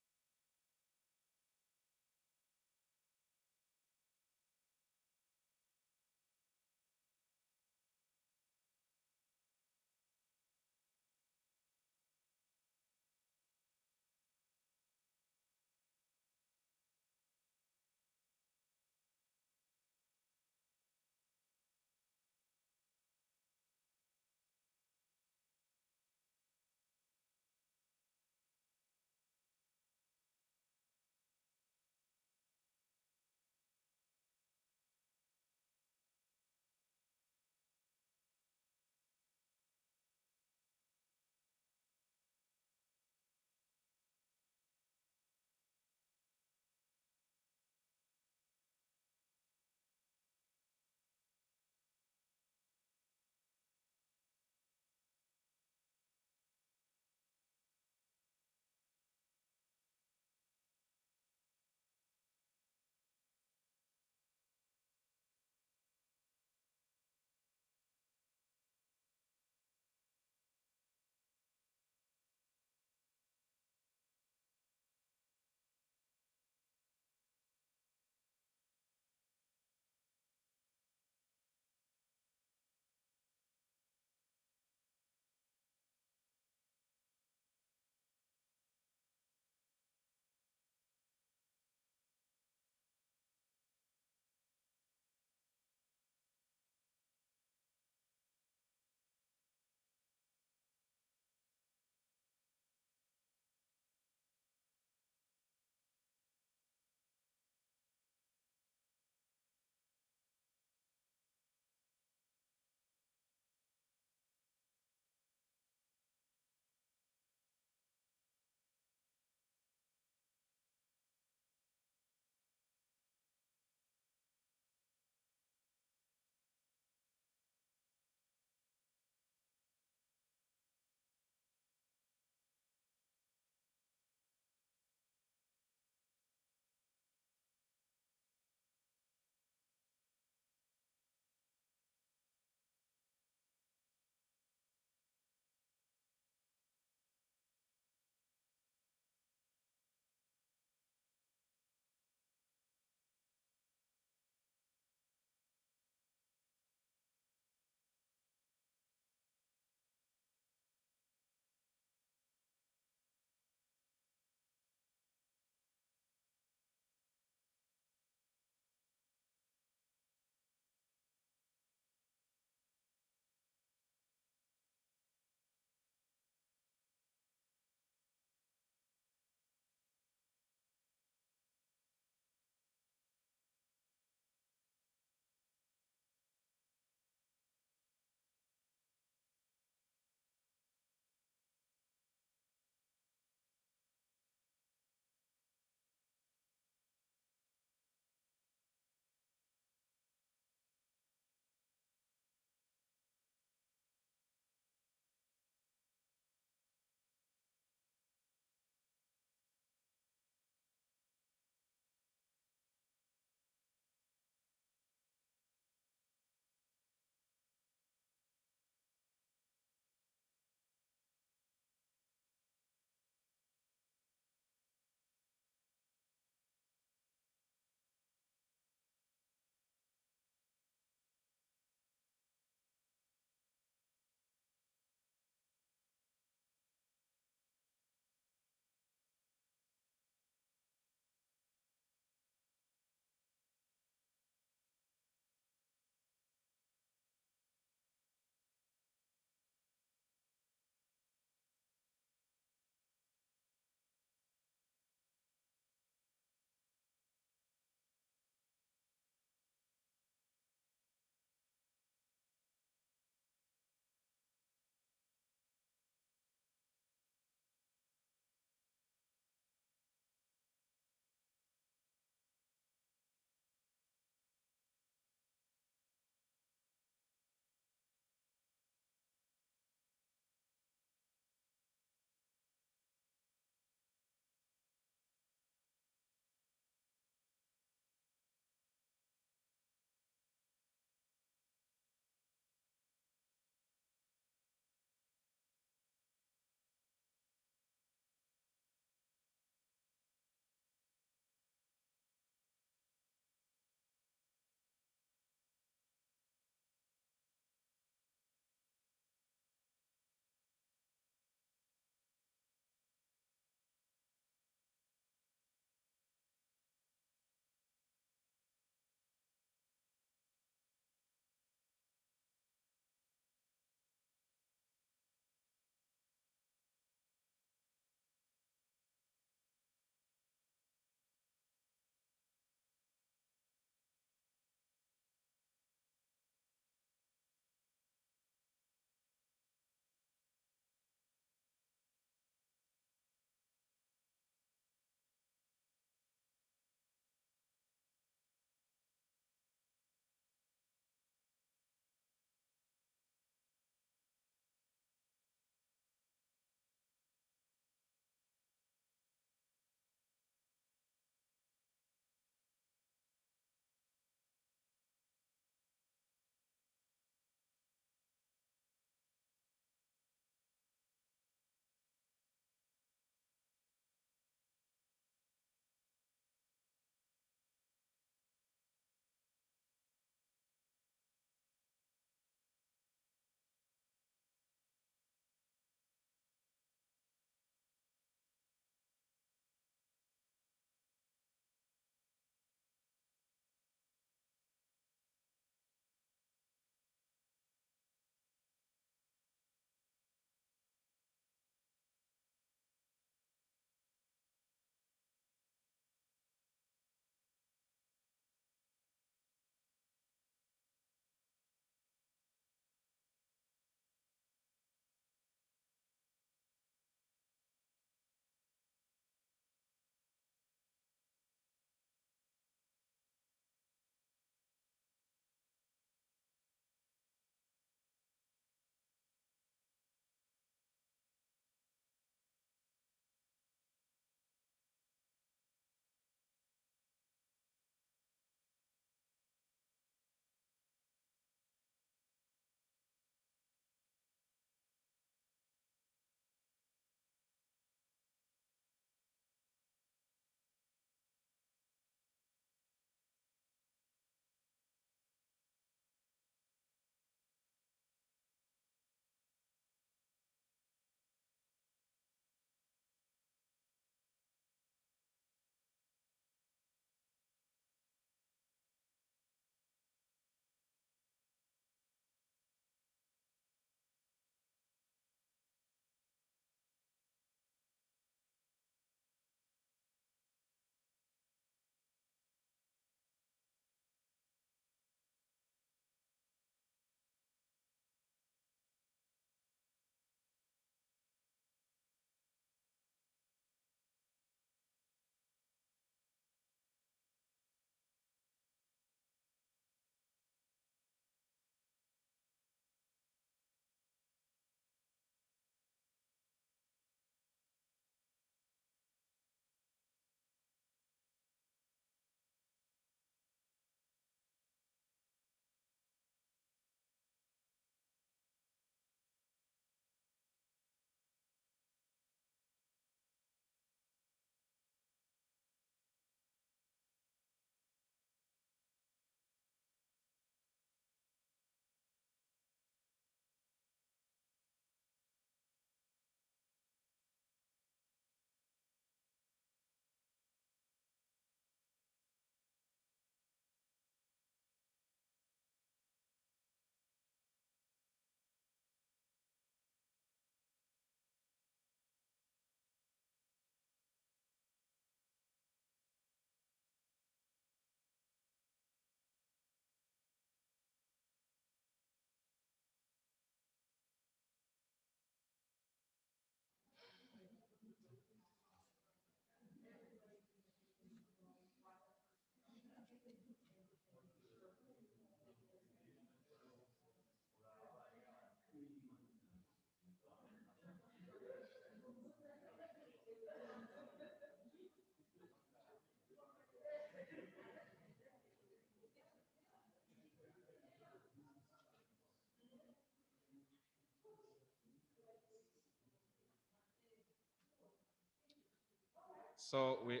So we,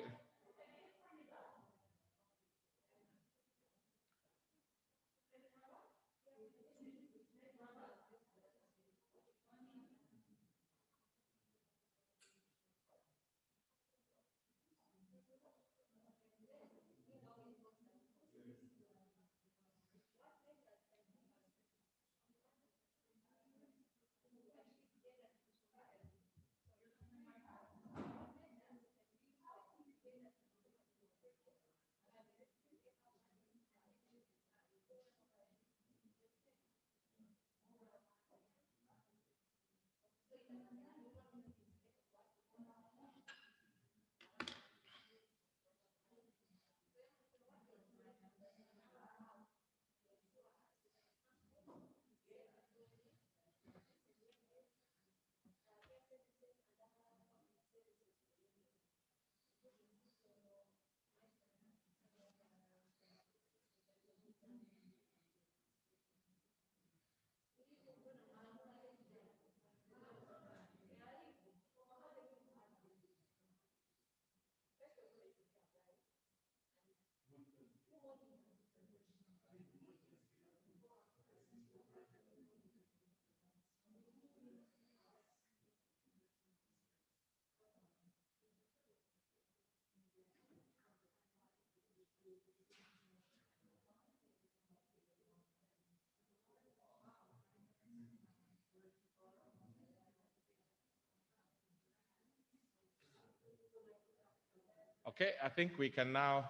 okay, I think we can now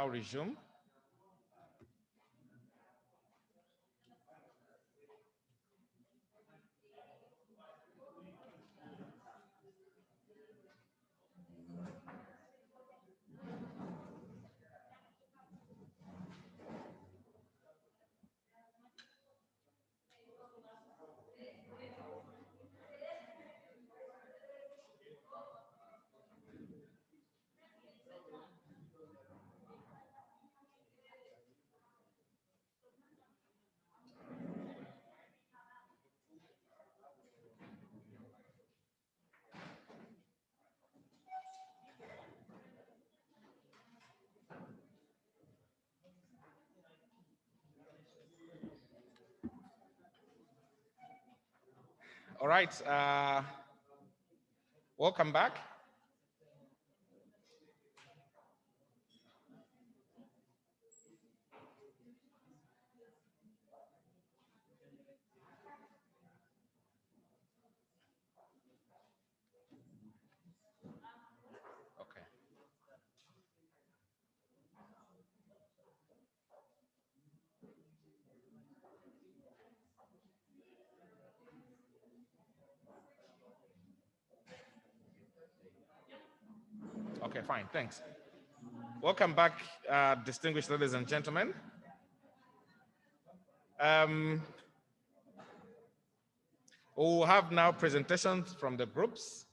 resume. All right, welcome back. Okay. Okay, fine, thanks. Welcome back, distinguished ladies and gentlemen. We'll have now presentations from the groups.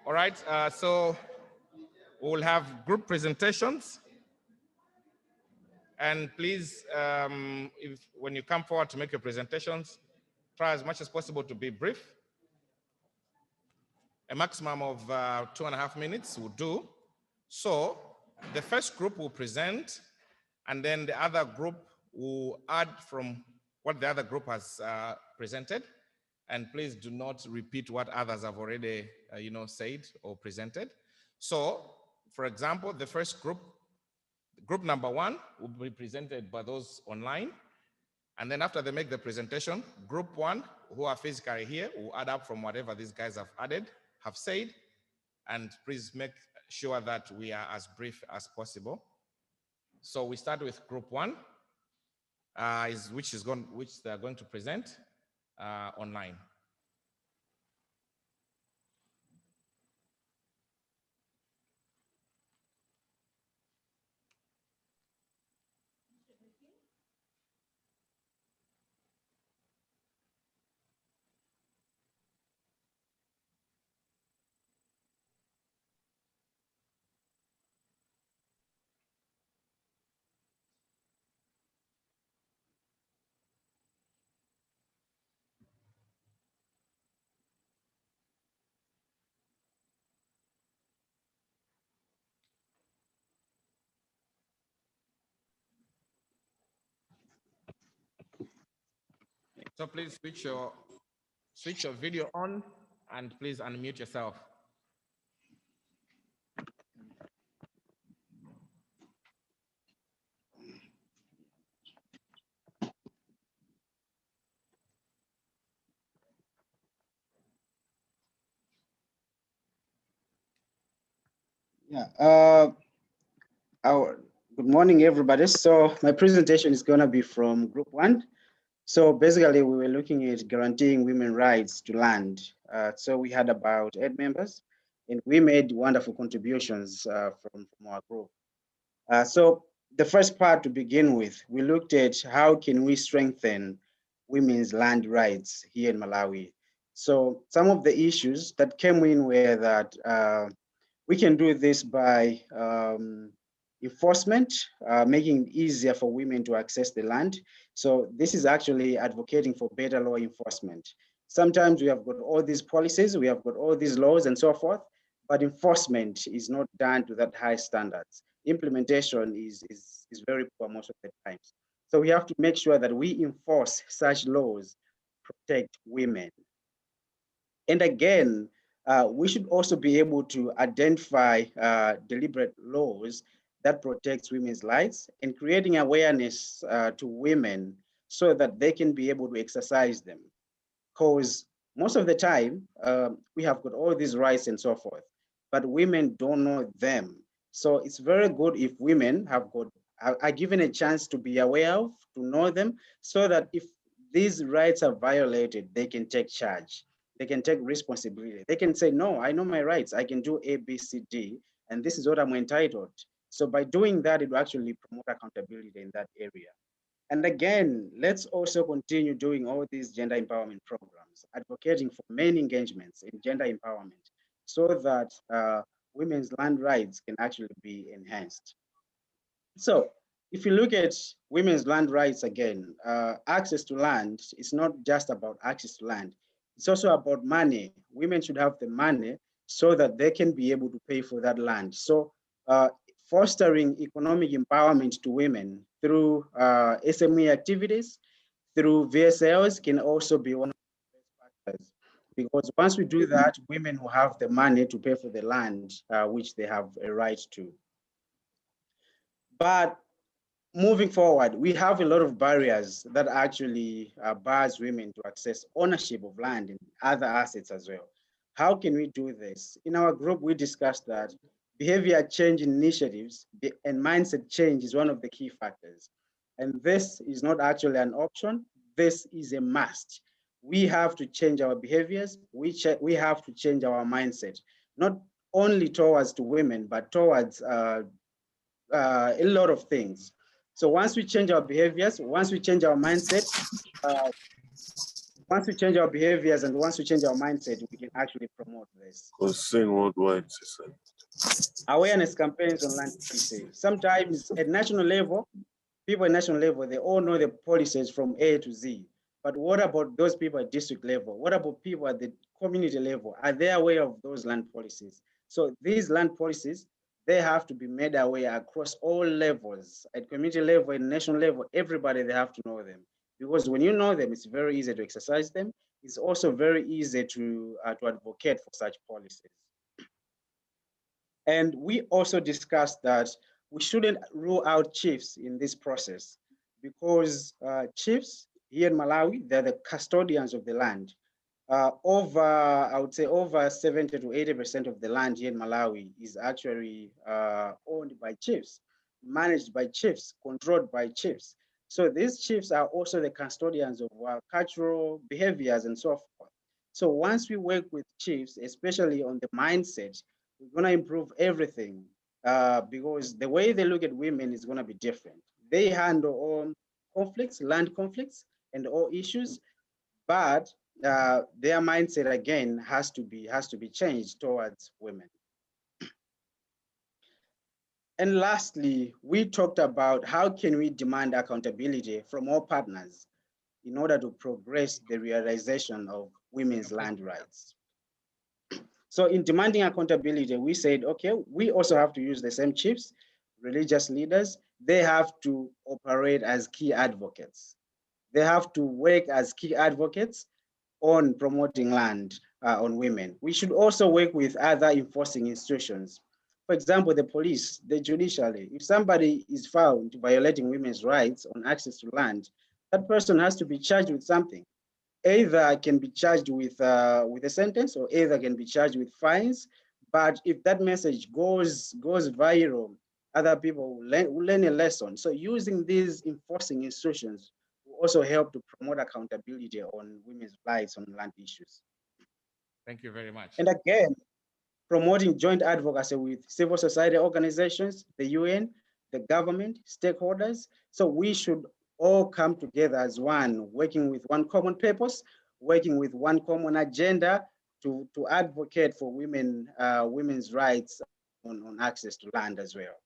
All right, so we'll have group presentations. And please, when you come forward to make your presentations, try as much as possible to be brief. A maximum of 2.5 minutes will do. So the first group will present, and then the other group will add from what the other group has presented. And please do not repeat what others have already said or presented. So, for example, the first group number 1 will be presented by those online. And then after they make the presentation, group 1, who are physically here, will add up from whatever these guys have said. And please make sure that we are as brief as possible. So we start with group 1, which they're going to present online. So please switch your video on and please unmute yourself. Yeah. Good morning, everybody. So my presentation is going to be from Group 1. So basically, we were looking at guaranteeing women rights to land. So we had about 8 members, and we made wonderful contributions from our group. So the first part to begin with, we looked at how can we strengthen women's land rights here in Malawi. So some of the issues that came in were that we can do this by enforcement, making it easier for women to access the land. So this is actually advocating for better law enforcement. Sometimes we have got all these policies, we have got all these laws and so forth, but enforcement is not done to that high standards. Implementation is very poor most of the times. So we have to make sure that we enforce such laws, protect women. And again, we should also be able to identify deliberate laws that protects women's rights and creating awareness to women so that they can be able to exercise them. Because most of the time, we have got all these rights and so forth, but women don't know them. So it's very good if women are given a chance to be aware of, to know them, so that if these rights are violated, they can take charge. They can take responsibility. They can say, no, I know my rights. I can do A, B, C, D, and this is what I'm entitled. So by doing that, it will actually promote accountability in that area. And again, let's also continue doing all these gender empowerment programs, advocating for main engagements in gender empowerment so that women's land rights can actually be enhanced. So if you look at women's land rights again, access to land is not just about access to land. It's also about money. Women should have the money so that they can be able to pay for that land. So fostering economic empowerment to women through SME activities, through VSLs can also be one of the best factors. Because once we do that, women will have the money to pay for the land which they have a right to. But moving forward, we have a lot of barriers that actually bars women to access ownership of land and other assets as well. How can we do this? In our group, we discussed that behavior change initiatives and mindset change is one of the key factors. And this is not actually an option. This is a must. We have to change our behaviors. We have to change our mindset, not only towards to women, but towards a lot of things. So once we change our behaviors, once we change our mindset, once we change our behaviors and once we change our mindset, we can actually promote this. Worldwide, awareness campaigns on land policy. Sometimes at national level, people at national level, they all know the policies from A to Z. But what about those people at district level? What about people at the community level? Are they aware of those land policies? So these land policies, they have to be made aware across all levels, at community level, at national level, everybody, they have to know them. Because when you know them, it's very easy to exercise them. It's also very easy to advocate for such policies. And we also discussed that we shouldn't rule out chiefs in this process because chiefs here in Malawi, they're the custodians of the land. I would say over 70 to 80% of the land here in Malawi is actually owned by chiefs, managed by chiefs, controlled by chiefs. So these chiefs are also the custodians of cultural behaviors and so forth. So once we work with chiefs, especially on the mindset, we're going to improve everything because the way they look at women is going to be different. They handle all conflicts, land conflicts, and all issues, but their mindset again has to be changed towards women. And lastly, we talked about how can we demand accountability from all partners in order to progress the realization of women's land rights. So in demanding accountability, we said, okay, we also have to use the same chiefs, religious leaders. They have to operate as key advocates. They have to work as key advocates on promoting land on women. We should also work with other enforcing institutions. For example, the police, the judiciary. If somebody is found violating women's rights on access to land, that person has to be charged with something. Either can be charged with a sentence, or either can be charged with fines. But if that message goes viral, other people will learn a lesson. So using these enforcing institutions will also help to promote accountability on women's rights on land issues. Thank you very much. And again, promoting joint advocacy with civil society organizations, the UN, the government, stakeholders. So we should all come together as one, working with one common purpose, working with one common agenda to advocate for women's rights on access to land as well.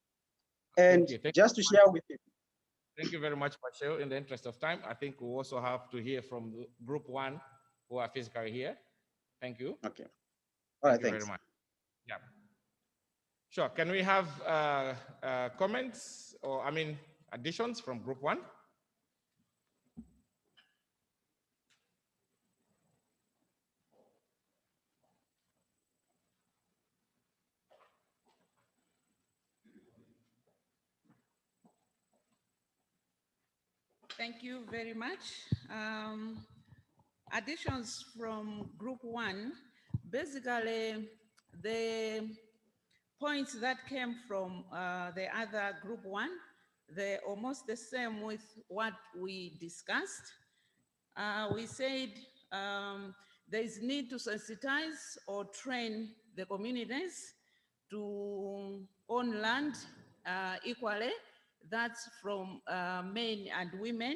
And just to share with you. Thank you very much, Pacheco. In the interest of time, I think we also have to hear from group one who are physically here. Thank you. Okay. All right, Thank you thanks. very much. Yeah. Sure. Can we have comments or, additions from group one? Thank you very much. Additions from group one, basically the points that came from the other group one, they're almost the same with what we discussed. We said there is need to sensitize or train the communities to own land equally. That's from men and women.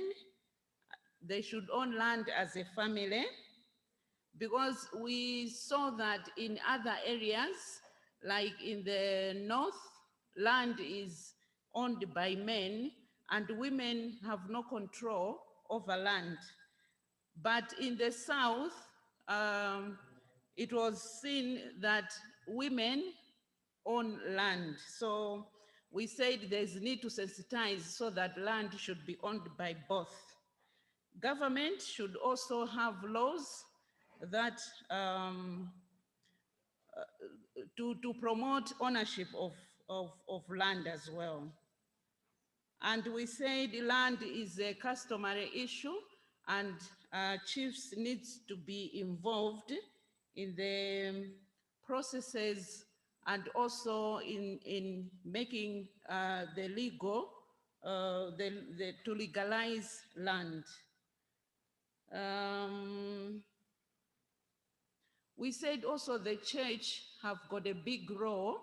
They should own land as a family, because we saw that in other areas, like in the north, land is owned by men and women have no control over land. But in the south, it was seen that women own land. So we said there's need to sensitize so that land should be owned by both. Government should also have laws that to promote ownership of land as well. And we said land is a customary issue, and chiefs needs to be involved in the processes and also in making the legal, to legalize land. We said also the church have got a big role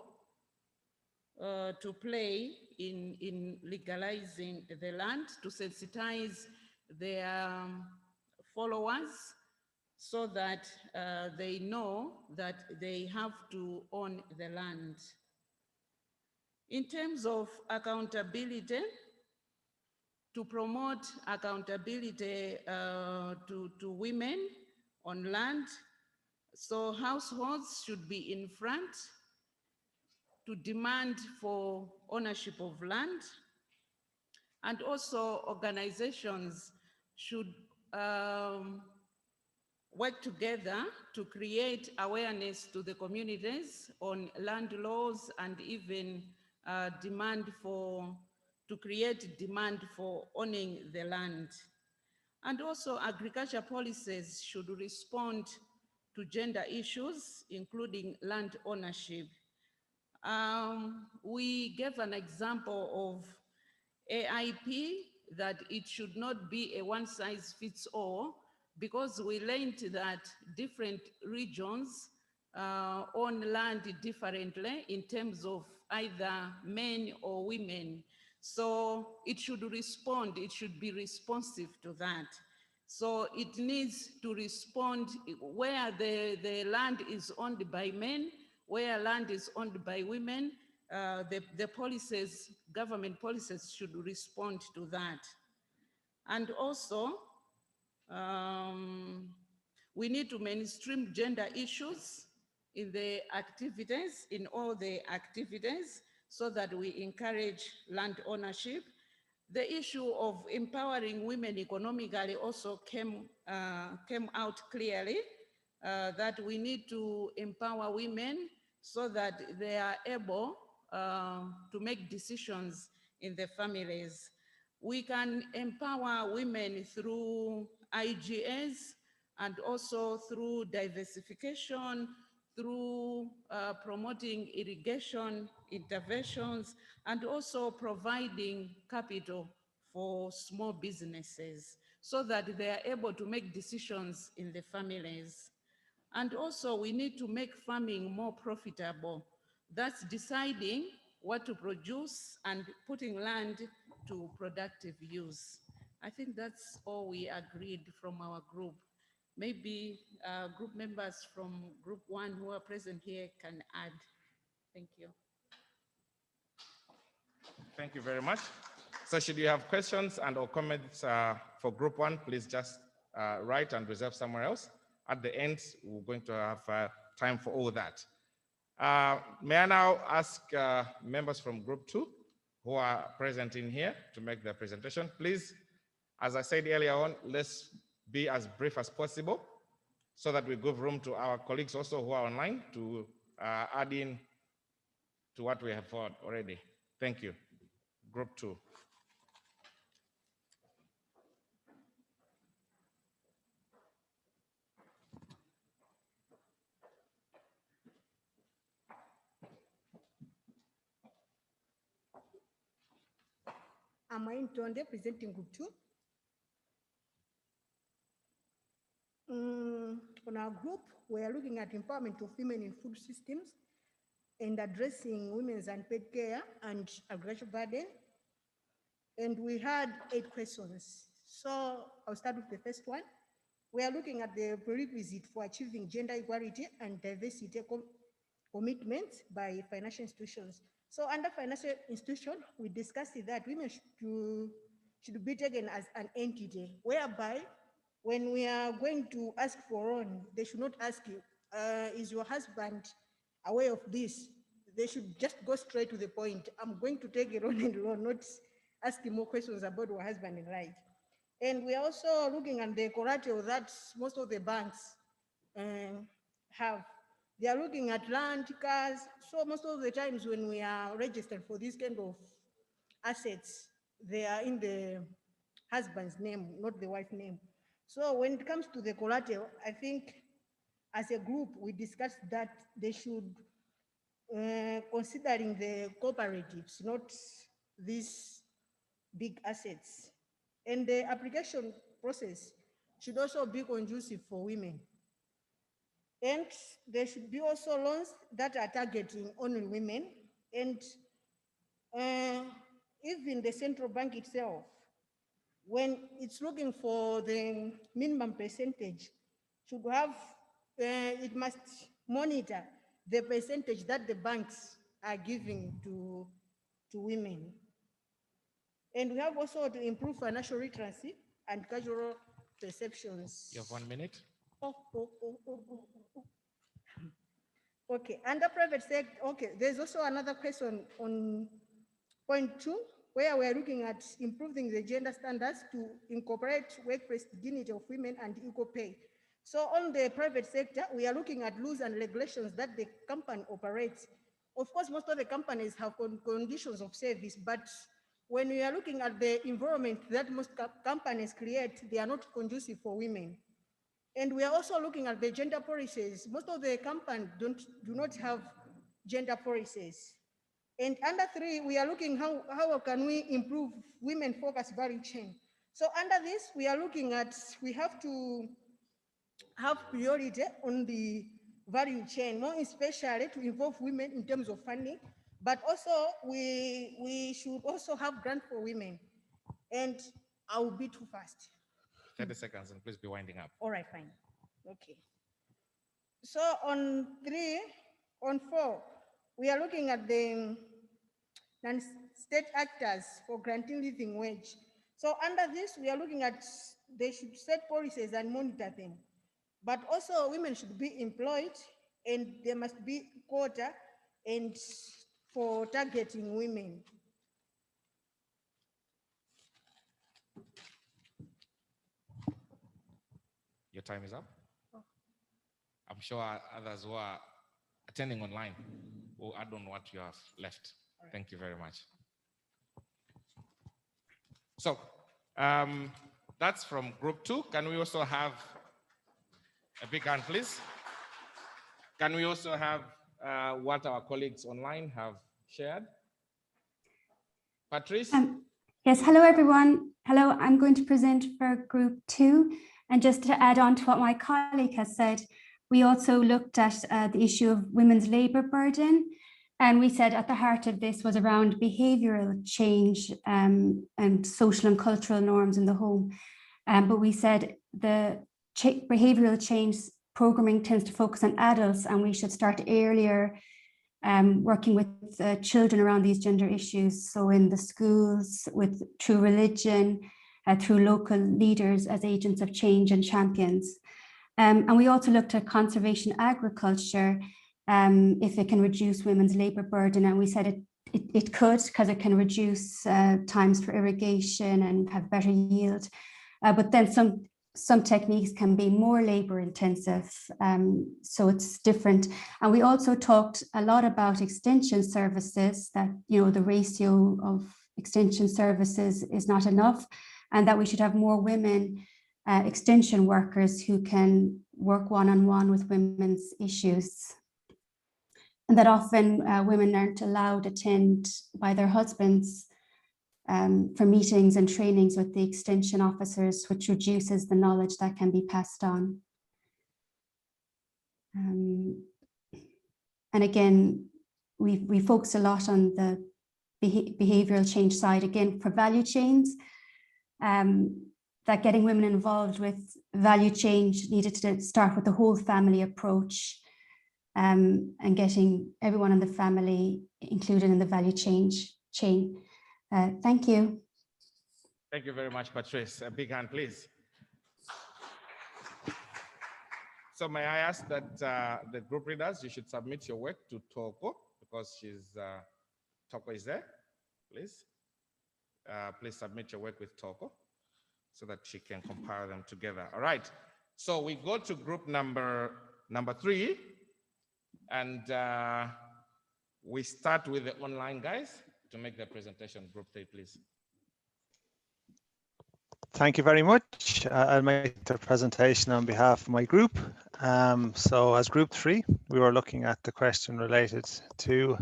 to play in legalizing the land, to sensitize their followers so that they know that they have to own the land. In terms of accountability, to promote accountability to women on land, so households should be in front to demand for ownership of land, and also organizations should work together to create awareness to the communities on land laws and even to create demand for owning the land. And also agriculture policies should respond to gender issues, including land ownership. We gave an example of AIP, that it should not be a one-size-fits-all, because we learned that different regions own land differently in terms of either men or women. So it should respond, it should be responsive to that. So it needs to respond where the land is owned by men, where land is owned by women. The policies, government policies should respond to that. And also, we need to mainstream gender issues in the activities, in all the activities, so that we encourage land ownership. The issue of empowering women economically also came out clearly, that we need to empower women so that they are able to make decisions in their families. We can empower women through IGAs and also through diversification, through promoting irrigation interventions, and also providing capital for small businesses so that they are able to make decisions in the families. And also we need to make farming more profitable. That's deciding what to produce and putting land to productive use. I think that's all we agreed from our group. Maybe group members from group 1 who are present here can add. Thank you. Thank you very much. So should you have questions and or comments for group 1, please just write and reserve somewhere else. At the end, we're going to have time for all that. May I now ask members from group 2 who are present in here to make their presentation. Please, as I said earlier on, let's be as brief as possible so that we give room to our colleagues also who are online to add in to what we have heard already. Thank you. Group 2. I'm Entail, presenting group 2. On our group, we are looking at empowerment of women in food systems and addressing women's unpaid care and agricultural burden. And we had 8 questions. So I'll start with the first one. We are looking at the prerequisite for achieving gender equality and diversity commitments by financial institutions. So under financial institution, we discussed that women should be taken as an entity, whereby when we are going to ask for loan, they should not ask you, is your husband aware of this? They should just go straight to the point. I'm going to take a loan and loan, not asking more questions about your husband and right. And we are also looking at the collateral that most of the banks have. They are looking at land, cars. So most of the times when we are registered for this kind of assets, they are in the husband's name, not the wife's name. So when it comes to the collateral, I think as a group, we discussed that they should, considering the cooperatives, not these big assets. And the application process should also be conducive for women. And there should be also loans that are targeting only women. And even the central bank itself, when it's looking for the minimum percentage, should have, it must monitor the percentage that the banks are giving to women. And we have also to improve financial literacy and cultural perceptions. You have 1 minute. Okay, under private sector, okay, there's also another question on point 2, where we're looking at improving the gender standards to incorporate workplace dignity of women and equal pay. So on the private sector, we are looking at rules and regulations that the company operates. Of course, most of the companies have conditions of service, but when we are looking at the environment that most companies create, they are not conducive for women. And we are also looking at the gender policies. Most of the companies do not have gender policies. And under 3, we are looking how can we improve women-focused value chain. So under this, we are looking at, we have to have priority on the value chain, more especially to involve women in terms of funding, but also we should also have grant for women. And I will be too fast. 30 seconds and please be winding up. All right, fine. Okay. So on 4, we are looking at the non-state actors for granting living wage. So under this, we are looking at they should set policies and monitor them. But also women should be employed and there must be quota and for targeting women. Your time is up. I'm sure others who are attending online will add on what you have left. Thank you very much. So that's from group 2. Can we also have a big hand, please? Can we also have what our colleagues online have shared? Patrice? Yes, hello everyone. Hello, I'm going to present for group 2. And just to add on to what my colleague has said, we also looked at the issue of women's labour burden. And we said at the heart of this was around behavioural change and social and cultural norms in the home. But we said the behavioural change programming tends to focus on adults, and we should start earlier working with children around these gender issues. So in the schools, through religion, through local leaders as agents of change and champions. And we also looked at conservation agriculture, if it can reduce women's labour burden. And we said it could, because it can reduce times for irrigation and have better yield. But then some techniques can be more labour intensive, so it's different. And we also talked a lot about extension services, that the ratio of extension services is not enough, and that we should have more women extension workers who can work one-on-one with women's issues. And that often women aren't allowed to attend by their husbands for meetings and trainings with the extension officers, which reduces the knowledge that can be passed on. And again, we focus a lot on the behavioural change side, again, for value chains, that getting women involved with value change needed to start with the whole family approach, and getting everyone in the family included in the value change chain. Thank you. Thank you very much, Patrice. A big hand, please. So may I ask that the group leaders, you should submit your work to Toko, because Toko is there, please. Please submit your work with Toko so that she can compile them together. All right, so we go to group number 3, and we start with the online guys to make their presentation. Group 3, please. Thank you very much. I'll make the presentation on behalf of my group. So as group 3, we were looking at the question related to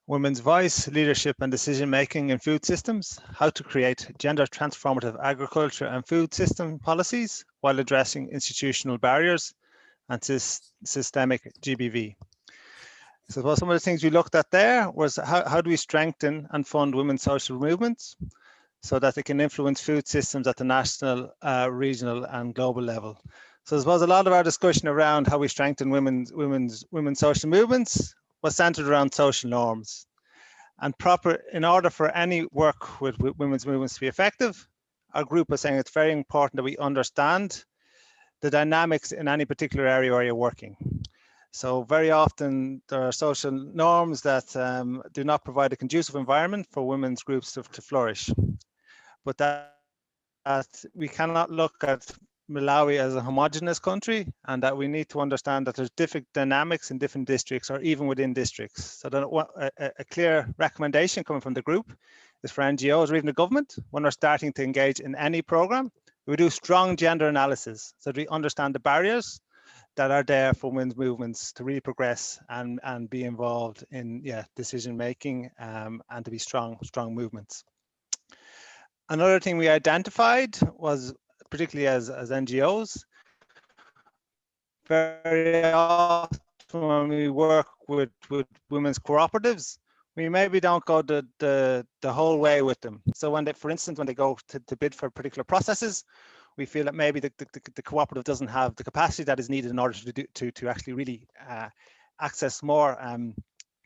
women's voice, leadership and decision-making in food systems, how to create gender transformative agriculture and food system policies while addressing institutional barriers and systemic GBV. So some of the things we looked at there was how do we strengthen and fund women's social movements so that they can influence food systems at the national, regional and global level. So I suppose a lot of our discussion around how we strengthen women's social movements was centered around social norms. And in order for any work with women's movements to be effective, our group was saying it's very important that we understand the dynamics in any particular area where you're working. So very often there are social norms that do not provide a conducive environment for women's groups to flourish. But that we cannot look at Malawi as a homogenous country, and that we need to understand that there's different dynamics in different districts or even within districts. So a clear recommendation coming from the group is for NGOs or even the government, when we're starting to engage in any program, we do strong gender analysis so that we understand the barriers that are there for women's movements to really progress and be involved in decision making and to be strong movements. Another thing we identified was, particularly as NGOs, very often when we work with women's cooperatives, we maybe don't go the whole way with them. So when they, for instance, when they go to bid for particular processes, we feel that maybe the cooperative doesn't have the capacity that is needed in order to actually really access more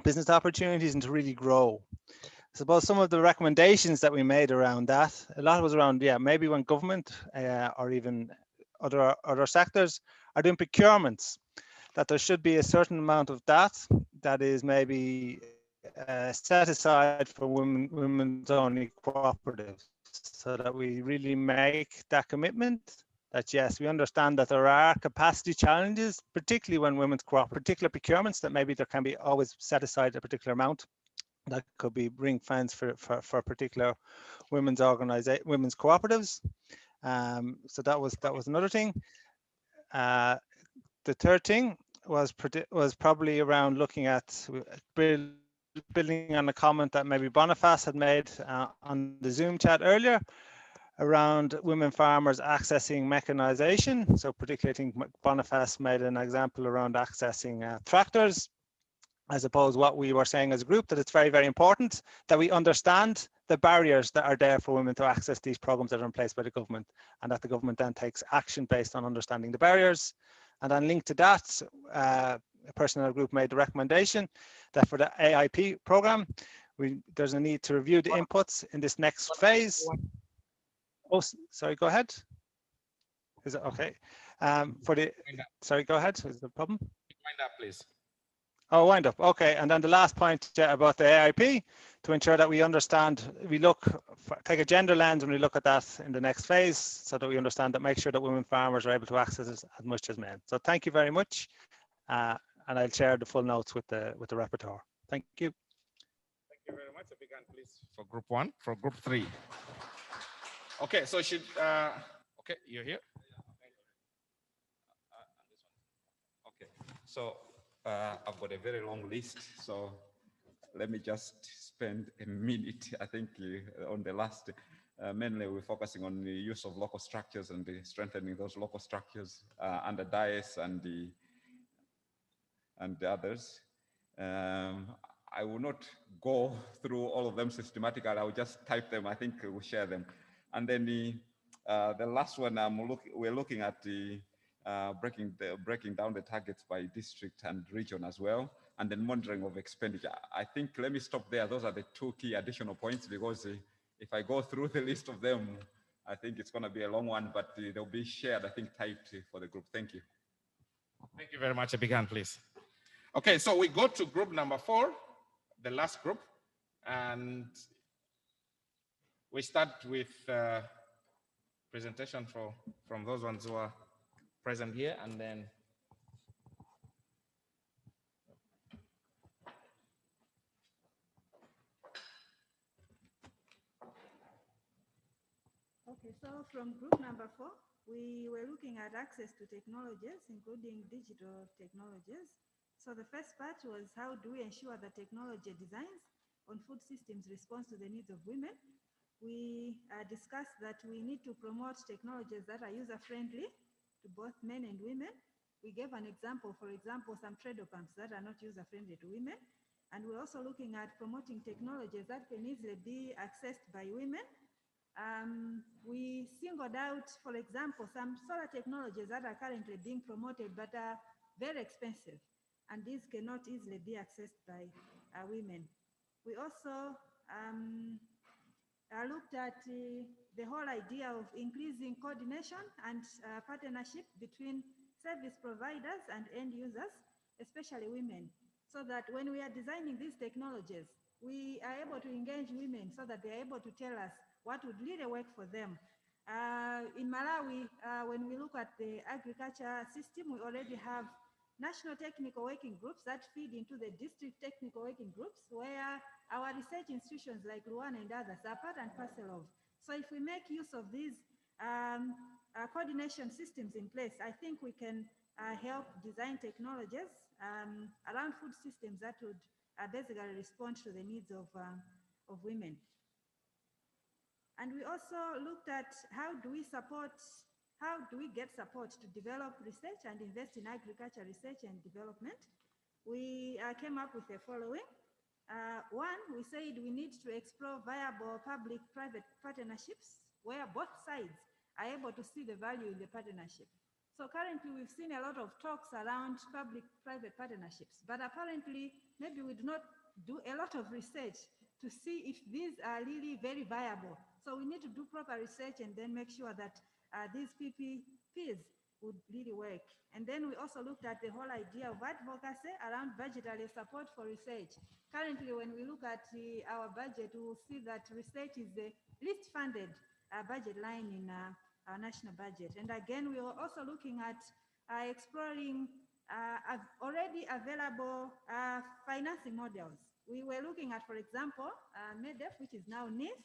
business opportunities and to really grow. I suppose some of the recommendations that we made around that, a lot was around, maybe when government or even other sectors are doing procurements, that there should be a certain amount of that is maybe set aside for women's only cooperatives, so that we really make that commitment that yes, we understand that there are capacity challenges, particularly when women's cooperate, particular procurements, that maybe there can be always set aside a particular amount that could be ring fence for particular women's cooperatives. So that was another thing. The third thing was probably around looking at building on a comment that maybe Boniface had made on the Zoom chat earlier around women farmers accessing mechanization. So particularly, I think Boniface made an example around accessing tractors. I suppose what we were saying as a group, that it's very, very important that we understand the barriers that are there for women to access these programs that are in place by the government, and that the government then takes action based on understanding the barriers. And then linked to that, a person in our group made the recommendation that for the AIP program, there's a need to review the inputs in this next phase. Oh, sorry, go ahead. Is it okay? Sorry, go ahead. Is there a problem? Wind up, please. Oh, wind up. Okay. And then the last point about the AIP, to ensure that we understand, take a gender lens when we look at that in the next phase, so that we understand that, make sure that women farmers are able to access it as much as men. So thank you very much. And I'll share the full notes with the rapporteur. Thank you. Thank you very much. A big hand, please, for group 1, for group 3. Okay, so okay, you're here. Okay, so I've got a very long list, so let me just spend a minute, I think, on the last. Mainly we're focusing on the use of local structures and the strengthening those local structures under DIAS and the others. I will not go through all of them systematically. I will just type them. I think we'll share them. And then the last one, we're looking at the breaking down the targets by district and region as well, and then monitoring of expenditure. I think, let me stop there. Those are the 2 key additional points, because if I go through the list of them, I think it's going to be a long one, but they'll be shared, I think, typed for the group. Thank you. Thank you very much. A big hand, please. Okay, so we go to group number 4, the last group, and we start with presentation from those ones who are present here, and then okay, so from group number 4, we were looking at access to technologies, including digital technologies. So the first part was, how do we ensure that technology designs on food systems responds to the needs of women? We discussed that we need to promote technologies that are user-friendly to both men and women. We gave an example, for example, some trade pumps that are not user-friendly to women. And we're also looking at promoting technologies that can easily be accessed by women. We singled out, for example, some solar technologies that are currently being promoted but are very expensive, and these cannot easily be accessed by women. We also looked at the whole idea of increasing coordination and partnership between service providers and end users, especially women, so that when we are designing these technologies, we are able to engage women so that they are able to tell us what would really work for them. In Malawi, when we look at the agriculture system, we already have national technical working groups that feed into the district technical working groups, where our research institutions like Luana and others are part and parcel of. So if we make use of these coordination systems in place, I think we can help design technologies around food systems that would basically respond to the needs of women. And we also looked at how do we get support to develop research and invest in agriculture research and development. We came up with the following. One, we said we need to explore viable public-private partnerships where both sides are able to see the value in the partnership. So currently we've seen a lot of talks around public-private partnerships, but apparently maybe we do not do a lot of research to see if these are really very viable. So we need to do proper research and then make sure that these PPPs would really work. And then we also looked at the whole idea of advocacy around budgetary support for research. Currently, when we look at our budget, we will see that research is the least funded budget line in our national budget. And again, we were also looking at exploring already available financing models. We were looking at, for example, MEDEF, which is now NIF,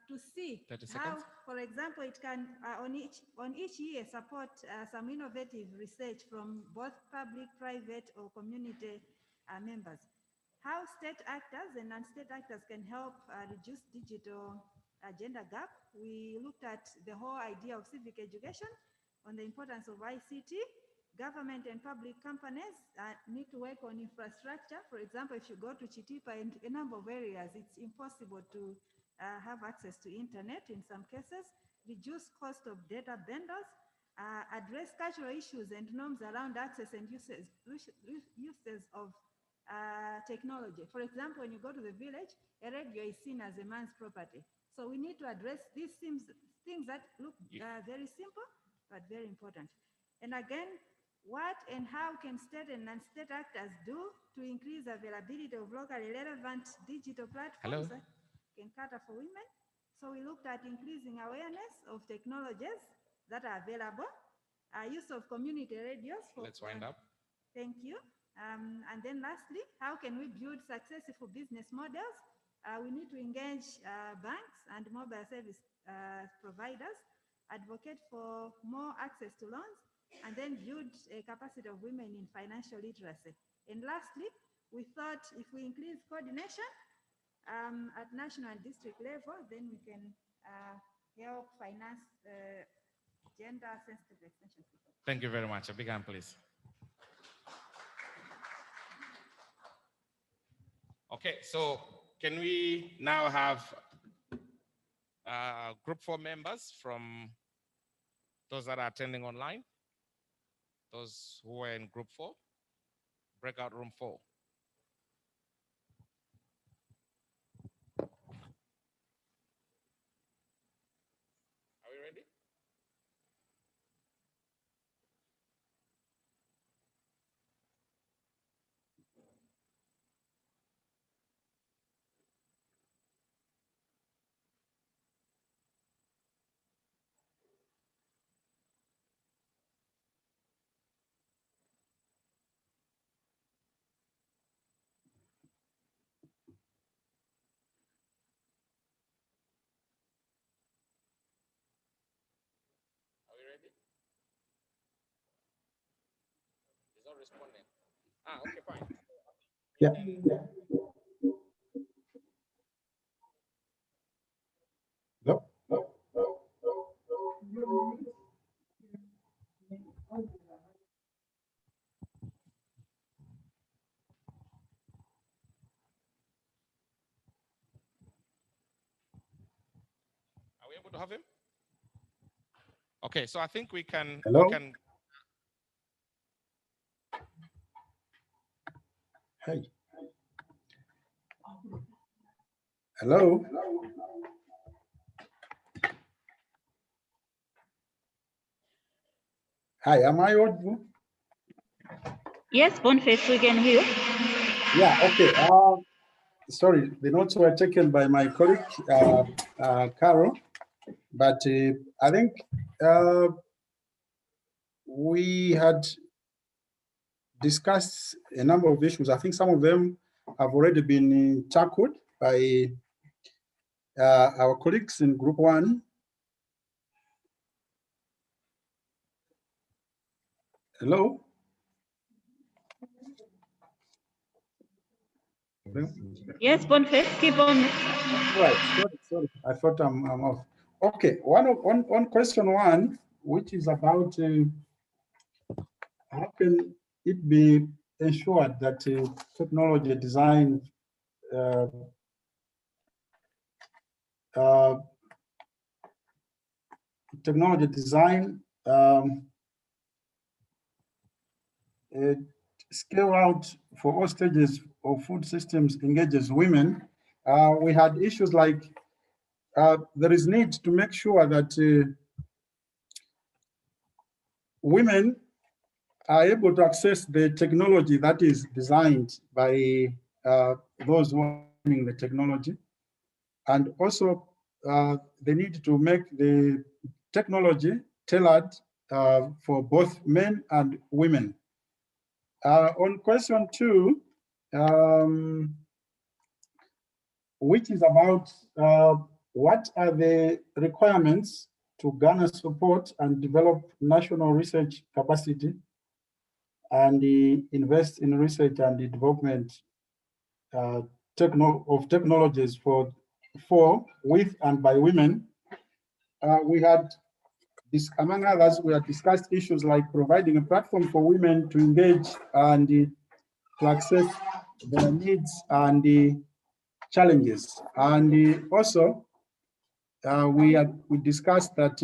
to see how, for example, it can on each year support some innovative research from both public, private, or community members. How state actors and non-state actors can help reduce digital gender gap. We looked at the whole idea of civic education on the importance of ICT. Government and public companies need to work on infrastructure. For example, if you go to Chitipa and a number of areas, it's impossible to have access to internet in some cases, reduce cost of data vendors, address cultural issues and norms around access and uses of technology. For example, when you go to the village, a radio is seen as a man's property. So we need to address these things that look very simple, but very important. And again, what and how can state and non-state actors do to increase availability of locally relevant digital platforms that can cater for women? So we looked at increasing awareness of technologies that are available, use of community radios. Let's wind up. Thank you. And then lastly, how can we build successful business models? We need to engage banks and mobile service providers, advocate for more access to loans, and then build a capacity of women in financial literacy. And lastly, we thought if we increase coordination at national and district level, then we can help finance gender-sensitive extension. Thank you very much. A big hand, please. Okay, so can we now have group 4 members from those that are attending online? Those who are in group 4, breakout room 4. Are we ready? Not responding. Okay, fine. Yeah. No. Are we able to have him? Okay, so I think we can. Hello? We can. Hey. Hello? Hi, am I audible? Yes, Boniface, we can hear you. Yeah, okay. Sorry, the notes were taken by my colleague, Carol, but I think we had discussed a number of issues. I think some of them have already been tackled by our colleagues in Group 1. Hello? Yes, Boniface, keep on. Right, sorry. I thought I'm off. Okay, on question 1, which is about how can it be ensured that technology design scale out for all stages of food systems engages women. We had issues like there is need to make sure that women are able to access the technology that is designed by those who are running the technology. And also they need to make the technology tailored for both men and women. On question 2, which is about what are the requirements to garner support and develop national research capacity and invest in research and the development of technologies for, with, and by women. We had, among others, we had discussed issues like providing a platform for women to engage and to access their needs and the challenges. And also, we discussed that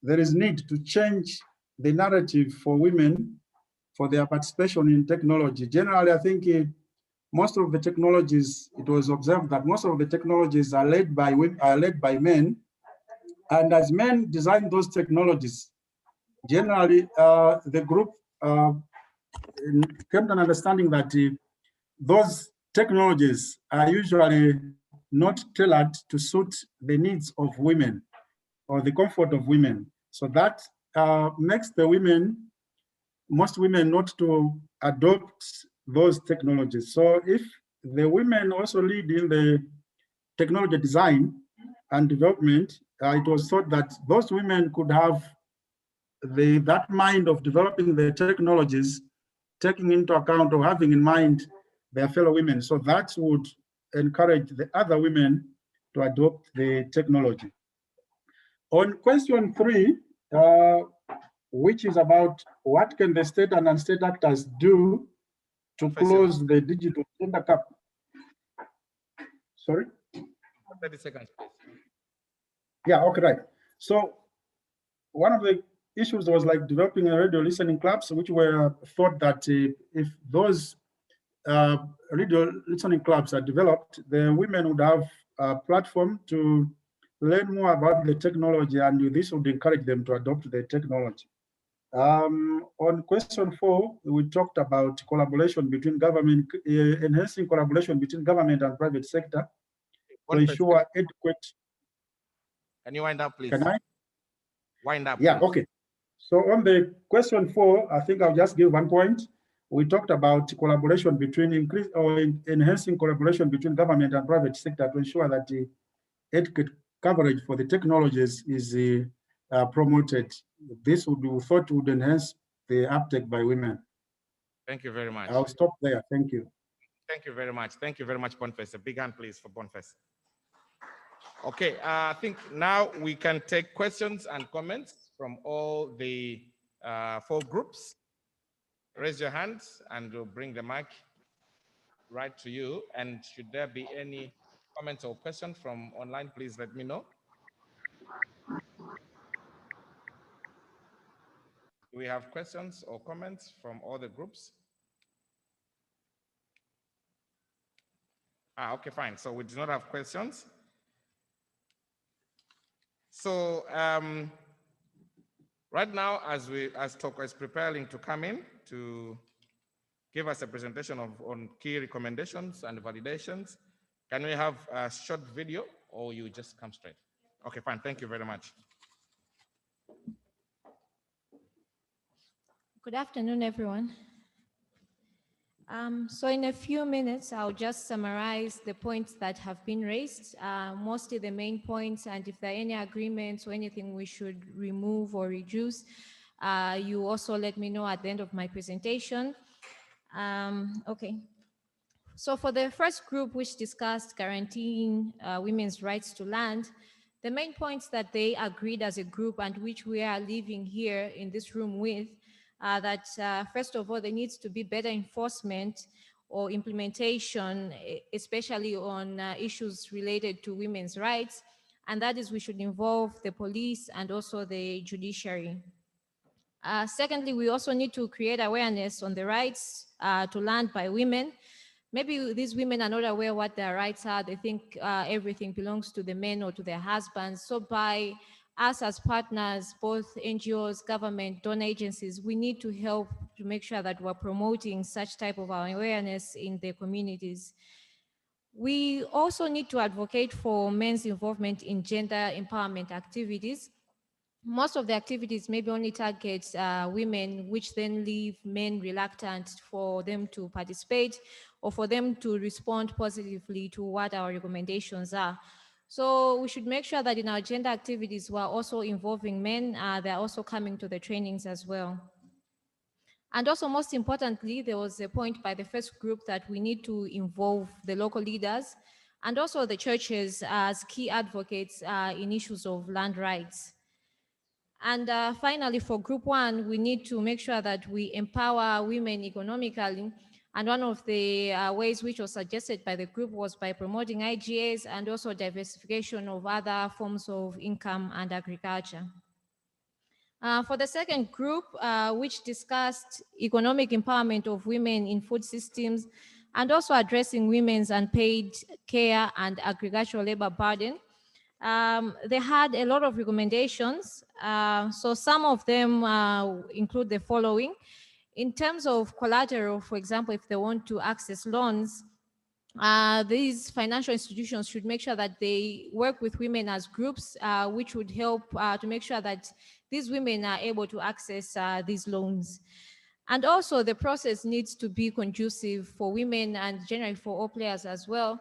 there is need to change the narrative for women for their participation in technology. Generally, I think most of the technologies, it was observed that most of the technologies are led by women, are led by men. And as men design those technologies, generally the group came to an understanding that those technologies are usually not tailored to suit the needs of women or the comfort of women. So that makes the most women not to adopt those technologies. So if the women also lead in the technology design and development, it was thought that those women could have that mind of developing the technologies, taking into account or having in mind their fellow women. So that would encourage the other women to adopt the technology. On question 3, which is about what can the state and non-state actors do to close the digital gender gap? Sorry? 30 seconds, please. Yeah, okay, right. So one of the issues was like developing a radio listening clubs, which were thought that if those radio listening clubs are developed, the women would have a platform to learn more about the technology, and this would encourage them to adopt the technology. On question 4, we talked about collaboration between government, enhancing collaboration between government and private sector to ensure adequate. Can you wind up, please? Can I? Wind up. Yeah, please. okay. So on the question 4, I think I'll just give one point. We talked about collaboration between enhancing collaboration between government and private sector to ensure that the adequate coverage for the technologies is promoted. This would be thought would enhance the uptake by women. Thank you very much. I'll stop there. Thank you. Thank you very much. Thank you very much, Boniface. A big hand, please, for Boniface. Okay, I think now we can take questions and comments from all the 4 groups. Raise your hands and we'll bring the mic right to you. And should there be any comments or questions from online, please let me know. Do we have questions or comments from all the groups? Okay, fine. So we do not have questions. So right now, as Toko is preparing to come in to give us a presentation on key recommendations and validations, can we have a short video or you just come straight? Okay, fine. Thank you very much. Good afternoon, everyone. So in a few minutes, I'll just summarize the points that have been raised, mostly the main points, and if there are any agreements or anything we should remove or reduce, you also let me know at the end of my presentation. Okay. So for the first group, which discussed guaranteeing women's rights to land, the main points that they agreed as a group and which we are living here in this room with, that first of all, there needs to be better enforcement or implementation, especially on issues related to women's rights. And that is we should involve the police and also the judiciary. Secondly, we also need to create awareness on the rights to land by women. Maybe these women are not aware what their rights are. They think everything belongs to the men or to their husbands. So by us as partners, both NGOs, government, donor agencies, we need to help to make sure that we're promoting such type of awareness in the communities. We also need to advocate for men's involvement in gender empowerment activities. Most of the activities maybe only target women, which then leave men reluctant for them to participate or for them to respond positively to what our recommendations are. So we should make sure that in our gender activities, we're also involving men. They're also coming to the trainings as well. And also, most importantly, there was a point by the first group that we need to involve the local leaders and also the churches as key advocates in issues of land rights. And finally, for group one, we need to make sure that we empower women economically. And one of the ways which was suggested by the group was by promoting IGAs and also diversification of other forms of income and agriculture. For the second group, which discussed economic empowerment of women in food systems and also addressing women's unpaid care and agricultural labor burden, they had a lot of recommendations. So some of them include the following. In terms of collateral, for example, if they want to access loans, these financial institutions should make sure that they work with women as groups, which would help to make sure that these women are able to access these loans. And also the process needs to be conducive for women and generally for all players as well,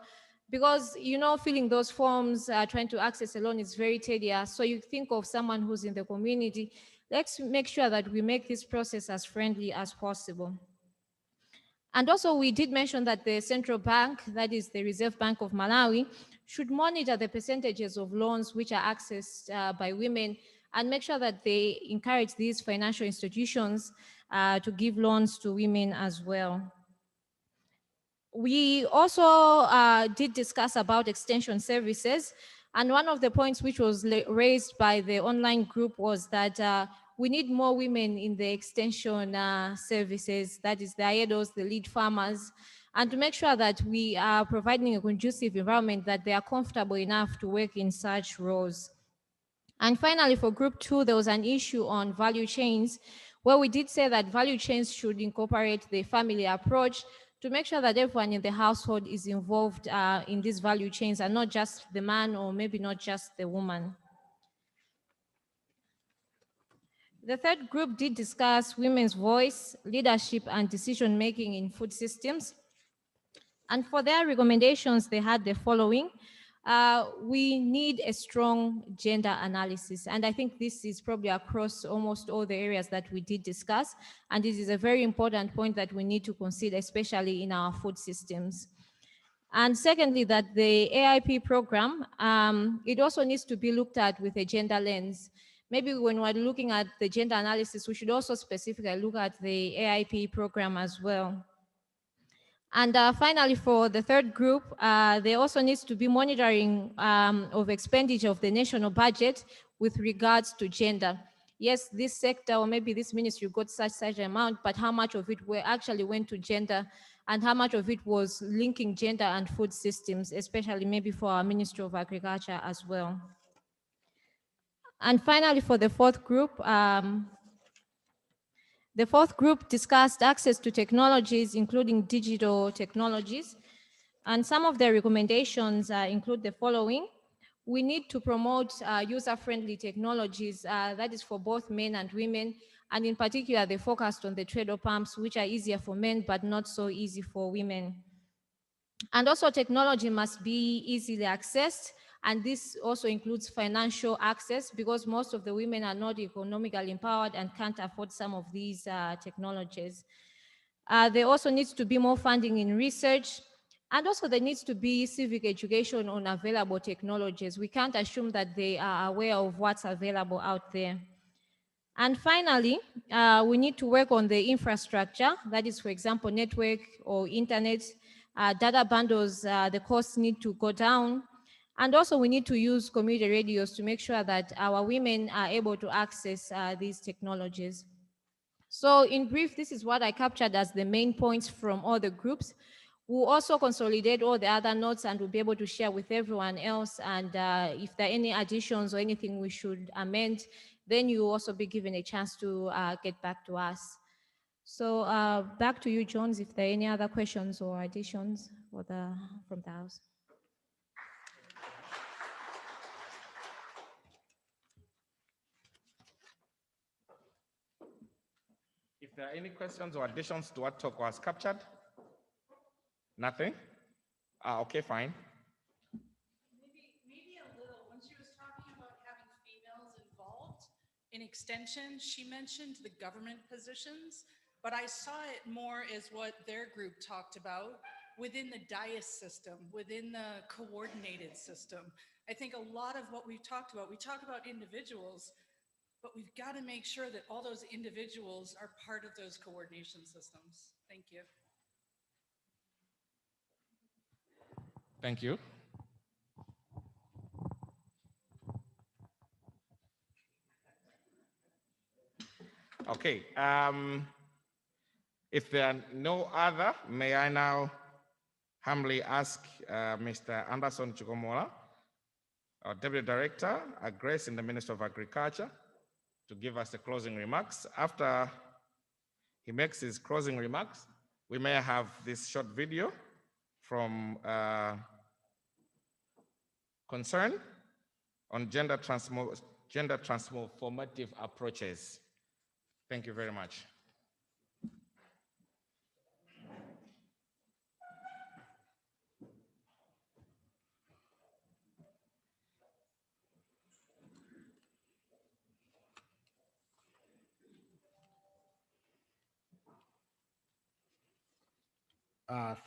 because, you know, filling those forms, trying to access a loan is very tedious. So you think of someone who's in the community. Let's make sure that we make this process as friendly as possible. And also we did mention that the central bank, that is the Reserve Bank of Malawi, should monitor the percentages of loans which are accessed by women and make sure that they encourage these financial institutions to give loans to women as well. We also did discuss about extension services. And one of the points which was raised by the online group was that we need more women in the extension services, that is the IEDOs, the lead farmers, and to make sure that we are providing a conducive environment that they are comfortable enough to work in such roles. And finally, for group two, there was an issue on value chains, where we did say that value chains should incorporate the family approach to make sure that everyone in the household is involved in these value chains and not just the man or maybe not just the woman. The third group did discuss women's voice, leadership, and decision-making in food systems. And for their recommendations, they had the following. We need a strong gender analysis. And I think this is probably across almost all the areas that we did discuss. And this is a very important point that we need to consider, especially in our food systems. And secondly, that the AIP program, it also needs to be looked at with a gender lens. Maybe when we're looking at the gender analysis, we should also specifically look at the AIP program as well. And finally, for the third group, there also needs to be monitoring of expenditure of the national budget with regards to gender. Yes, this sector or maybe this ministry got such amount, but how much of it actually went to gender and how much of it was linking gender and food systems, especially maybe for our Ministry of Agriculture as well. And finally, for the fourth group discussed access to technologies, including digital technologies. And some of their recommendations include the following. We need to promote user-friendly technologies that is for both men and women, and in particular, they focused on the treadle pumps, which are easier for men, but not so easy for women. And also technology must be easily accessed, and this also includes financial access, because most of the women are not economically empowered and can't afford some of these technologies. There also needs to be more funding in research, and also there needs to be civic education on available technologies. We can't assume that they are aware of what's available out there. And finally, we need to work on the infrastructure, that is, for example, network or internet, data bundles, the costs need to go down. And also we need to use community radios to make sure that our women are able to access these technologies. So in brief, this is what I captured as the main points from all the groups. We'll also consolidate all the other notes and we'll be able to share with everyone else. And if there are any additions or anything we should amend, then you will also be given a chance to get back to us. So back to you, Jones, if there are any other questions or additions from the House. If there are any questions or additions to what talk was captured? Nothing? Okay, fine. Maybe a little, when she was talking about having females involved in extension, she mentioned the government positions, but I saw it more as what their group talked about within the DIAS system, within the coordinated system. I think a lot of what we've talked about, we talk about individuals, but we've got to make sure that all those individuals are part of those coordination systems. Thank you. Thank you. Okay. If there are no other, may I now humbly ask Mr. Anderson Chukomola, our Deputy Director, Grace in the Ministry of Agriculture, to give us the closing remarks. After he makes his closing remarks, we may have this short video from Concern on gender transformative approaches. Thank you very much.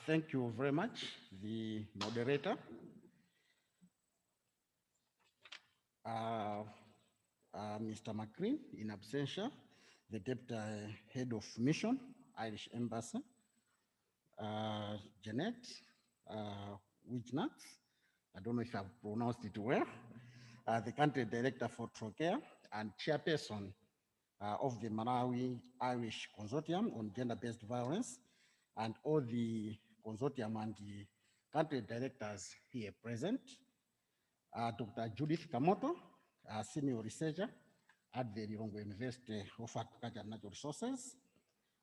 Thank you very much, the moderator. Mr. McCreen, in absentia, the Deputy Head of Mission, Irish Embassy, Janet Wijnat, I don't know if I've pronounced it well, the Country Director for Trocare and Chairperson of the Malawi Irish Consortium on Gender-Based Violence, and all the consortium and the country directors here present. Dr. Judith Kamoto, Senior Researcher at the Lilongwe University of Agriculture and Natural Resources,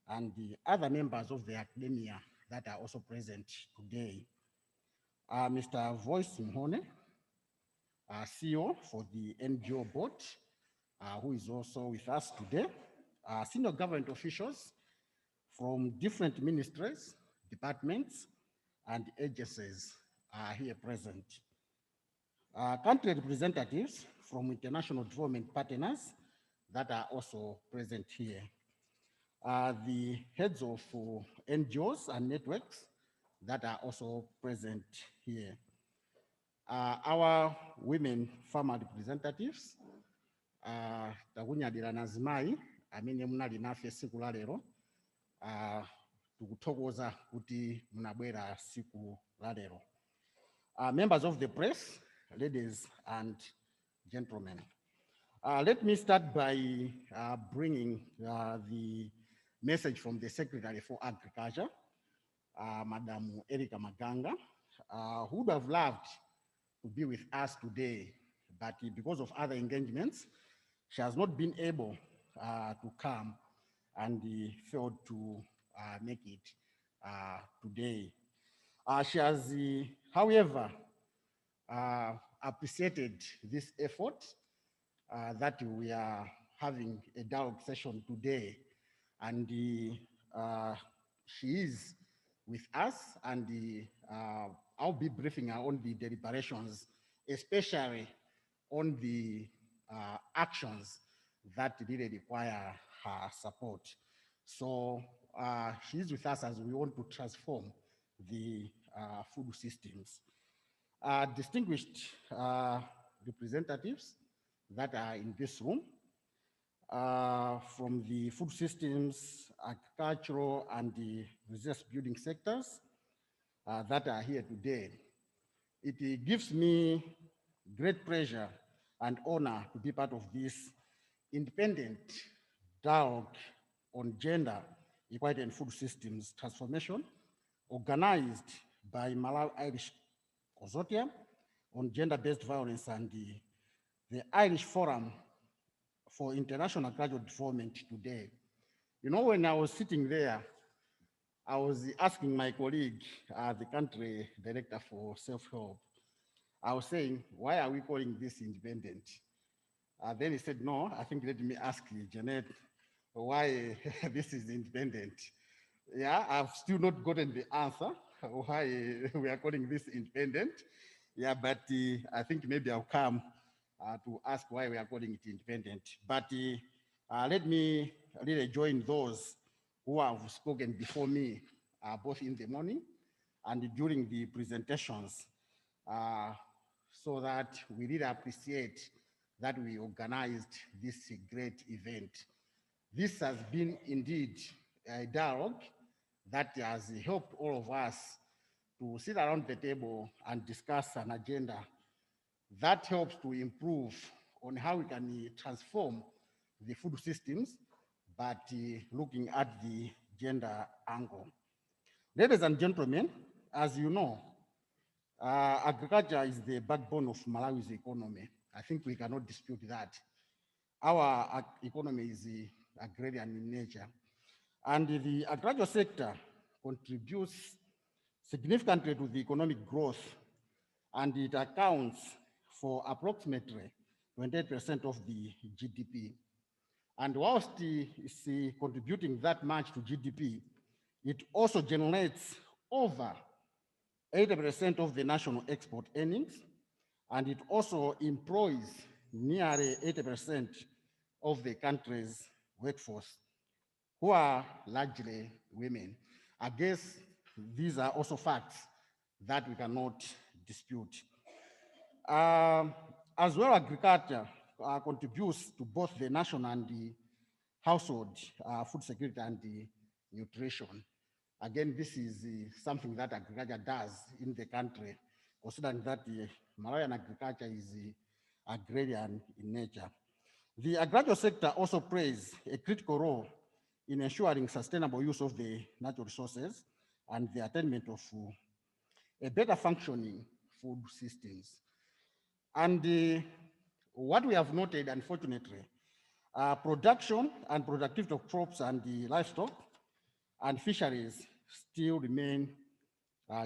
and the other members of the academia that are also present today. Mr. Voice Mhone, CEO for the NGO board, who is also with us today. Senior government officials from different ministries, departments, and agencies are here present. Country representatives from international development partners that are also present here. The heads of NGOs and networks that are also present here. Our women farmer representatives, takunyadira nazimai, amene munali nafe siku la lero, tukuthokoza kuti munabwera siku la lero. Members of the press, ladies and gentlemen, let me start by bringing the message from the Secretary for Agriculture, Madam Erika Maganga, who would have loved to be with us today, but because of other engagements, she has not been able to come and failed to make it today. She has, however, appreciated this effort that we are having a dialogue session today. And she is with us, and I'll be briefing her on the deliberations, especially on the actions that really require her support. So she's with us as we want to transform the food systems. Distinguished representatives that are in this room, from the food systems, agricultural, and the resource building sectors that are here today. It gives me great pleasure and honor to be part of this independent dialogue on gender, equality, and food systems transformation, organized by Malawi Irish Consortium on gender-based violence and the Irish Forum for International Graduate Development today. You know, when I was sitting there, I was asking my colleague, the country director for self-help, I was saying, why are we calling this independent? Then he said, no, I think let me ask Janet why this is independent. Yeah, I've still not gotten the answer why we are calling this independent. Yeah, but I think maybe I'll come to ask why we are calling it independent. But let me really join those who have spoken before me, both in the morning and during the presentations, so that we really appreciate that we organized this great event. This has been indeed a dialogue that has helped all of us to sit around the table and discuss an agenda that helps to improve on how we can transform the food systems, but looking at the gender angle. Ladies and gentlemen, as you know, agriculture is the backbone of Malawi's economy. I think we cannot dispute that. Our economy is agrarian in nature, and the agricultural sector contributes significantly to the economic growth, and it accounts for approximately 28% of the GDP. And whilst it's contributing that much to GDP, it also generates over 80% of the national export earnings, and it also employs nearly 80% of the country's workforce, who are largely women. I guess these are also facts that we cannot dispute. As well, agriculture contributes to both the national and the household food security and the nutrition. Again, this is something that agriculture does in the country, considering that the Malawian agriculture is agrarian in nature. The agricultural sector also plays a critical role in ensuring sustainable use of the natural resources and the attainment of a better functioning food systems. And what we have noted, unfortunately, production and productivity of crops and the livestock and fisheries still remain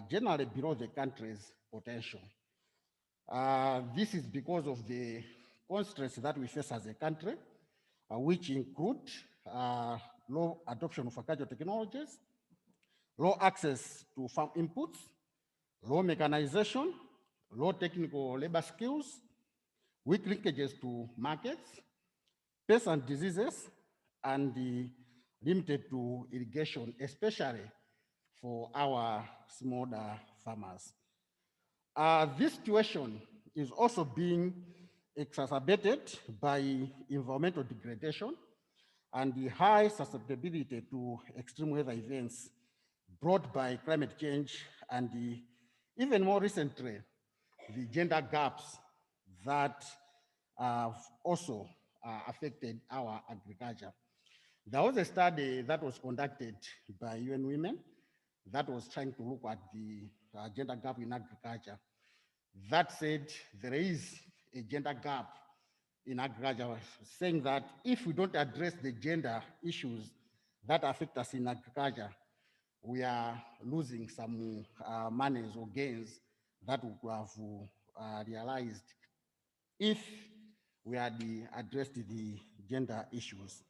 generally below the country's potential. This is because of the constraints that we face as a country, which include low adoption of agricultural technologies, low access to farm inputs, low mechanization, low technical labor skills, weak linkages to markets, pests and diseases, and limited to irrigation, especially for our smallholder farmers. This situation is also being exacerbated by environmental degradation and the high susceptibility to extreme weather events brought by climate change, and even more recently, the gender gaps that have also affected our agriculture. There was a study that was conducted by UN Women that was trying to look at the gender gap in agriculture. That said there is a gender gap in agriculture, saying that if we don't address the gender issues that affect us in agriculture, we are losing some monies or gains that would have realized if we had addressed the gender issues.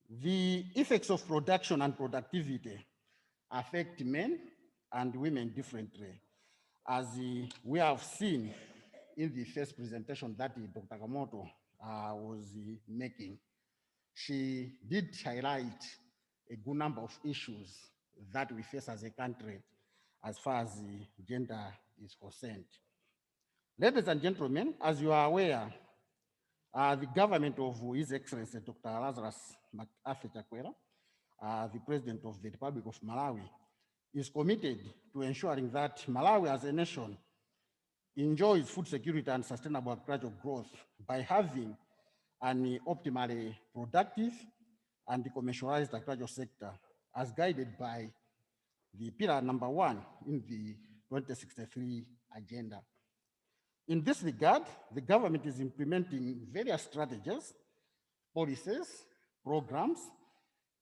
The effects of production and productivity affect men and women differently, as we have seen in the first presentation that Dr. Kamoto was making. She did highlight a good number of issues that we face as a country as far as gender is concerned. Ladies and gentlemen, as you are aware, the government of His Excellency Dr. Lazarus McAfee Chakwera, the President of the Republic of Malawi, is committed to ensuring that Malawi as a nation enjoys food security and sustainable agricultural growth by having an optimally productive and commercialized agricultural sector as guided by the pillar number 1 in the 2063 agenda. In this regard, the government is implementing various strategies, policies, programs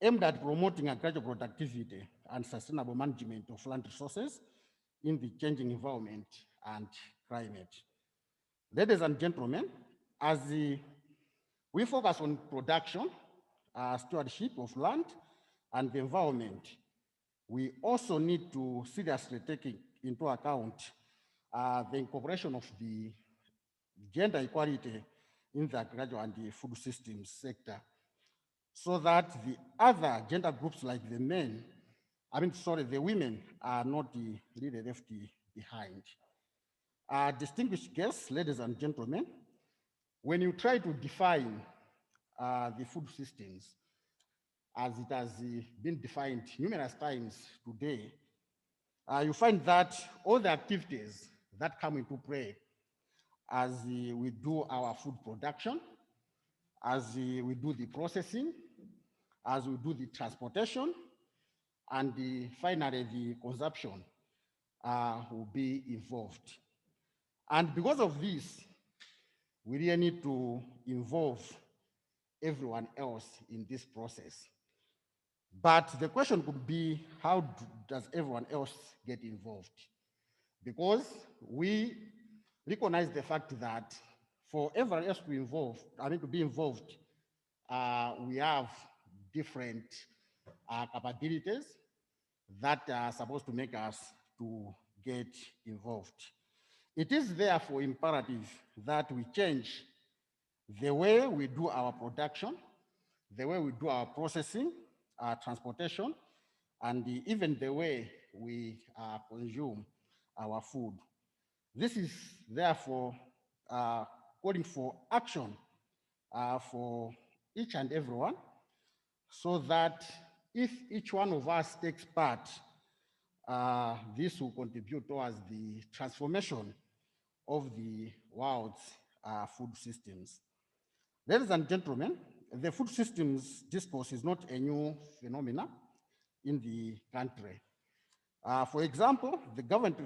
aimed at promoting agricultural productivity and sustainable management of land resources in the changing environment and climate. Ladies and gentlemen, as we focus on production, stewardship of land and the environment, we also need to seriously take into account the incorporation of the gender equality in the agricultural and the food systems sector, so that the other gender groups like the women are not really left behind. Distinguished guests, ladies and gentlemen, when you try to define the food systems as it has been defined numerous times today, you find that all the activities that come into play as we do our food production, as we do the processing, as we do the transportation, and finally the consumption will be involved. And because of this, we really need to involve everyone else in this process. But the question could be, how does everyone else get involved? Because we recognize the fact that for everyone else to be involved, we have different capabilities that are supposed to make us to get involved. It is therefore imperative that we change the way we do our production, the way we do our processing, our transportation, and even the way we consume our food. This is therefore calling for action for each and everyone, so that if each one of us takes part, this will contribute towards the transformation of the world's food systems. Ladies and gentlemen, the food systems discourse is not a new phenomenon in the country. For example, the government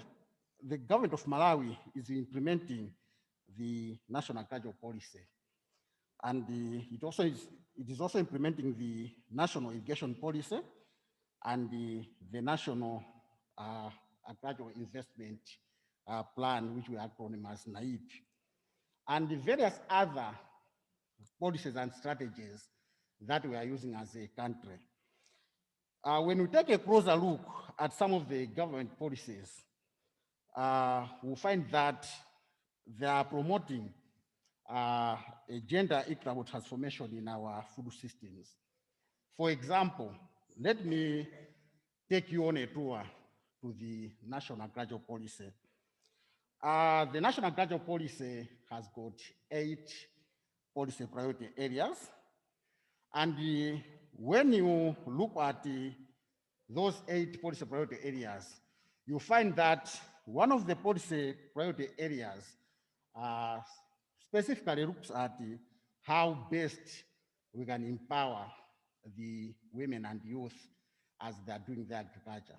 of Malawi is implementing the national agricultural policy, and it is also implementing the national irrigation policy and the national agricultural investment plan, which we acronym as NAIP, and the various other policies and strategies that we are using as a country. When we take a closer look at some of the government policies, we'll find that they are promoting a gender equitable transformation in our food systems. For example, let me take you on a tour to the National Agricultural Policy. The National Agricultural Policy has got 8 policy priority areas. And when you look at those 8 policy priority areas, you find that one of the policy priority areas specifically looks at how best we can empower the women and youth as they're doing their agriculture.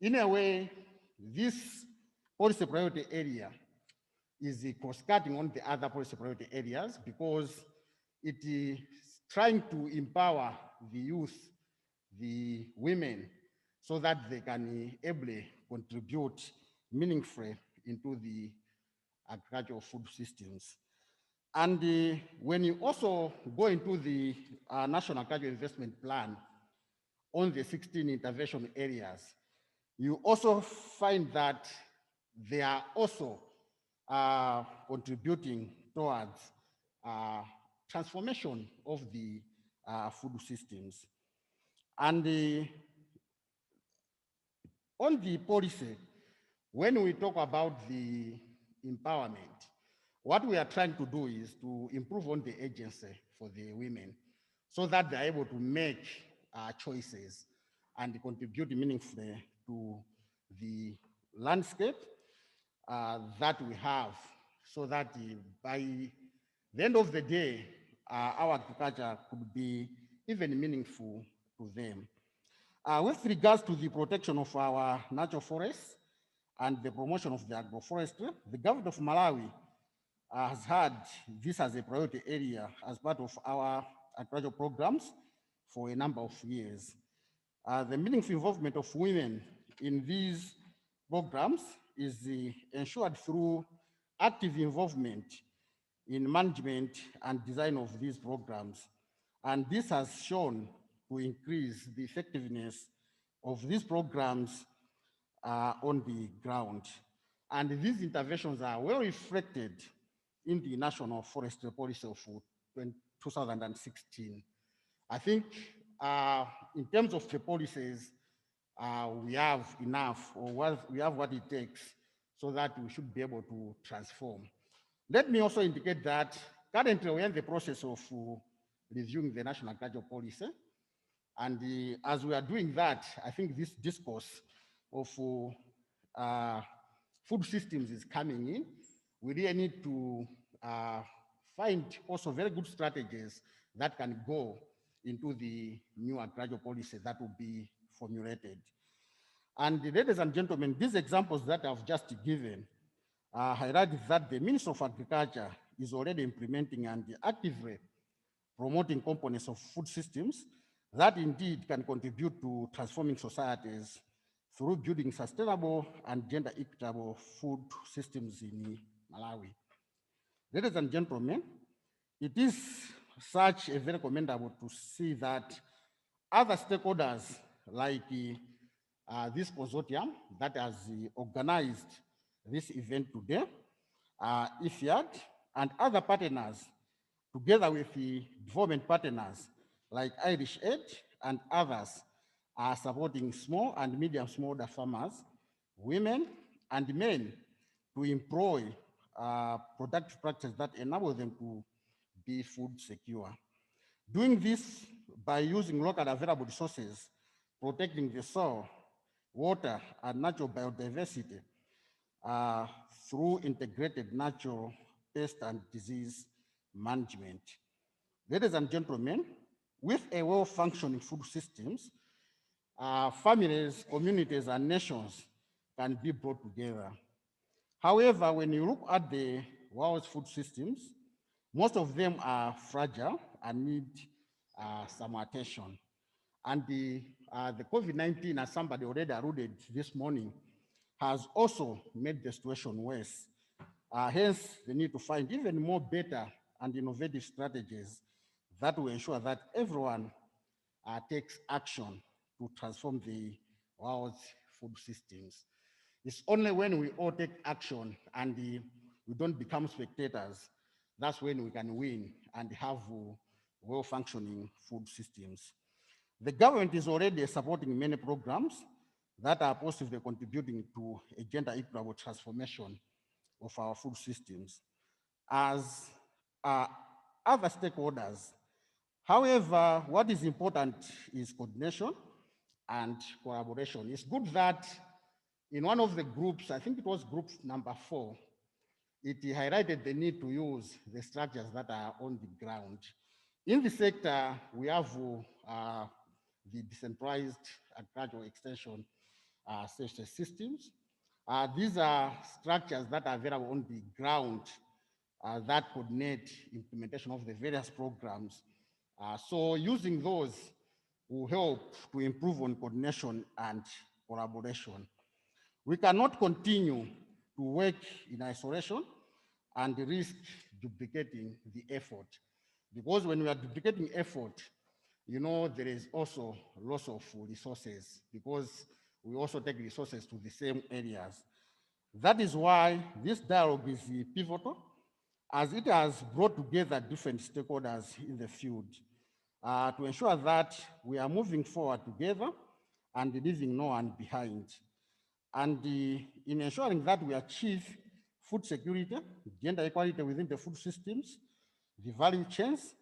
In a way, this policy priority area is cross-cutting on the other policy priority areas, because it is trying to empower the youth, the women, so that they can ably contribute meaningfully into the agricultural food systems. And when you also go into the National Agricultural Investment Plan on the 16 intervention areas, you also find that they are also contributing towards transformation of the food systems. And on the policy, when we talk about the empowerment, what we are trying to do is to improve on the agency for the women so that they're able to make choices and contribute meaningfully to the landscape that we have, so that by the end of the day, our agriculture could be even meaningful to them. With regards to the protection of our natural forests and the promotion of the agroforestry, the government of Malawi has had this as a priority area as part of our agricultural programs for a number of years. The meaningful involvement of women in these programs is ensured through active involvement in management and design of these programs. And this has shown to increase the effectiveness of these programs on the ground. And these interventions are well reflected in the National Forestry Policy of 2016. I think in terms of the policies, we have enough, or we have what it takes so that we should be able to transform. Let me also indicate that currently we're in the process of reviewing the National Agricultural Policy. And as we are doing that, I think this discourse of food systems is coming in. We really need to find also very good strategies that can go into the new agricultural policy that will be formulated. And ladies and gentlemen, these examples that I've just given highlight that the Ministry of Agriculture is already implementing and actively promoting components of food systems that indeed can contribute to transforming societies through building sustainable and gender equitable food systems in Malawi. Ladies and gentlemen, it is such a very commendable to see that other stakeholders like this consortium that has organized this event today, IFIAD, and other partners, together with the development partners like IFIAD and others, are supporting small and medium smallholder farmers, women and men, to employ productive practices that enable them to be food secure. Doing this by using local available resources, protecting the soil, water, and natural biodiversity through integrated natural pest and disease management. Ladies and gentlemen, with a well-functioning food systems, families, communities, and nations can be brought together. However, when you look at the world's food systems, most of them are fragile and need some attention. And the COVID-19, as somebody already alluded this morning, has also made the situation worse. Hence, the need to find even more better and innovative strategies that will ensure that everyone takes action to transform the world's food systems. It's only when we all take action and we don't become spectators, that's when we can win and have well-functioning food systems. The government is already supporting many programs that are positively contributing to a gender equitable transformation of our food systems as other stakeholders. However, what is important is coordination and collaboration. It's good that in one of the groups, I think it was group number 4, it highlighted the need to use the structures that are on the ground. In the sector, we have the decentralized agricultural extension systems. These are structures that are available on the ground that coordinate implementation of the various programs. So using those will help to improve on coordination and collaboration. We cannot continue to work in isolation and risk duplicating the effort. Because when we are duplicating effort, you know, there is also loss of resources because we also take resources to the same areas. That is why this dialogue is pivotal, as it has brought together different stakeholders in the field to ensure that we are moving forward together and leaving no one behind. And in ensuring that we achieve food security, gender equality within the food systems, the value chains,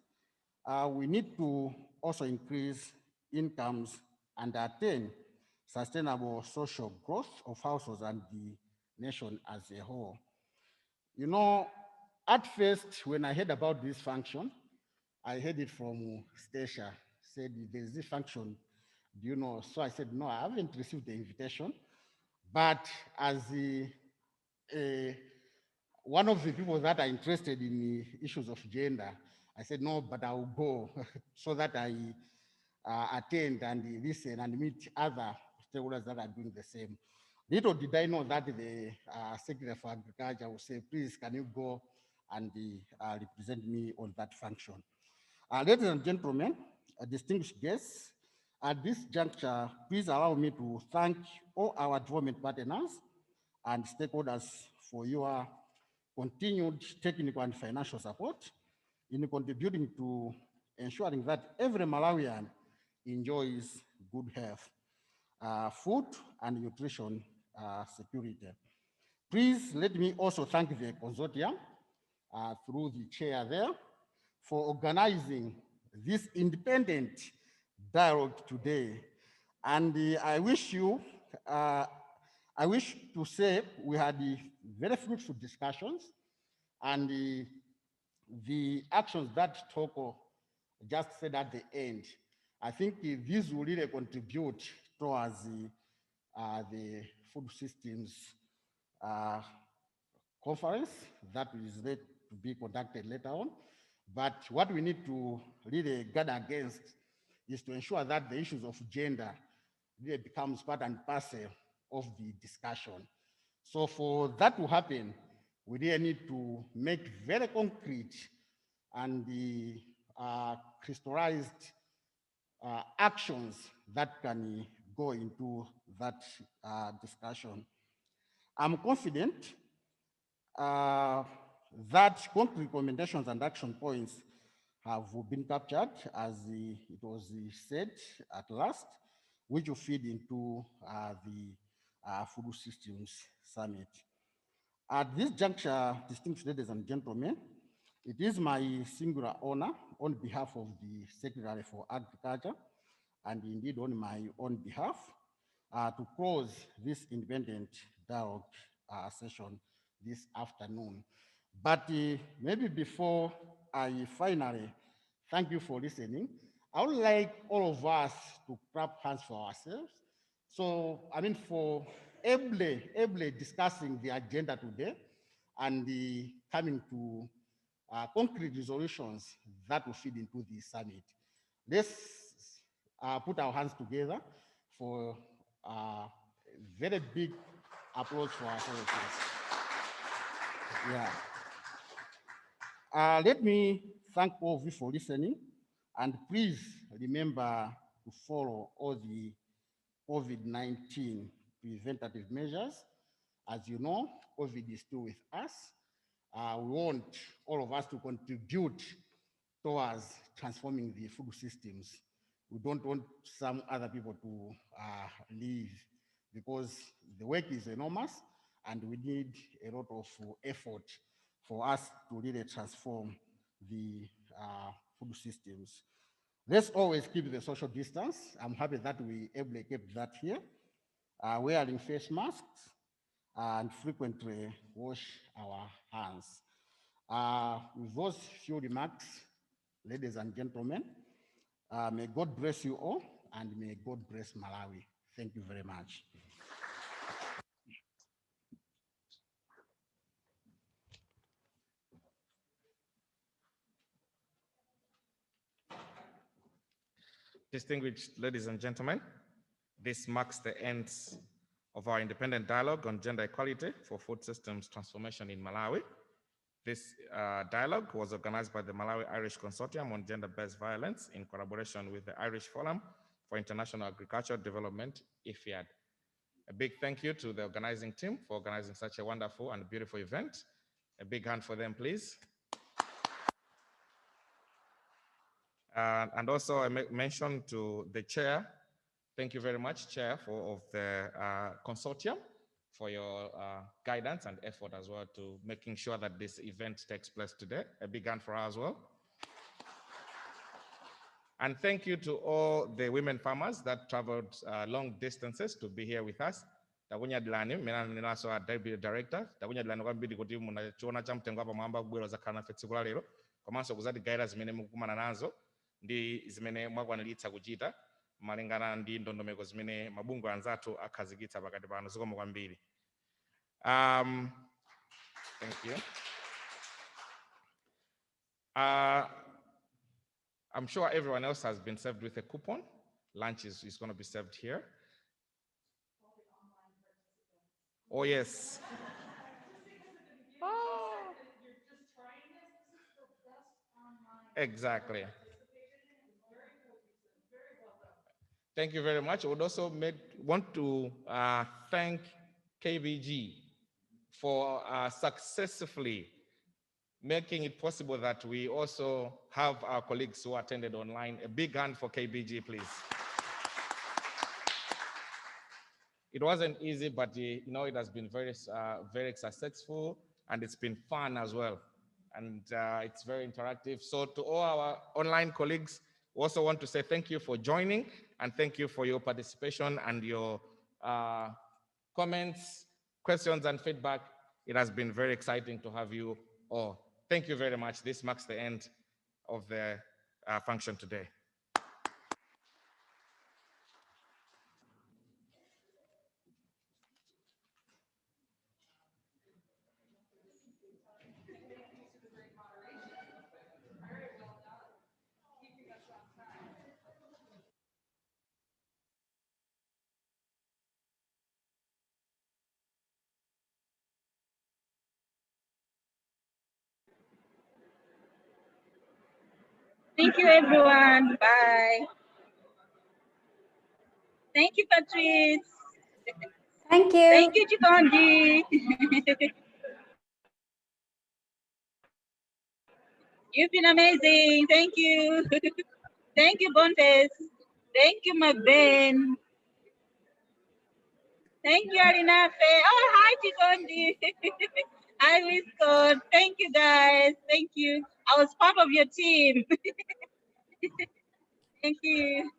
we need to also increase incomes and attain sustainable social growth of households and the nation as a whole. You know, at first, when I heard about this function, I heard it from Stacia, said there's this function, do you know? So I said, no, I haven't received the invitation, but as one of the people that are interested in the issues of gender, I said, no, but I will go so that I attend and listen and meet other stakeholders that are doing the same. Little did I know that the Secretary for Agriculture will say, please, can you go and represent me on that function? Ladies and gentlemen, distinguished guests, at this juncture, please allow me to thank all our development partners and stakeholders for your continued technical and financial support in contributing to ensuring that every Malawian enjoys good health, food and nutrition security. Please let me also thank the Consortium through the chair there for organizing this independent dialogue today. And I wish to say we had very fruitful discussions, and the actions that Toko just said at the end, I think these will really contribute towards the food systems conference that is ready to be conducted later on. But what we need to really guard against is to ensure that the issues of gender really becomes part and parcel of the discussion. So for that to happen, we really need to make very concrete and the crystallized actions that can go into that discussion. I'm confident that concrete recommendations and action points have been captured, as it was said at last, which will feed into the Food Systems Summit. At this juncture, distinguished ladies and gentlemen, it is my singular honor on behalf of the Secretary for Agriculture, and indeed on my own behalf, to close this independent dialogue session this afternoon. But maybe before I finally thank you for listening, I would like all of us to clap hands for ourselves. So, I mean, for ably discussing the agenda today and coming to concrete resolutions that will feed into the summit. Let's put our hands together for a very big applause for ourselves. Yeah. Let me thank all of you for listening, and please remember to follow all the COVID-19 preventative measures. As you know, COVID is still with us. We want all of us to contribute towards transforming the food systems. We don't want some other people to leave, because the work is enormous and we need a lot of effort for us to really transform the food systems. Let's always keep the social distance. I'm happy that we able to keep that here. Wearing face masks and frequently wash our hands. With those few remarks, ladies and gentlemen, may God bless you all, and may God bless Malawi. Thank you very much. Distinguished ladies and gentlemen, this marks the end of our independent dialogue on gender equality for food systems transformation in Malawi. This dialogue was organized by the Malawi Irish Consortium on Gender-Based Violence in collaboration with the Irish Forum for International Agricultural Development, IFIAD. A big thank you to the organizing team for organizing such a wonderful and beautiful event. A big hand for them, please. And also I mention to the chair, thank you very much, Chair, of the consortium, for your guidance and effort as well to making sure that this event takes place today. A big hand for her as well. And thank you to all the women farmers that traveled long distances to be here with us. Takunya Dilani, mina ninaso deputy director. Takunya Dilani kwa mbidi kuti munachiona cha mtengo hapa mwamba kubwelo za kana fetsikula lero. Komanso kuzati gaira zimene mukumana nazo ndi zimene mwakwanilitsa kuchita malingana ndi ndondomeko zimene mabungwe anzathu akhazikitsa pakati pano. Zikomo kwambiri. Thank you. I'm sure everyone else has been served with a coupon. Lunch is going to be served here. Oh, yes. Exactly. Thank you very much. I would also want to thank KBG for successfully making it possible that we also have our colleagues who attended online. A big hand for KBG, please. It wasn't easy, but it has been very successful, and it's been fun as well. And it's very interactive. So to all our online colleagues, we also want to say thank you for joining, and thank you for your participation and your comments, questions, and feedback. It has been very exciting to have you all. Thank you very much. This marks the end of the function today. Thank you, everyone. Bye. Thank you, Patrice. Thank you. Thank you, Chikondi. You've been amazing. Thank you. Thank you, Boniface. Thank you, my Ben. Thank you, Arinafe. Oh, hi, Chikondi. Hi, Wiscott. Thank you, guys. Thank you. I was part of your team. Thank you.